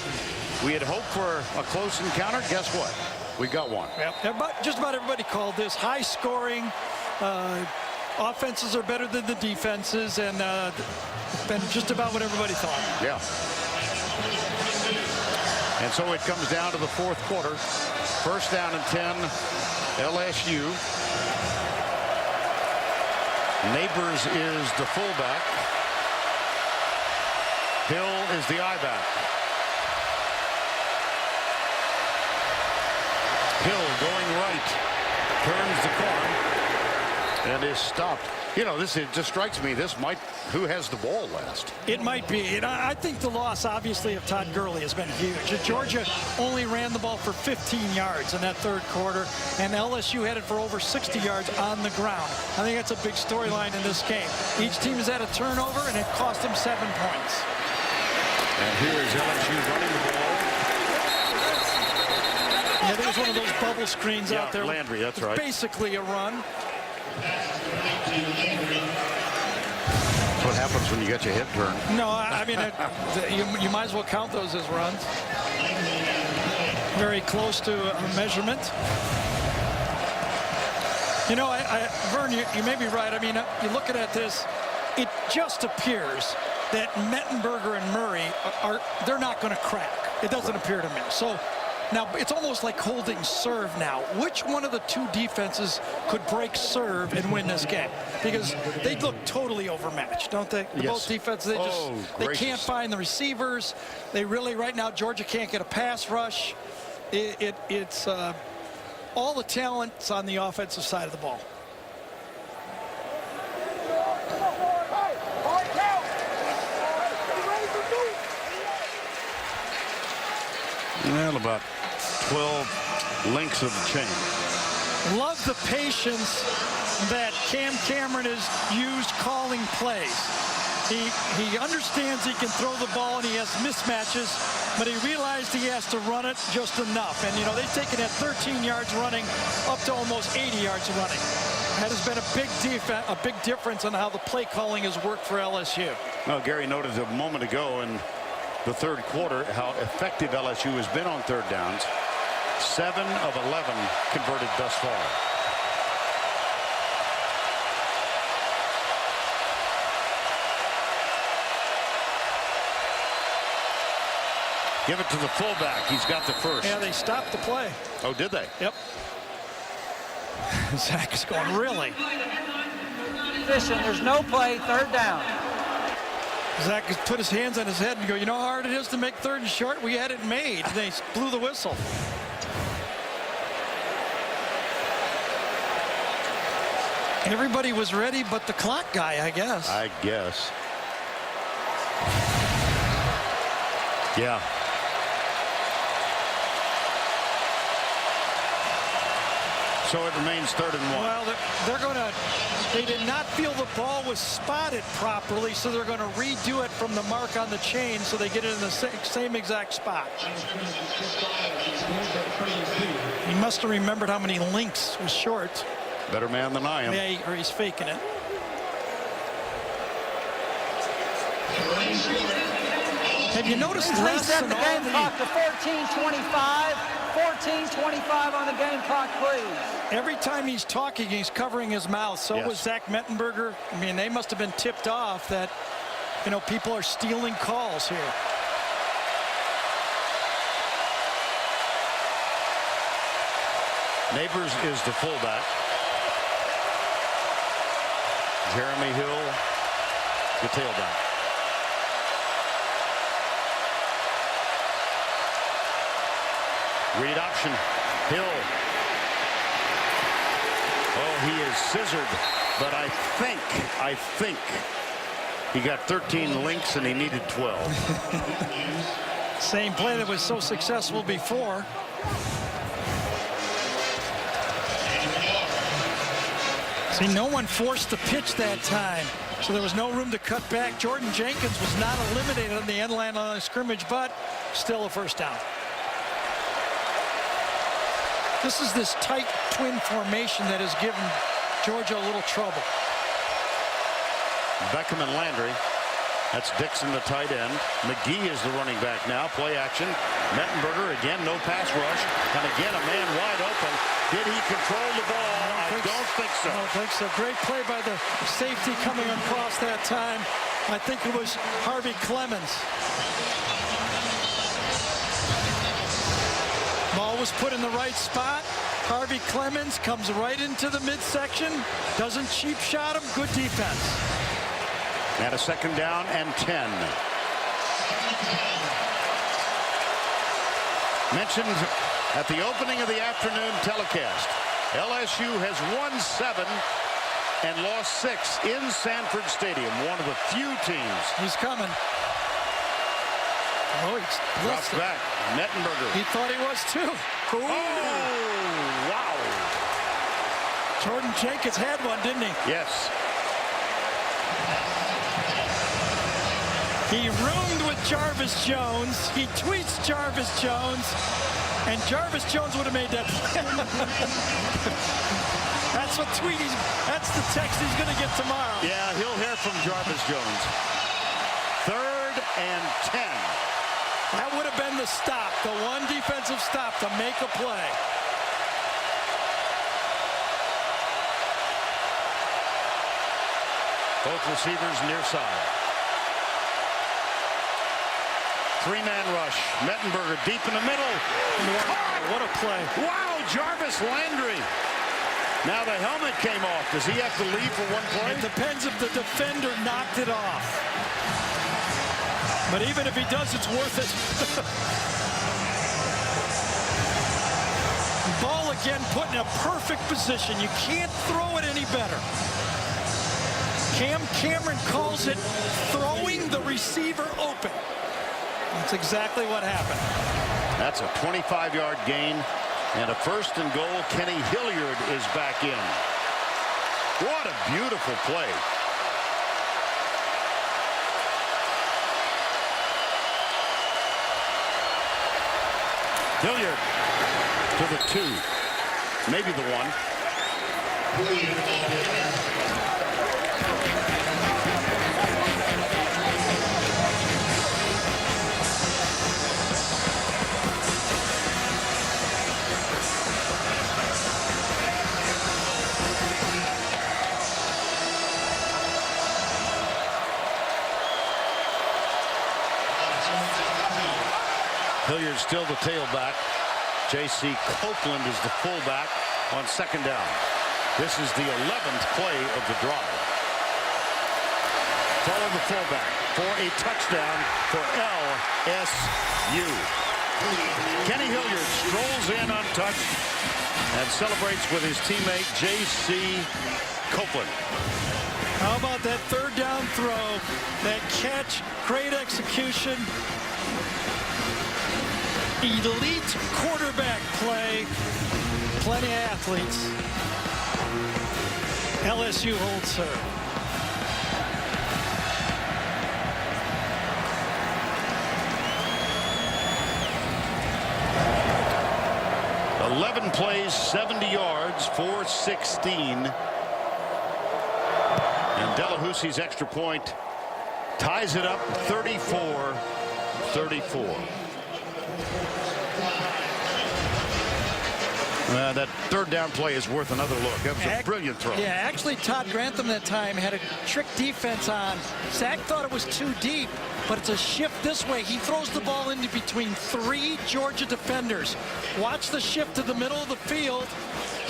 We had hoped for a close encounter. Guess what? We got one. Yep. Just about everybody called this high scoring. Offenses are better than the defenses, and it's been just about what everybody thought. Yeah. And so it comes down to the fourth quarter. First down and 10, LSU. Neighbors is the fullback. Hill is the I-back. Hill going right, turns the corner, and is stopped. You know, it just strikes me, who has the ball last? It might be. And I think the loss, obviously, of Todd Gurley has been huge. Georgia only ran the ball for 15 yards in that third quarter, and LSU had it for over 60 yards on the ground. I think that's a big storyline in this game. Each team has had a turnover, and it cost them 7 points. And here is LSU running the ball. Yeah, there was one of those bubble screens out there. Landry, that's right. Basically a run. That's what happens when you get your head turned. No, I mean, you might as well count those as runs. Very close to a measurement. You know, Vern, you may be right. I mean, you're looking at this, it just appears that Mettenberger and Murray they're not going to crack. It doesn't appear to me. So now it's almost like holding serve now. Which one of the two defenses could break serve and win this game? Because they look totally overmatched, don't they? Yes. Both defenses, they can't find the receivers. They really, right now, Georgia can't get a pass rush. It's all the talent's on the offensive side of the ball. Well, about 12 links of the chain. Love the patience that Cam Cameron has used calling plays. He understands he can throw the ball and he has mismatches, but he realized he has to run it just enough. And, you know, they've taken that 13 yards running up to almost 80 yards running. That has been a big difference in how the play calling has worked for LSU. Well, Gary noted a moment ago in the third quarter how effective LSU has been on third downs. 7 of 11 converted thus far. Give it to the fullback. He's got the first. Yeah, they stopped the play. Oh, did they? Yep. Zach is going, really? There's no play, third down. Zach has put his hands on his head and go, you know how hard it is to make third and short? We had it made. They blew the whistle. Everybody was ready but the clock guy, I guess. I guess. Yeah. So it remains 3rd and 1. Well, they did not feel the ball was spotted properly, so they're going to redo it from the mark on the chain so they get it in the same exact spot. He must have remembered how many links was short. Better man than I am. Yeah, or he's faking it. Have you noticed Please set the game clock to 14:25. 14:25 on the game clock, please. Every time he's talking, he's covering his mouth. So was Zach Mettenberger. I mean, they must have been tipped off that, you know, people are stealing calls here. Neighbors is the fullback. Jeremy Hill, the tailback. Read option. Hill. Oh, he is scissored, but I think he got 13 links and he needed 12. Same play that was so successful before. See, no one forced the pitch that time, so there was no room to cut back. Jordan Jenkins was not eliminated on the end line on a scrimmage, but still a first down. This is this tight twin formation that has given Georgia a little trouble. Beckham and Landry. That's Dixon, the tight end. McGee is the running back now. Play action. Mettenberger again, no pass rush. And again, a man wide open. Did he control the ball? I don't think so. I don't think so. Great play by the safety coming across that time. I think it was Harvey Clemens. Ball was put in the right spot. Harvey Clemens comes right into the midsection. Doesn't cheap shot him. Good defense. And a 2nd down and 10. Mentioned at the opening of the afternoon telecast, LSU has won 7 and lost 6 in Sanford Stadium. One of the few teams. He's coming. Oh, he's drops back. Mettenberger. He thought he was too. Ooh. Oh, wow. Jordan Jenkins had one, didn't he? Yes. He roomed with Jarvis Jones. He tweets Jarvis Jones, and Jarvis Jones would have made that play. That's what that's the text he's going to get tomorrow. Yeah, he'll hear from Jarvis Jones. 3rd and 10. That would have been the stop, the one defensive stop to make a play. Both receivers near side. 3-man rush. Mettenberger deep in the middle. Wow, what a play. Wow, Jarvis Landry. Now the helmet came off. Does he have to leave for one play? It depends if the defender knocked it off. But even if he does, it's worth it. Ball again put in a perfect position. You can't throw it any better. Cam Cameron calls it throwing the receiver open. That's exactly what happened. That's a 25-yard gain and a 1st and goal. Kenny Hilliard is back in. What a beautiful play. Hilliard to the 2, maybe the 1. Hilliard still the tailback. J.C. Copeland is the fullback on 2nd down. This is the 11th play of the drive. Follow the fullback for a touchdown for LSU. Kenny Hilliard strolls in untouched and celebrates with his teammate J.C. Copeland. How about that 3rd down throw? That catch, great execution. Elite quarterback play. Plenty of athletes. LSU holds serve. $11 plays, 70 yards, 416. And Delahoussie's extra point ties it up 34-34. That 3rd down play is worth another look. That was a brilliant throw. Yeah, actually, Todd Grantham that time had a trick defense on. Zach thought it was too deep, but it's a shift this way. He throws the ball into between 3 Georgia defenders. Watch the shift to the middle of the field.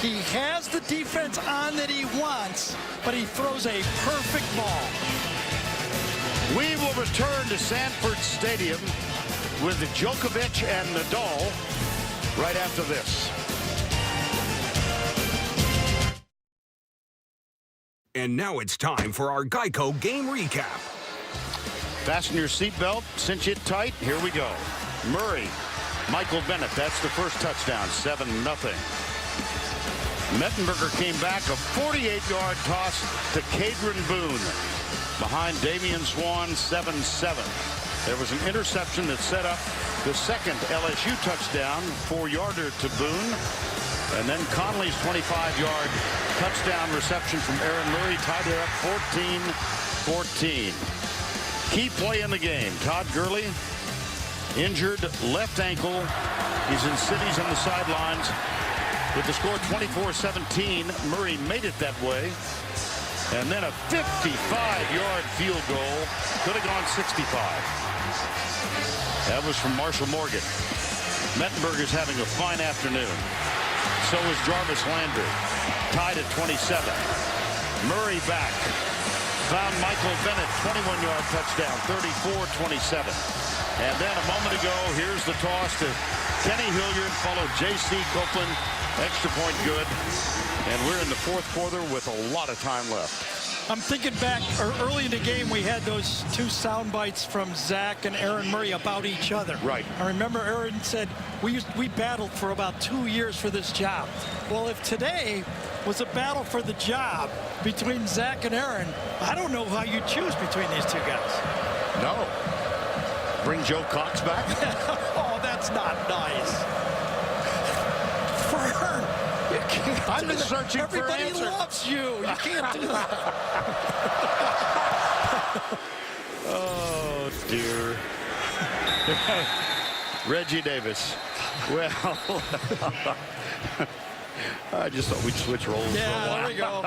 He has the defense on that he wants, but he throws a perfect ball. We will return to Sanford Stadium with Djokovic and Nadal right after this. And now it's time for our Geico game recap. Fasten your seatbelt, cinch it tight. Here we go. Murray, Michael Bennett. That's the first touchdown, 7-0. Mettenberger came back, a 48-yard toss to Cadron Boone. Behind Damian Swan, 7-7. There was an interception that set up the second LSU touchdown, 4-yarder to Boone. And then Conley's 25-yard touchdown reception from Aaron Murray tied it up 14-14. Key play in the game. Todd Gurley, injured left ankle. He's in cities on the sidelines. With the score 24-17, Murray made it that way. And then a 55-yard field goal. Could have gone 65. That was from Marshall Morgan. Mettenberger's having a fine afternoon. So is Jarvis Landry. Tied at 27. Murray back. Found Michael Bennett, 21-yard touchdown, 34-27. And then a moment ago, here's the toss to Kenny Hilliard, followed J.C. Copeland. Extra point good. And we're in the 4th quarter with a lot of time left. I'm thinking back early in the game, we had those 2 sound bites from Zach and Aaron Murray about each other. Right. I remember Aaron said, we battled for about 2 years for this job. Well, if today was a battle for the job between Zach and Aaron, I don't know how you choose between these 2 guys. No. Bring Joe Cox back? Oh, that's not nice. Fern, you can't. I'm just searching for an answer. Everybody loves you. You can't do that. Oh, dear. Reggie Davis. Well, I just thought we'd switch roles for a while. There we go.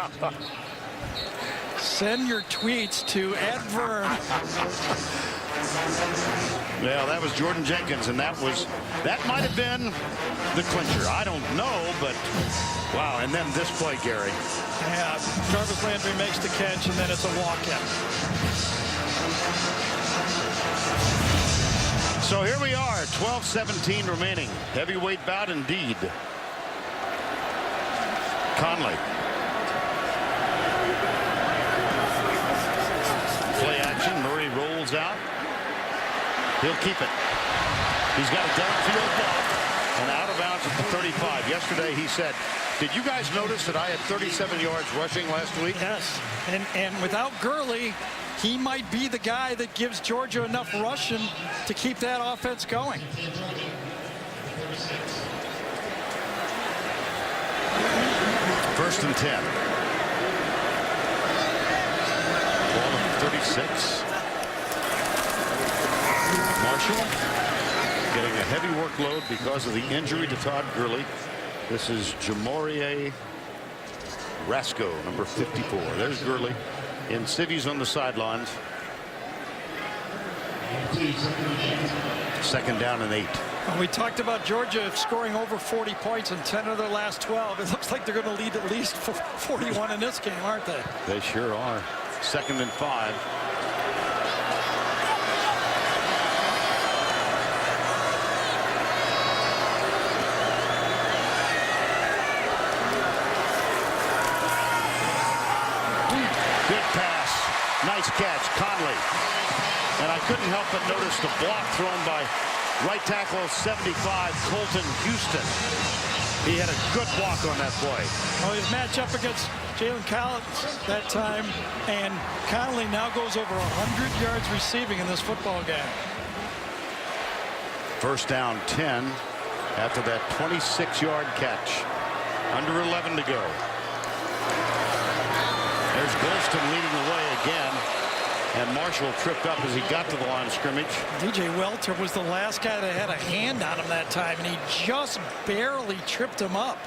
Send your tweets to @Vern. Well, that was Jordan Jenkins, and that might have been the clincher. I don't know, but wow. And then this play, Gary. Yeah, Jarvis Landry makes the catch, and then it's a walk-in. So here we are, 12-17 remaining. Heavyweight bout indeed. Conley. Play action. Murray rolls out. He'll keep it. He's got a downfield block and out of bounds at the 35. Yesterday he said, did you guys notice that I had 37 yards rushing last week? Yes, and without Gurley, he might be the guy that gives Georgia enough rushing to keep that offense going. First and 10. Ball at 36. Marshall getting a heavy workload because of the injury to Todd Gurley. This is Jamorie Rasco, number 54. There's Gurley in civvies on the sidelines. Second down and 8. We talked about Georgia scoring over 40 points in 10 of their last 12. It looks like they're going to lead at least 41 in this game, aren't they? They sure are. Second and 5. Good pass. Nice catch. Conley. And I couldn't help but notice the block thrown by right tackle 75, Colton Houston. He had a good block on that play. Oh, his matchup against Jalen Collins that time, and Conley now goes over 100 yards receiving in this football game. First down 10 after that 26-yard catch. Under 11 to go. There's Golston leading the way again. And Marshall tripped up as he got to the line of scrimmage. DJ Welter was the last guy that had a hand on him that time, and he just barely tripped him up.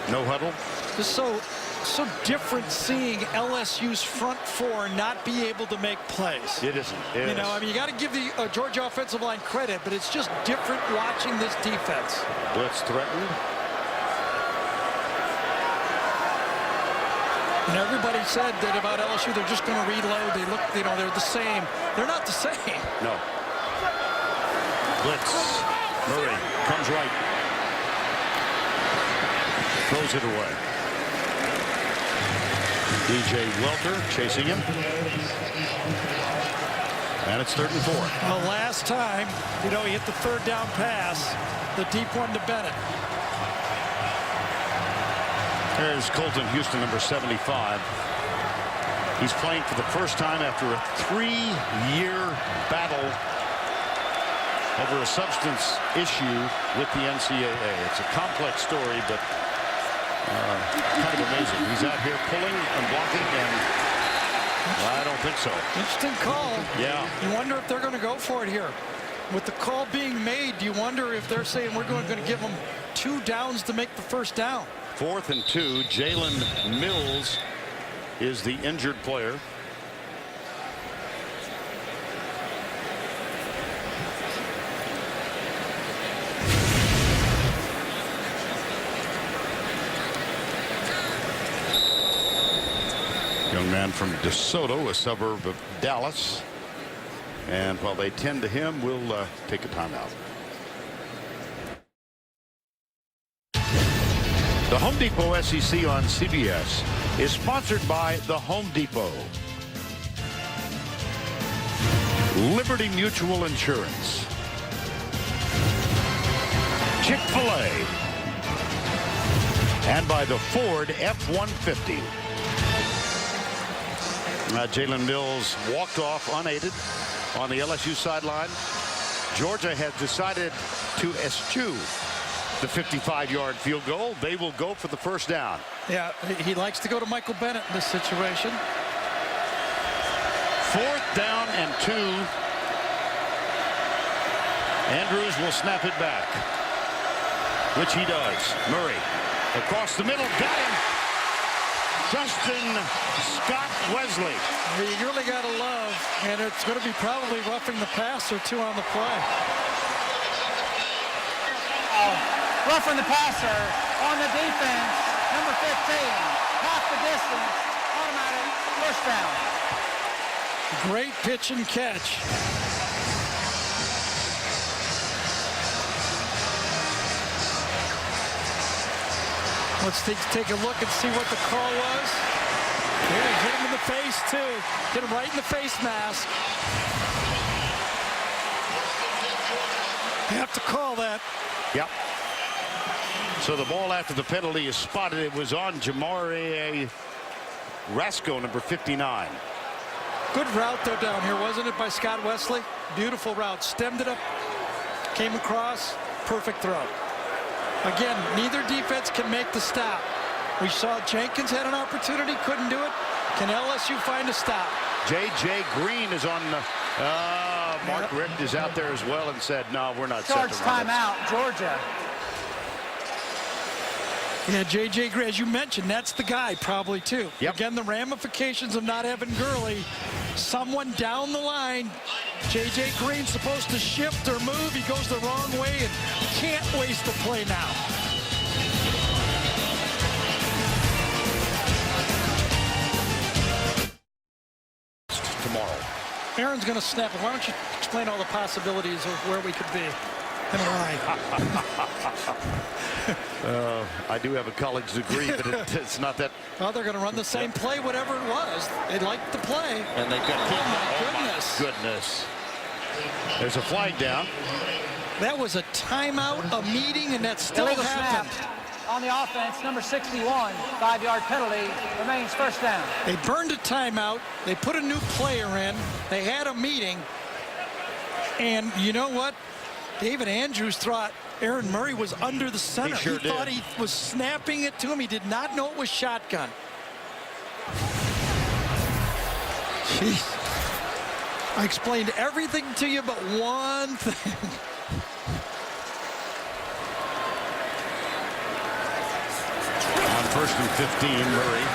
No huddle. Just so different seeing LSU's front four not be able to make plays. It isn't. You know, I mean, you got to give the Georgia offensive line credit, but it's just different watching this defense. Blitz threatened. And everybody said that about LSU, they're just going to reload. They look, you know, they're the same. They're not the same. No. Blitz. Murray comes right. Throws it away. DJ Welter chasing him. And it's 3rd and 4. Well, last time, you know, he hit the 3rd down pass, the deep one to Bennett. There's Colton Houston, number 75. He's playing for the first time after a 3-year battle over a substance issue with the NCAA. It's a complex story, but kind of amazing. He's out here pulling and blocking, and I don't think so. Interesting call. Yeah. You wonder if they're going to go for it here. With the call being made, do you wonder if they're saying we're going to give them 2 downs to make the first down? 4th and 2. Jalen Mills is the injured player. Young man from DeSoto, a suburb of Dallas. And while they tend to him, we'll take a timeout. The Home Depot SEC on CBS is sponsored by the Home Depot, Liberty Mutual Insurance, Chick-fil-A, and by the Ford F-150. Jalen Mills walked off unaided on the LSU sideline. Georgia has decided to eschew the 55-yard field goal. They will go for the first down. Yeah, he likes to go to Michael Bennett in this situation. 4th down and 2. Andrews will snap it back, which he does. Murray across the middle, got him. Justin Scott Wesley. You really got to love, and it's going to be probably roughing the passer too on the play. Roughing the passer on the defense, number 15, half the distance, automatic first down. Great pitch and catch. Let's take a look and see what the call was. Yeah, hit him in the face too. Hit him right in the face mask. You have to call that. Yep. So the ball after the penalty is spotted. It was on Jamorie Rasco, number 59. Good route though down here, wasn't it, by Scott Wesley? Beautiful route. Stemmed it up, came across, perfect throw. Again, neither defense can make the stop. We saw Jenkins had an opportunity, couldn't do it. Can LSU find a stop? J.J. Green is on the... Mark Richt is out there as well and said, no, we're not set to run timeout, Georgia. Yeah, J.J. Green, as you mentioned, that's the guy probably too. Yep. Again, the ramifications of not having Gurley. Someone down the line, J.J. Green's supposed to shift or move. He goes the wrong way and can't waste the play now. Tomorrow. Aaron's going to snap it. Why don't you explain all the possibilities of where we could be and why? I do have a college degree, but it's not that. Well, they're going to run the same play, whatever it was. They like the play. And they've got Oh, my goodness. There's a flag down. That was a timeout, a meeting, and that still Illegal happened. snap on the offense, number 61, 5-yard penalty, remains first down. They burned a timeout. They put a new player in. They had a meeting. And you know what? David Andrews thought Aaron Murray was under the center. He thought he was snapping it to him. He did not know it was shotgun. Jeez. I explained everything to you but one thing. On 1st and 15, Murray.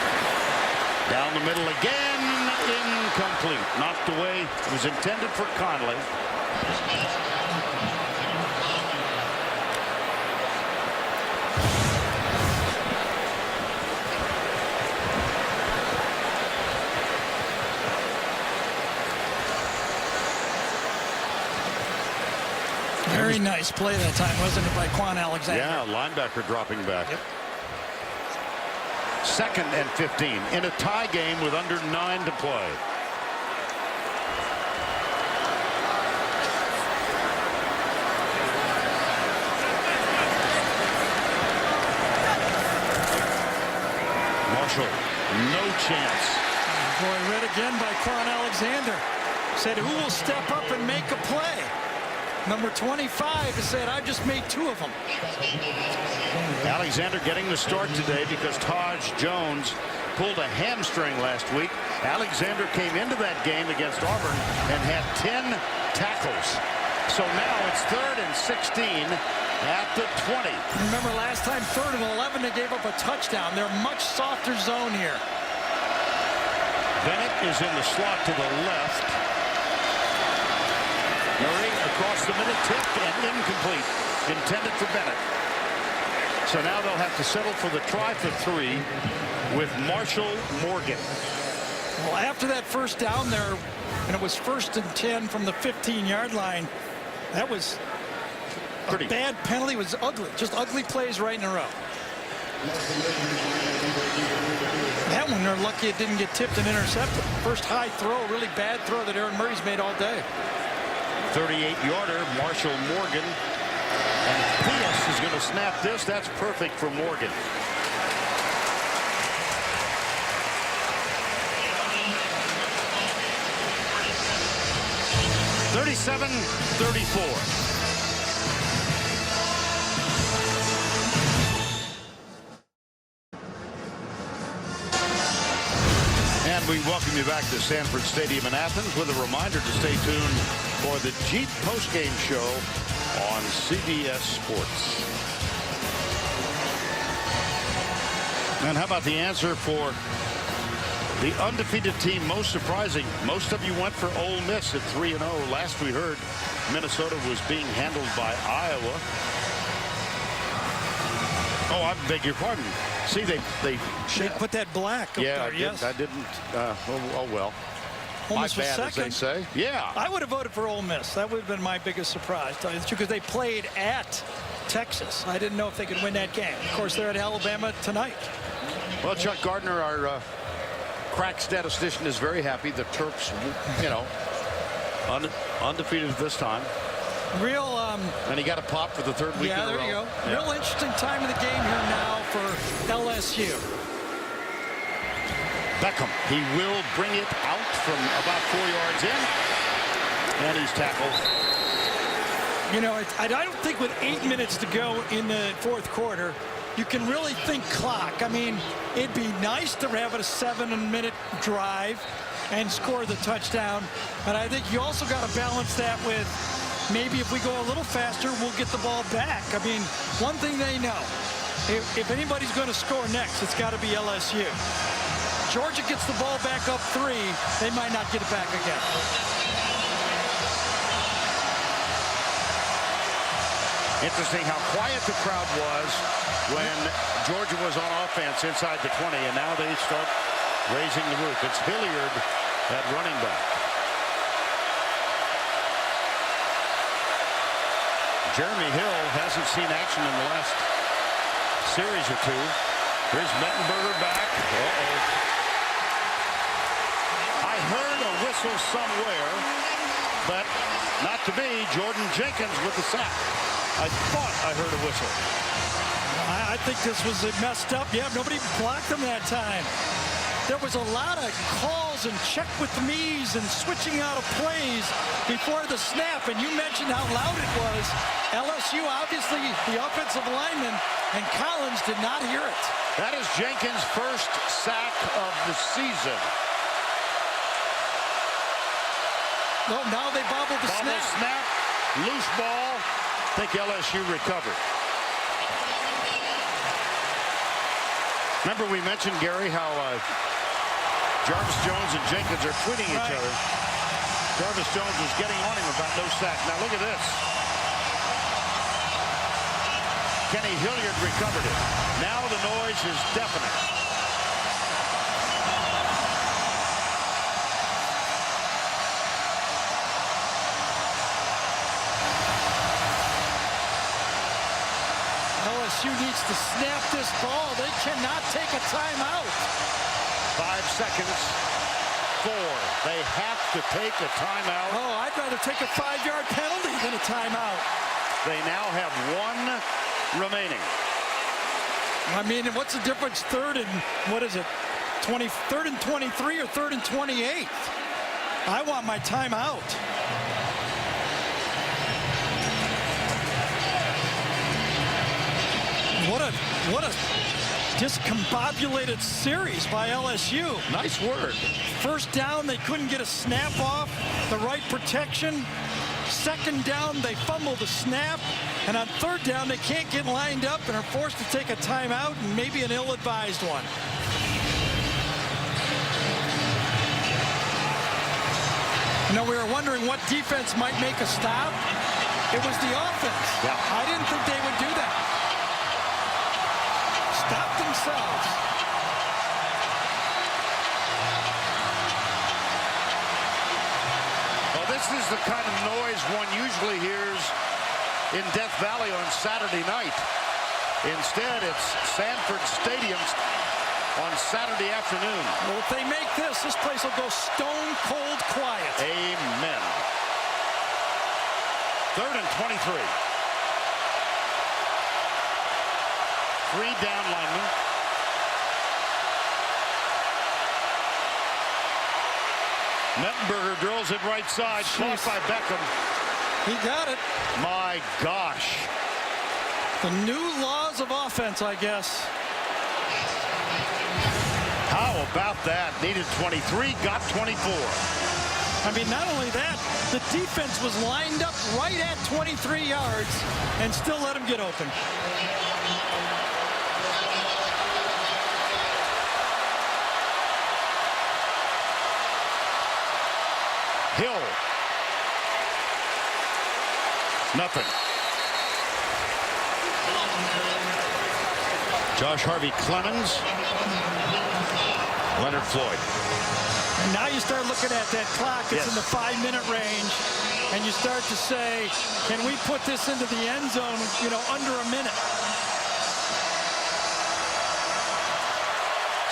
Down the middle again. Incomplete. Knocked away. It was intended for Conley. Very nice play that time, wasn't it, by Quan Alexander? Yeah, linebacker dropping back. Yep. 2nd and 15 in a tie game with under 9 to play. Marshall, no chance. Boy, read again by Quan Alexander. Said, who will step up and make a play? Number 25 has said, I just made 2 of them. Alexander getting the start today because Taj Jones pulled a hamstring last week. Alexander came into that game against Auburn and had 10 tackles. So now it's 3rd and 16 at the 20. Remember last time, 3rd and 11, they gave up a touchdown. They're much softer zone here. Bennett is in the slot to the left. Murray across the middle, tipped and incomplete. Intended for Bennett. So now they'll have to settle for the try for 3 with Marshall Morgan. Well, after that first down there, and it was 1st and 10 from the 15-yard line, that was a bad penalty. It was ugly. Just ugly plays right in a row. That one, they're lucky it didn't get tipped and intercepted. First high throw, really bad throw that Aaron Murray's made all day. 38-yarder, Marshall Morgan. And Pierce is going to snap this. That's perfect for Morgan. (37-34). And we welcome you back to Sanford Stadium in Athens with a reminder to stay tuned for the Jeep postgame show on CBS Sports. And how about the answer for the undefeated team most surprising? Most of you went for Ole Miss at 3-0. Last we heard, Minnesota was being handled by Iowa. Oh, I beg your pardon. See, they put that black up yeah, there, yes. I didn't. Oh, well. Ole Miss was bad, second. as they say. Yeah. I would have voted for Ole Miss. That would have been my biggest surprise, tell you the truth, because they played at Texas. I didn't know if they could win that game. Of course, they're at Alabama tonight. Well, Chuck Gardner, our crack statistician, is very happy. The Terps, you know, undefeated this time. Real. And he got a pop for the 3rd week in a row. Yeah, there you go. Yeah. Real interesting time of the game here now for LSU. Beckham, he will bring it out from about 4 yards in. And he's tackled. You know, I don't think with 8 minutes to go in the fourth quarter, you can really think clock. I mean, it'd be nice to have a 7-minute drive and score the touchdown. But I think you also got to balance that with maybe if we go a little faster, we'll get the ball back. I mean, one thing they know, if anybody's going to score next, it's got to be LSU. Georgia gets the ball back up 3, they might not get it back again. Interesting how quiet the crowd was when Georgia was on offense inside the 20, and now they start raising the roof. It's Hilliard at running back. Jeremy Hill hasn't seen action in the last series or two. Here's Mettenberger back. I heard a whistle somewhere, but not to be. Jordan Jenkins with the sack. I thought I heard a whistle. I think this was messed up. Yeah, nobody blocked them that time. There was a lot of calls and check with me's and switching out of plays before the snap. And you mentioned how loud it was. LSU, obviously, the offensive lineman, and Collins did not hear it. That is Jenkins' first sack of the season. No, now they bobbled the snap. Loose ball. I think LSU recovered. Remember we mentioned, Gary, how Jarvis Jones and Jenkins are tweeting each other. Jarvis Jones was getting on him about no sack. Now look at this. Kenny Hilliard recovered it. Now the noise is deafening. LSU needs to snap this ball. They cannot take a timeout. 5 seconds. 4. They have to take a timeout. Oh, I'd rather take a 5-yard penalty than a timeout. They now have 1 remaining. I mean, what's the difference? Third and, what is it? 3rd and 23 or 3rd and 28? I want my timeout. What a discombobulated series by LSU. Nice word. First down, they couldn't get a snap off, the right protection. Second down, they fumble the snap. And on third down, they can't get lined up and are forced to take a timeout, and maybe an ill-advised one. You know, we were wondering what defense might make a stop. It was the offense. Yeah. I didn't think they would do that. Stop themselves. Well, this is the kind of noise one usually hears in Death Valley on Saturday night. Instead, it's Sanford Stadium on Saturday afternoon. Well, if they make this place will go stone cold quiet. Amen. 3rd and 23. 3 down linemen. Mettenberger drills it right side. Caught by Beckham. He got it. My gosh. The new laws of offense, I guess. How about that? Needed 23, got 24. I mean, not only that, the defense was lined up right at 23 yards and still let him get open. Hill. Nothing. Josh Harvey-Clemens. Leonard Floyd. And now you start looking at that clock. It's in the 5-minute range. And you start to say, can we put this into the end zone, you know, under a minute?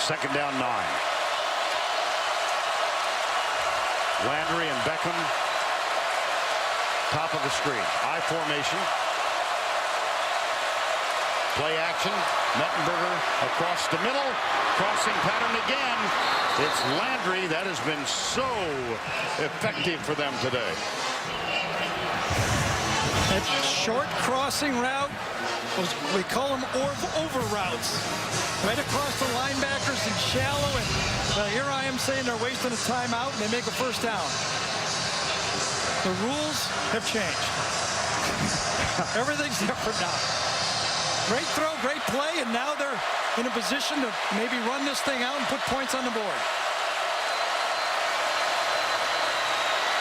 2nd down 9. Landry and Beckham. Top of the screen. I formation. Play action. Mettenberger across the middle. Crossing pattern again. It's Landry. That has been so effective for them today. That short crossing route, we call them over routes. Right across the linebackers and shallow. And here I am saying they're wasting a timeout and they make a first down. The rules have changed. Everything's different now. Great throw, great play, and now they're in a position to maybe run this thing out and put points on the board.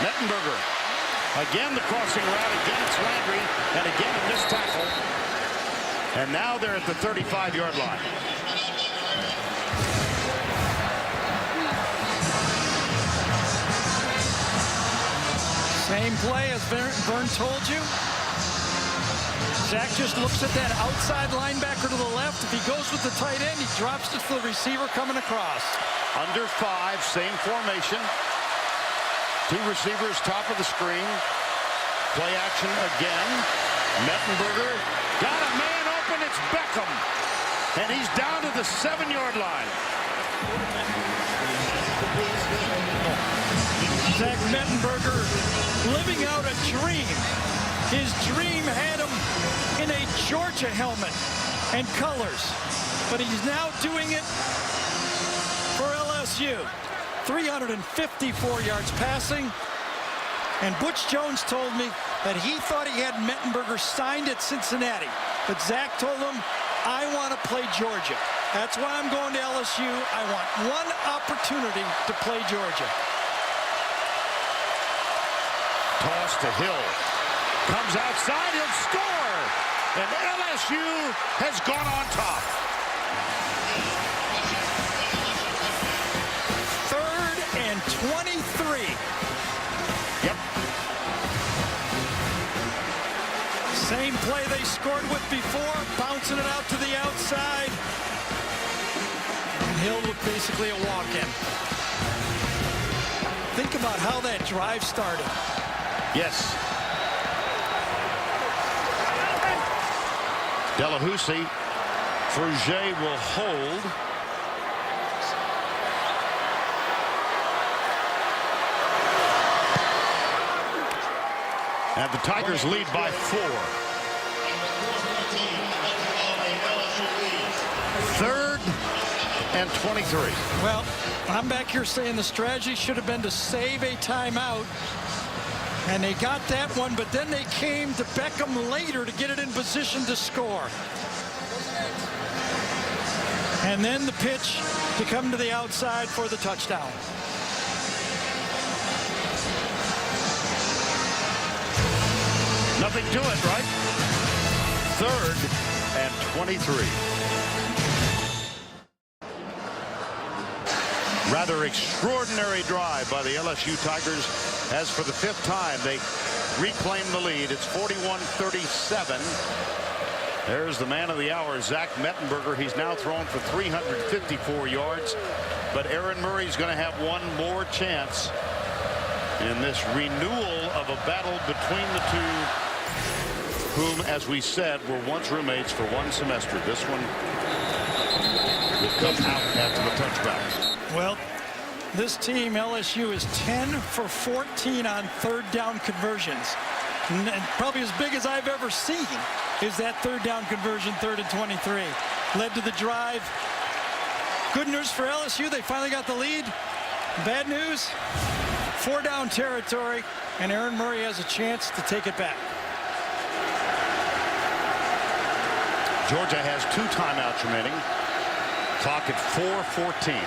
Mettenberger. Again, the crossing route. Again, it's Landry. And again, a missed tackle. And now they're at the 35-yard line. Same play as Vern told you. Zach just looks at that outside linebacker to the left. If he goes with the tight end, he drops it to the receiver coming across. Under 5, same formation. 2 receivers, top of the screen. Play action again. Mettenberger got a man open. It's Beckham. And he's down to the 7-yard line. Zach Mettenberger living out a dream. His dream had him in a Georgia helmet and colors. But he's now doing it for LSU. 354 yards passing. And Butch Jones told me that he thought he had Mettenberger signed at Cincinnati. But Zach told him, I want to play Georgia. That's why I'm going to LSU. I want one opportunity to play Georgia. Toss to Hill. Comes outside, he'll score! And LSU has gone on top. 3rd and 23. Yep. Same play they scored with before, bouncing it out to the outside. And Hill with basically a walk-in. Think about how that drive started. Yes. Delahousie. Fruget will hold. And the Tigers lead by 4. 3rd and 23. Well, I'm back here saying the strategy should have been to save a timeout. And they got that one, but then they came to Beckham later to get it in position to score. And then the pitch to come to the outside for the touchdown. Nothing to it, right? 3rd and 23. Rather extraordinary drive by the LSU Tigers, as for the 5th time they reclaim the lead. It's 41-37. There's the man of the hour, Zach Mettenberger. He's now thrown for 354 yards, but Aaron Murray's going to have one more chance in this renewal of a battle between the two, whom, as we said, were once roommates for one semester. This one will come out after the touchback. Well, this team, LSU, is 10 for 14 on 3rd down conversions. And probably as big as I've ever seen is that 3rd down conversion, 3rd and 23. Led to the drive. Good news for LSU, they finally got the lead. Bad news, 4 down territory, and Aaron Murray has a chance to take it back. Georgia has 2 timeouts remaining. Clock at 4:14.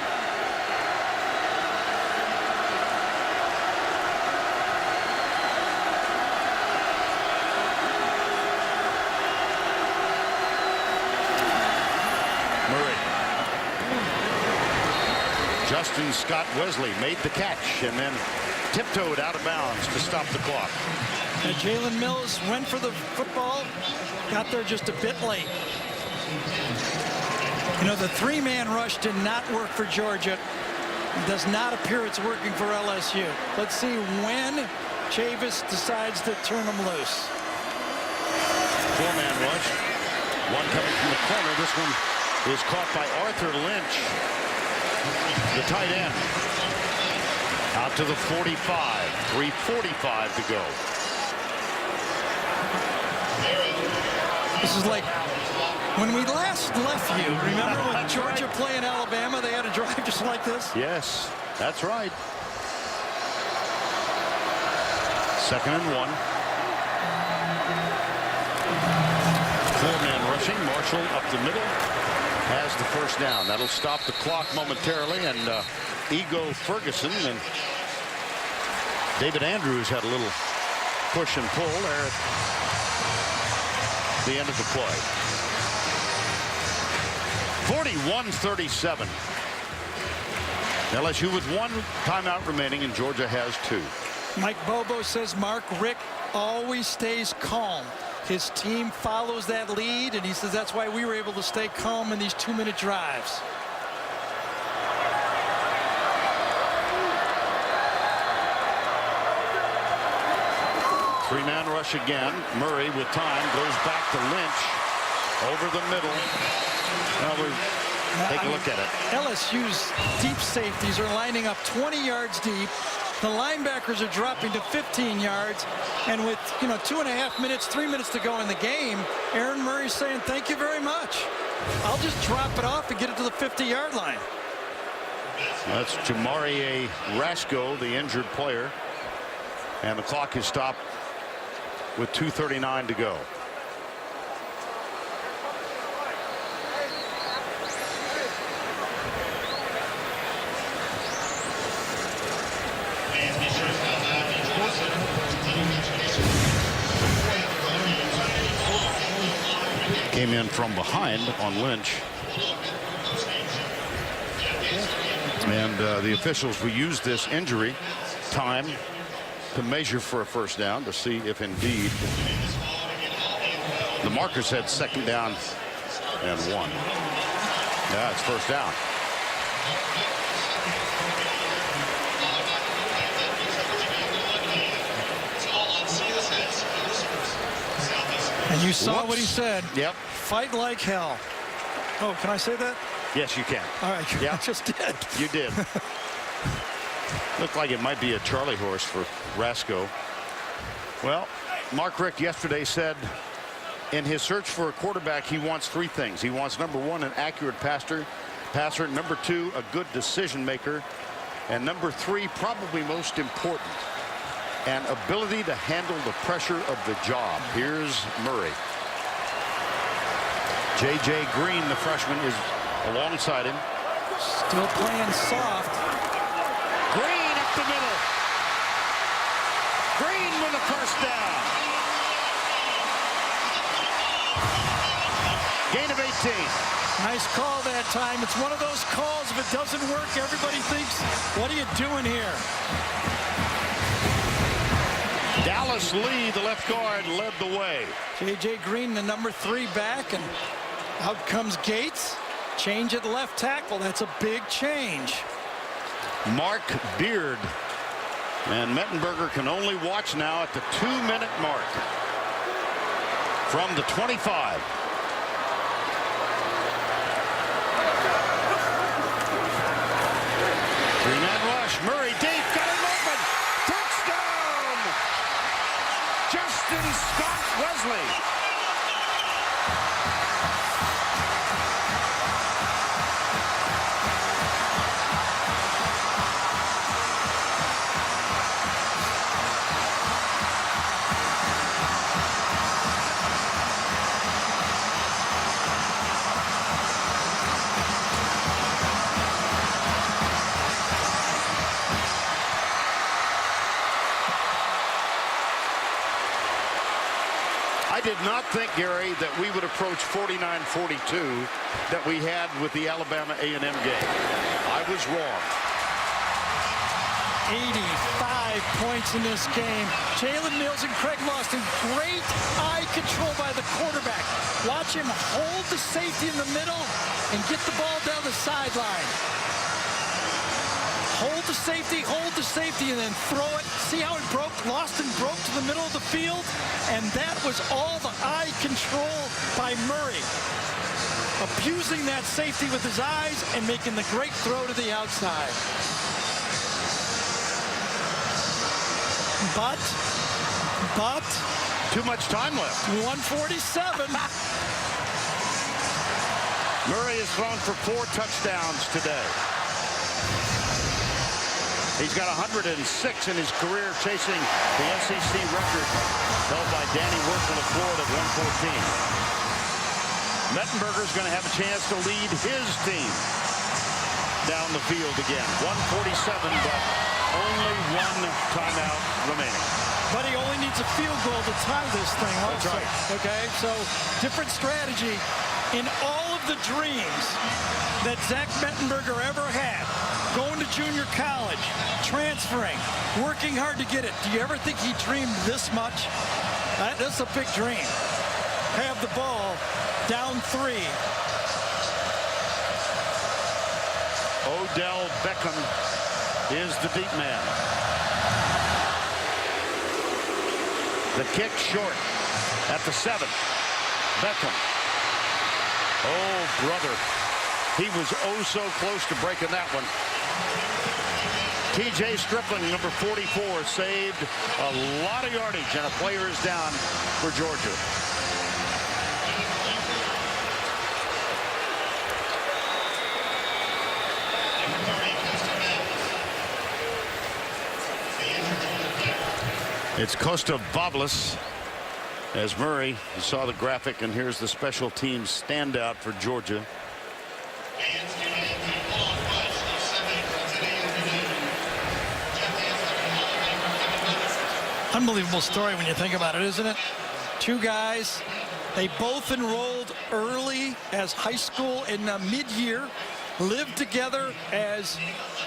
Justin Scott Wesley made the catch and then tiptoed out of bounds to stop the clock. And Jalen Mills went for the football, got there just a bit late. You know, the 3-man rush did not work for Georgia. It does not appear it's working for LSU. Let's see when Chavis decides to turn them loose. 4-man rush. One coming from the corner. This one is caught by Arthur Lynch, the tight end. Out to the 45. 3:45 to go. This is like when we last left you. Remember when Georgia playing Alabama, they had a drive just like this? Yes, that's right. 2nd and 1. 4-man rushing. Marshall up the middle has the first down. That'll stop the clock momentarily, and Ego Ferguson and David Andrews had a little push and pull there at the end of the play. 41-37. LSU with 1 timeout remaining, and Georgia has 2. Mike Bobo says Mark Richt always stays calm. His team follows that lead, and he says that's why we were able to stay calm in these 2-minute drives. Three-man rush again. Murray with time goes back to Lynch over the middle. Well, take a look at it. LSU's deep safeties are lining up 20 yards deep. The linebackers are dropping to 15 yards, and with 2.5 minutes, 3 minutes to go in the game, Aaron Murray's saying thank you very much. I'll just drop it off and get it to the 50-yard line. That's Jamarie Rasco, the injured player, and the clock is stopped with 2:39 to go. Came in from behind on Lynch. And the officials will use this injury time to measure for a first down to see if indeed the marker said 2nd down and 1. Yeah, it's first down. And you saw what he said. Yep. Fight like hell. Oh, can I say that? Yes, you can. All right. Yep. I just did. You did. Looked like it might be a Charlie horse for Rasco. Well, Mark Richt yesterday said in his search for a quarterback, he wants 3 things. He wants, number 1, an accurate passer. Number 2, a good decision maker. And number 3, probably most important, an ability to handle the pressure of the job. Here's Murray. J.J. Green, the freshman, is alongside him. Still playing soft. Green up the middle. Green with a first down. Gain of 18. Nice call that time. It's one of those calls, if it doesn't work, everybody thinks, what are you doing here? Dallas Lee, the left guard, led the way. J.J. Green, the number 3 back, and out comes Gates. Change at left tackle. That's a big change. Mark Beard. And Mettenberger can only watch now at the 2-minute mark. From the 25. Three-man rush. Murray deep. Got him open. Touchdown! Justin Scott Wesley. I did not think, Gary, that we would approach 49-42 that we had with the Alabama A&M game. I was wrong. 85 points in this game. Jalen Mills and Craig Lawson, great eye control by the quarterback. Watch him hold the safety in the middle and get the ball down the sideline. Hold the safety, and then throw it. See how it broke? Lawson broke to the middle of the field, and that was all the eye control by Murray. Abusing that safety with his eyes and making the great throw to the outside. But Too much time left. 1:47. Murray has thrown for 4 touchdowns today. He's got 106 in his career, chasing the SEC record held by Danny Werfel of Florida at 114. Mettenberger's going to have a chance to lead his team down the field again. 1:47, but only 1 timeout remaining. But he only needs a field goal to tie this thing also. That's right. Okay, so different strategy. In all of the dreams that Zach Mettenberger ever had, going to junior college, transferring, working hard to get it, do you ever think he dreamed this much? That's a big dream. Have the ball, down 3. Odell Beckham is the deep man. The kick short at the 7. Beckham. Oh, brother. He was oh so close to breaking that one. TJ Stripling, number 44, saved a lot of yardage, and a player is down for Georgia. It's Costa Boblis as Murray. You saw the graphic, and here's the special teams standout for Georgia. Unbelievable story when you think about it, isn't it? 2 guys, they both enrolled early as high school in mid-year, lived together as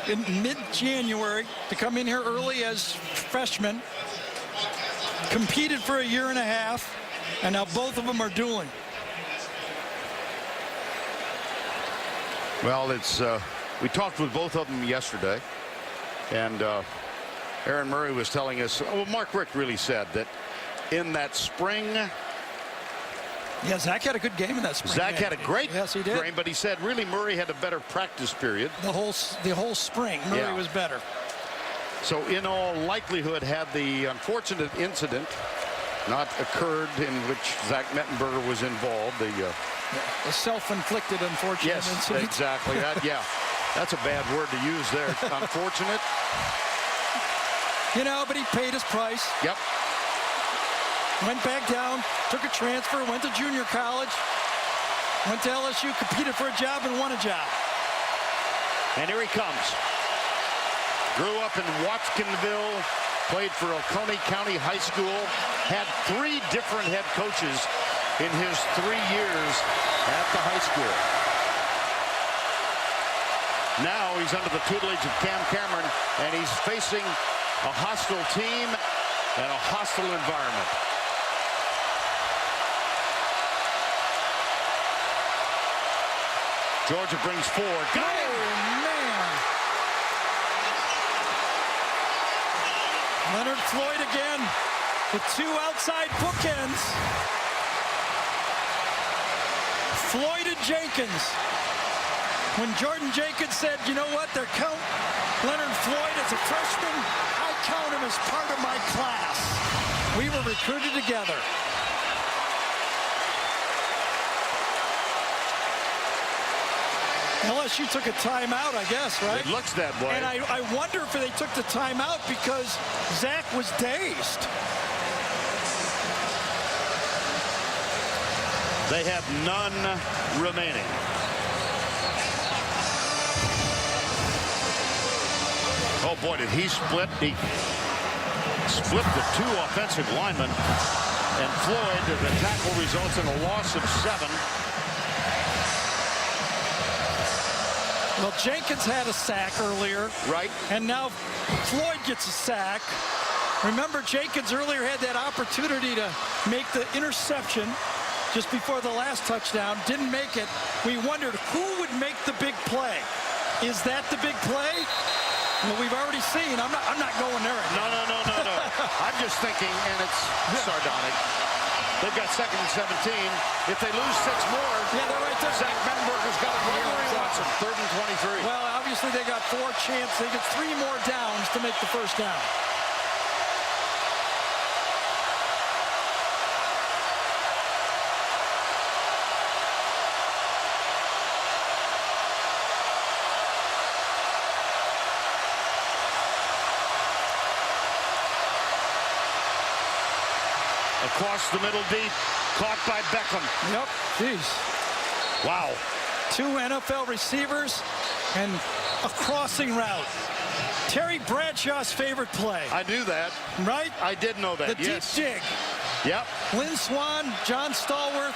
in mid-January to come in here early as freshmen, competed for a year and a half, and now both of them are dueling. Well, it's we talked with both of them yesterday, and Aaron Murray was telling us, well, Mark Richt really said that in that spring. Yeah, Zach had a good game in that spring. Zach had a great game, but he said really Murray had a better practice period. The whole spring, Murray was better. So in all likelihood, had the unfortunate incident not occurred in which Zach Mettenberger was involved, the self-inflicted unfortunate incident. Yes, exactly. That's a bad word to use there. Unfortunate. You know, but he paid his price. Yep. Went back down, took a transfer, went to junior college, went to LSU, competed for a job, and won a job. And here he comes. Grew up in Watkinsville, played for Oconee County High School, had 3 different head coaches in his 3 years at the high school. Now he's under the tutelage of Cam Cameron, and he's facing a hostile team and a hostile environment. Georgia brings 4. Got him! Man. Leonard Floyd again with 2 outside bookends. Floyd and Jenkins. When Jordan Jenkins said, you know what, they're count Leonard Floyd as a freshman, I count him as part of my class. We were recruited together. LSU took a timeout, I guess, right? It looks that way. And I wonder if they took the timeout because Zach was dazed. They have none remaining. Oh, boy, did he split. He split the 2 offensive linemen. And Floyd, the tackle results in a loss of 7. Well, Jenkins had a sack earlier. Right. And now Floyd gets a sack. Remember, Jenkins earlier had that opportunity to make the interception just before the last touchdown. Didn't make it. We wondered who would make the big play. Is that the big play? Well, we've already seen. I'm not going there. No. I'm just thinking, and it's sardonic. They've got 2nd and 17. If they lose 6 more, they're right there. Zach Mettenberger's got it right where he wants him. 3rd and 23. Well, obviously they got 4 chances. They get 3 more downs to make the first down. Across the middle deep. Caught by Beckham. Yep. Jeez. Wow. 2 NFL receivers and a crossing route. Terry Bradshaw's favorite play. I knew that. Right? I did know that, the yes. deep dig. Yep. Lynn Swan, John Stallworth,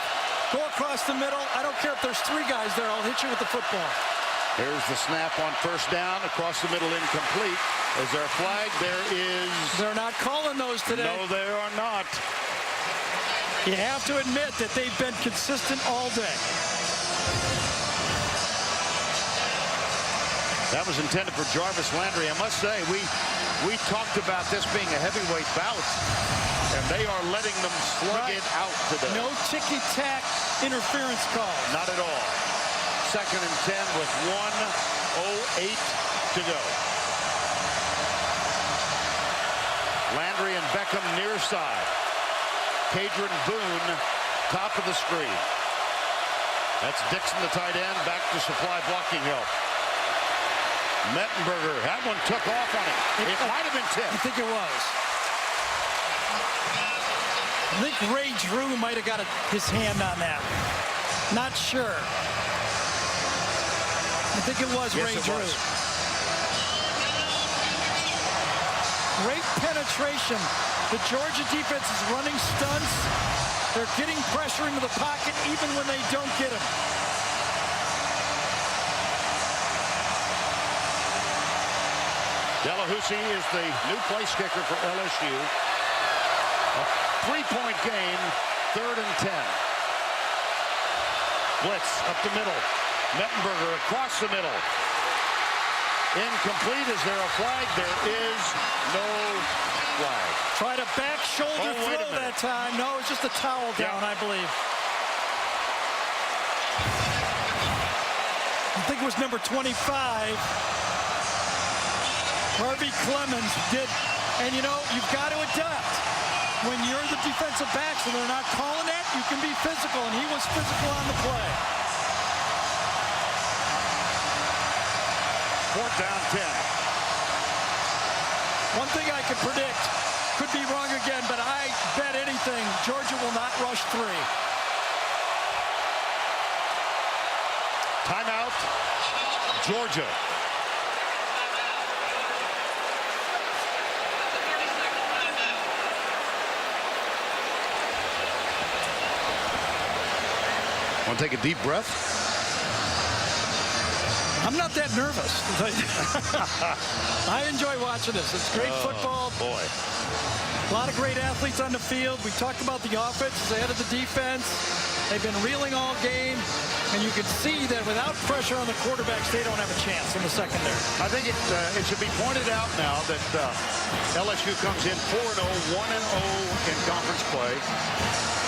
go across the middle. I don't care if there's 3 guys there. I'll hit you with the football. Here's the snap on first down. Across the middle, incomplete. Is there a flag? There is. They're not calling those today. No, they are not. You have to admit that they've been consistent all day. That was intended for Jarvis Landry. I must say, we talked about this being a heavyweight bout, and they are letting them slug it out today. No ticky-tack interference call. Not at all. 2nd and 10 with 1:08 to go. Landry and Beckham near side. Cadron Boone, top of the screen. That's Dixon, the tight end, back to supply blocking help. Mettenberger, that one took off on him. It might have been tipped. I think it was. I think Ray Drew might have got his hand on that. Not sure. I think it was Ray Drew. Great penetration. The Georgia defense is running stunts. They're getting pressure into the pocket even when they don't get him. Delahousie is the new place kicker for LSU. A 3-point game, 3rd and 10. Blitz up the middle. Mettenberger across the middle. Incomplete. Is there a flag? There is no flag. Try to back shoulder throw that time. No, it's just a towel down, I believe. I think it was number 25. Harvey Clemens did. And, you know, you've got to adapt. When you're the defensive backs and they're not calling that, you can be physical. And he was physical on the play. 4th down 10. One thing I can predict, could be wrong again, but I bet anything Georgia will not rush 3. Timeout, Georgia. Want to take a deep breath? I'm not that nervous. I enjoy watching this. It's great football. Boy. A lot of great athletes on the field. We talked about the offense ahead of the defense. They've been reeling all game. And you can see that without pressure on the quarterbacks, they don't have a chance in the secondary. I think it should be pointed out now that LSU comes in 4-0, 1-0 in conference play.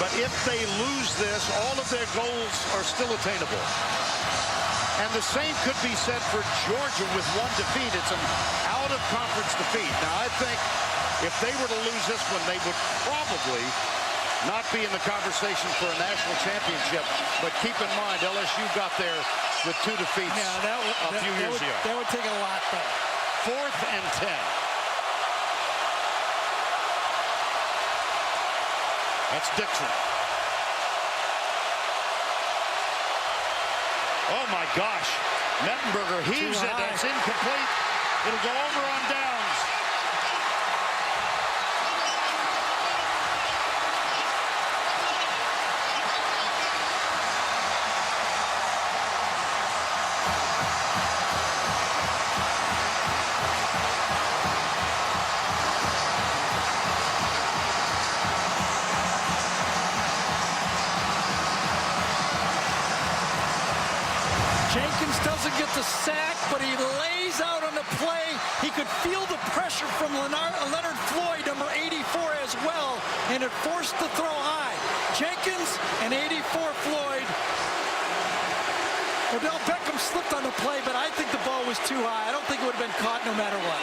But if they lose this, all of their goals are still attainable. And the same could be said for Georgia with 1 defeat. It's an out-of-conference defeat. Now, I think if they were to lose this one, they would probably not be in the conversation for a national championship. But keep in mind, LSU got there with 2 defeats a few years ago. That would take a lot, though. 4th and 10. That's Dixon. Oh, my gosh. Mettenberger heaves it. That's incomplete. It'll go over on downs. Jenkins doesn't get the sack, but he lays out on the play. He could feel the pressure from Leonard Floyd, number 84, as well, and it forced the throw high. Jenkins and 84 Floyd. Odell Beckham slipped on the play, but I think the ball was too high. I don't think it would have been caught no matter what.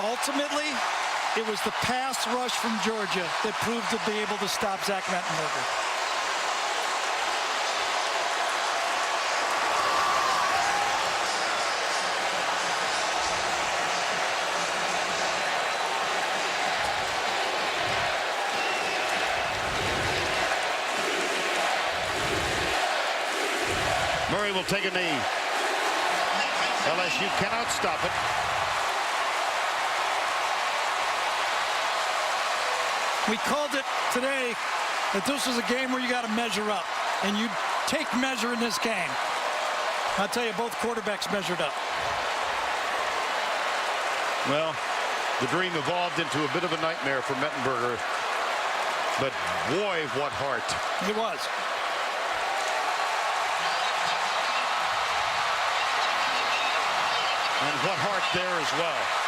Ultimately, it was the pass rush from Georgia that proved to be able to stop Zach Mettenberger. Murray will take a knee. LSU cannot stop it. We called it today that this was a game where you got to measure up, and you take measure in this game. I'll tell you, both quarterbacks measured up. Well, the dream evolved into a bit of a nightmare for Mettenberger, but boy, what heart. It was. And what heart there as well.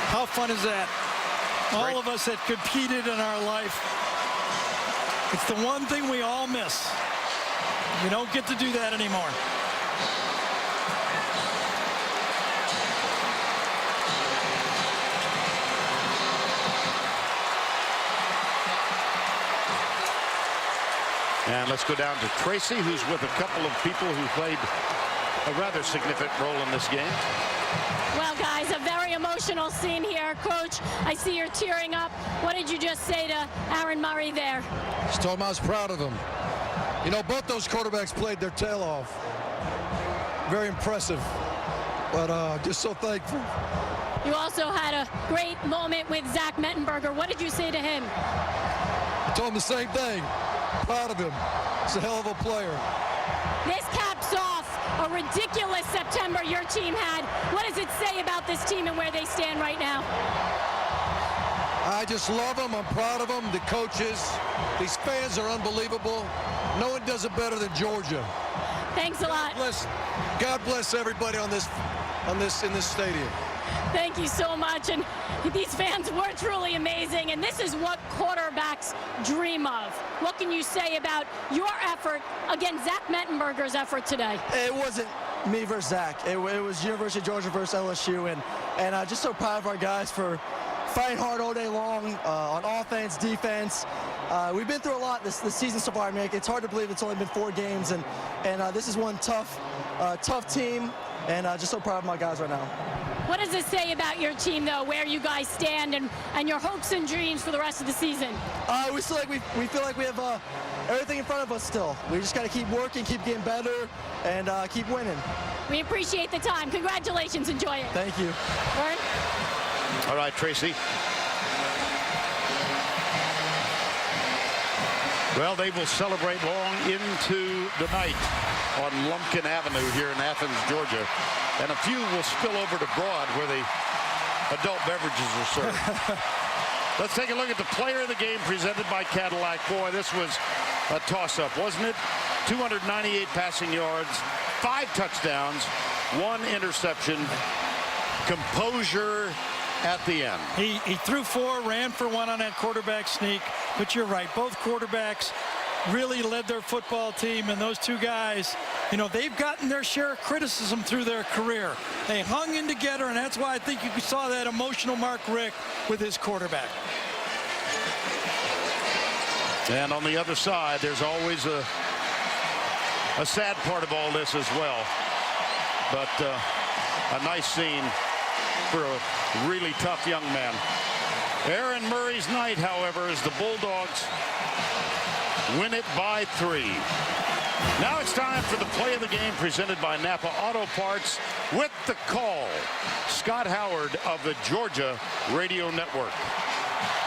How fun is that? All of us that competed in our life, it's the one thing we all miss. You don't get to do that anymore. And let's go down to Tracy, who's with a couple of people who played a rather significant role in this game. Well, guys, a very emotional scene here. Coach, I see you're tearing up. What did you just say to Aaron Murray there? Just told him I was proud of him. You know, both those quarterbacks played their tail off. Very impressive, but just so thankful. You also had a great moment with Zach Mettenberger. What did you say to him? I told him the same thing. Proud of him. He's a hell of a player. This caps off a ridiculous September your team had. What does it say about this team and where they stand right now? I just love them. I'm proud of them. The coaches, these fans are unbelievable. No one does it better than Georgia. Thanks a lot. God bless everybody in this stadium. Thank you so much. And these fans were truly amazing. And this is what quarterbacks dream of. What can you say about your effort against Zach Mettenberger's effort today? It wasn't me versus Zach. It was University of Georgia versus LSU. And just so proud of our guys for fighting hard all day long on offense, defense. We've been through a lot this season so far. I mean, it's hard to believe it's only been 4 games. And this is one tough team. And just so proud of my guys right now. What does it say about your team, though, where you guys stand and your hopes and dreams for the rest of the season? We feel like we have everything in front of us still. We just got to keep working, keep getting better, and keep winning. We appreciate the time. Congratulations. Enjoy it. Thank you. Vern? All right, Tracy. Well, they will celebrate long into the night on Lumpkin Avenue here in Athens, Georgia. And a few will spill over to Broad where the adult beverages are served. Let's take a look at the player of the game presented by Cadillac. Boy, this was a toss-up, wasn't it? 298 passing yards, 5 touchdowns, 1 interception. Composure at the end. He threw 4, ran for 1 on that quarterback sneak. But you're right, both quarterbacks really led their football team, and those 2 guys, you know, they've gotten their share of criticism through their career. They hung in together, and that's why I think you saw that emotional Mark Richt with his quarterback. And on the other side, there's always a sad part of all this as well. But a nice scene for a really tough young man. Aaron Murray's night, however, as the Bulldogs win it by 3. Now it's time for the play of the game presented by Napa Auto Parts with the call. Scott Howard of the Georgia Radio Network.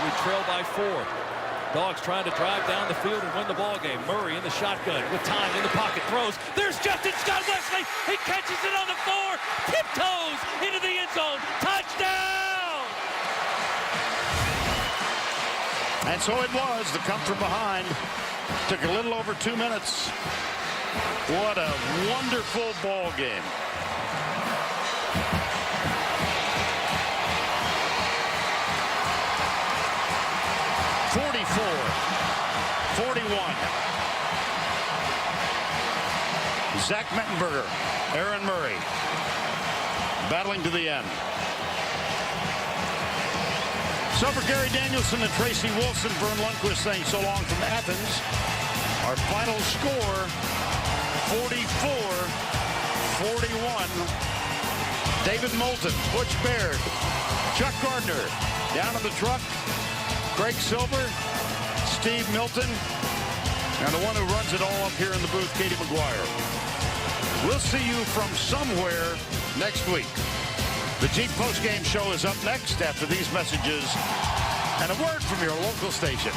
We trail by 4. Dogs trying to drive down the field and win the ball game. Murray in the shotgun with time in the pocket. Throws. There's Justin Scott Wesley. He catches it on the 4. Tiptoes into the end zone. Touchdown! And so it was. The come from behind took a little over 2 minutes. What a wonderful ball game. Zach Mettenberger, Aaron Murray, battling to the end. So for Gary Danielson and Tracy Wilson, Vern Lundquist saying so long from Athens. Our final score, 44-41. David Moulton, Butch Baird, Chuck Gardner, down in the truck, Greg Silver, Steve Milton, and the one who runs it all up here in the booth, Katie McGuire. We'll see you from somewhere next week. The Jeep Postgame Show is up next after these messages and a word from your local station.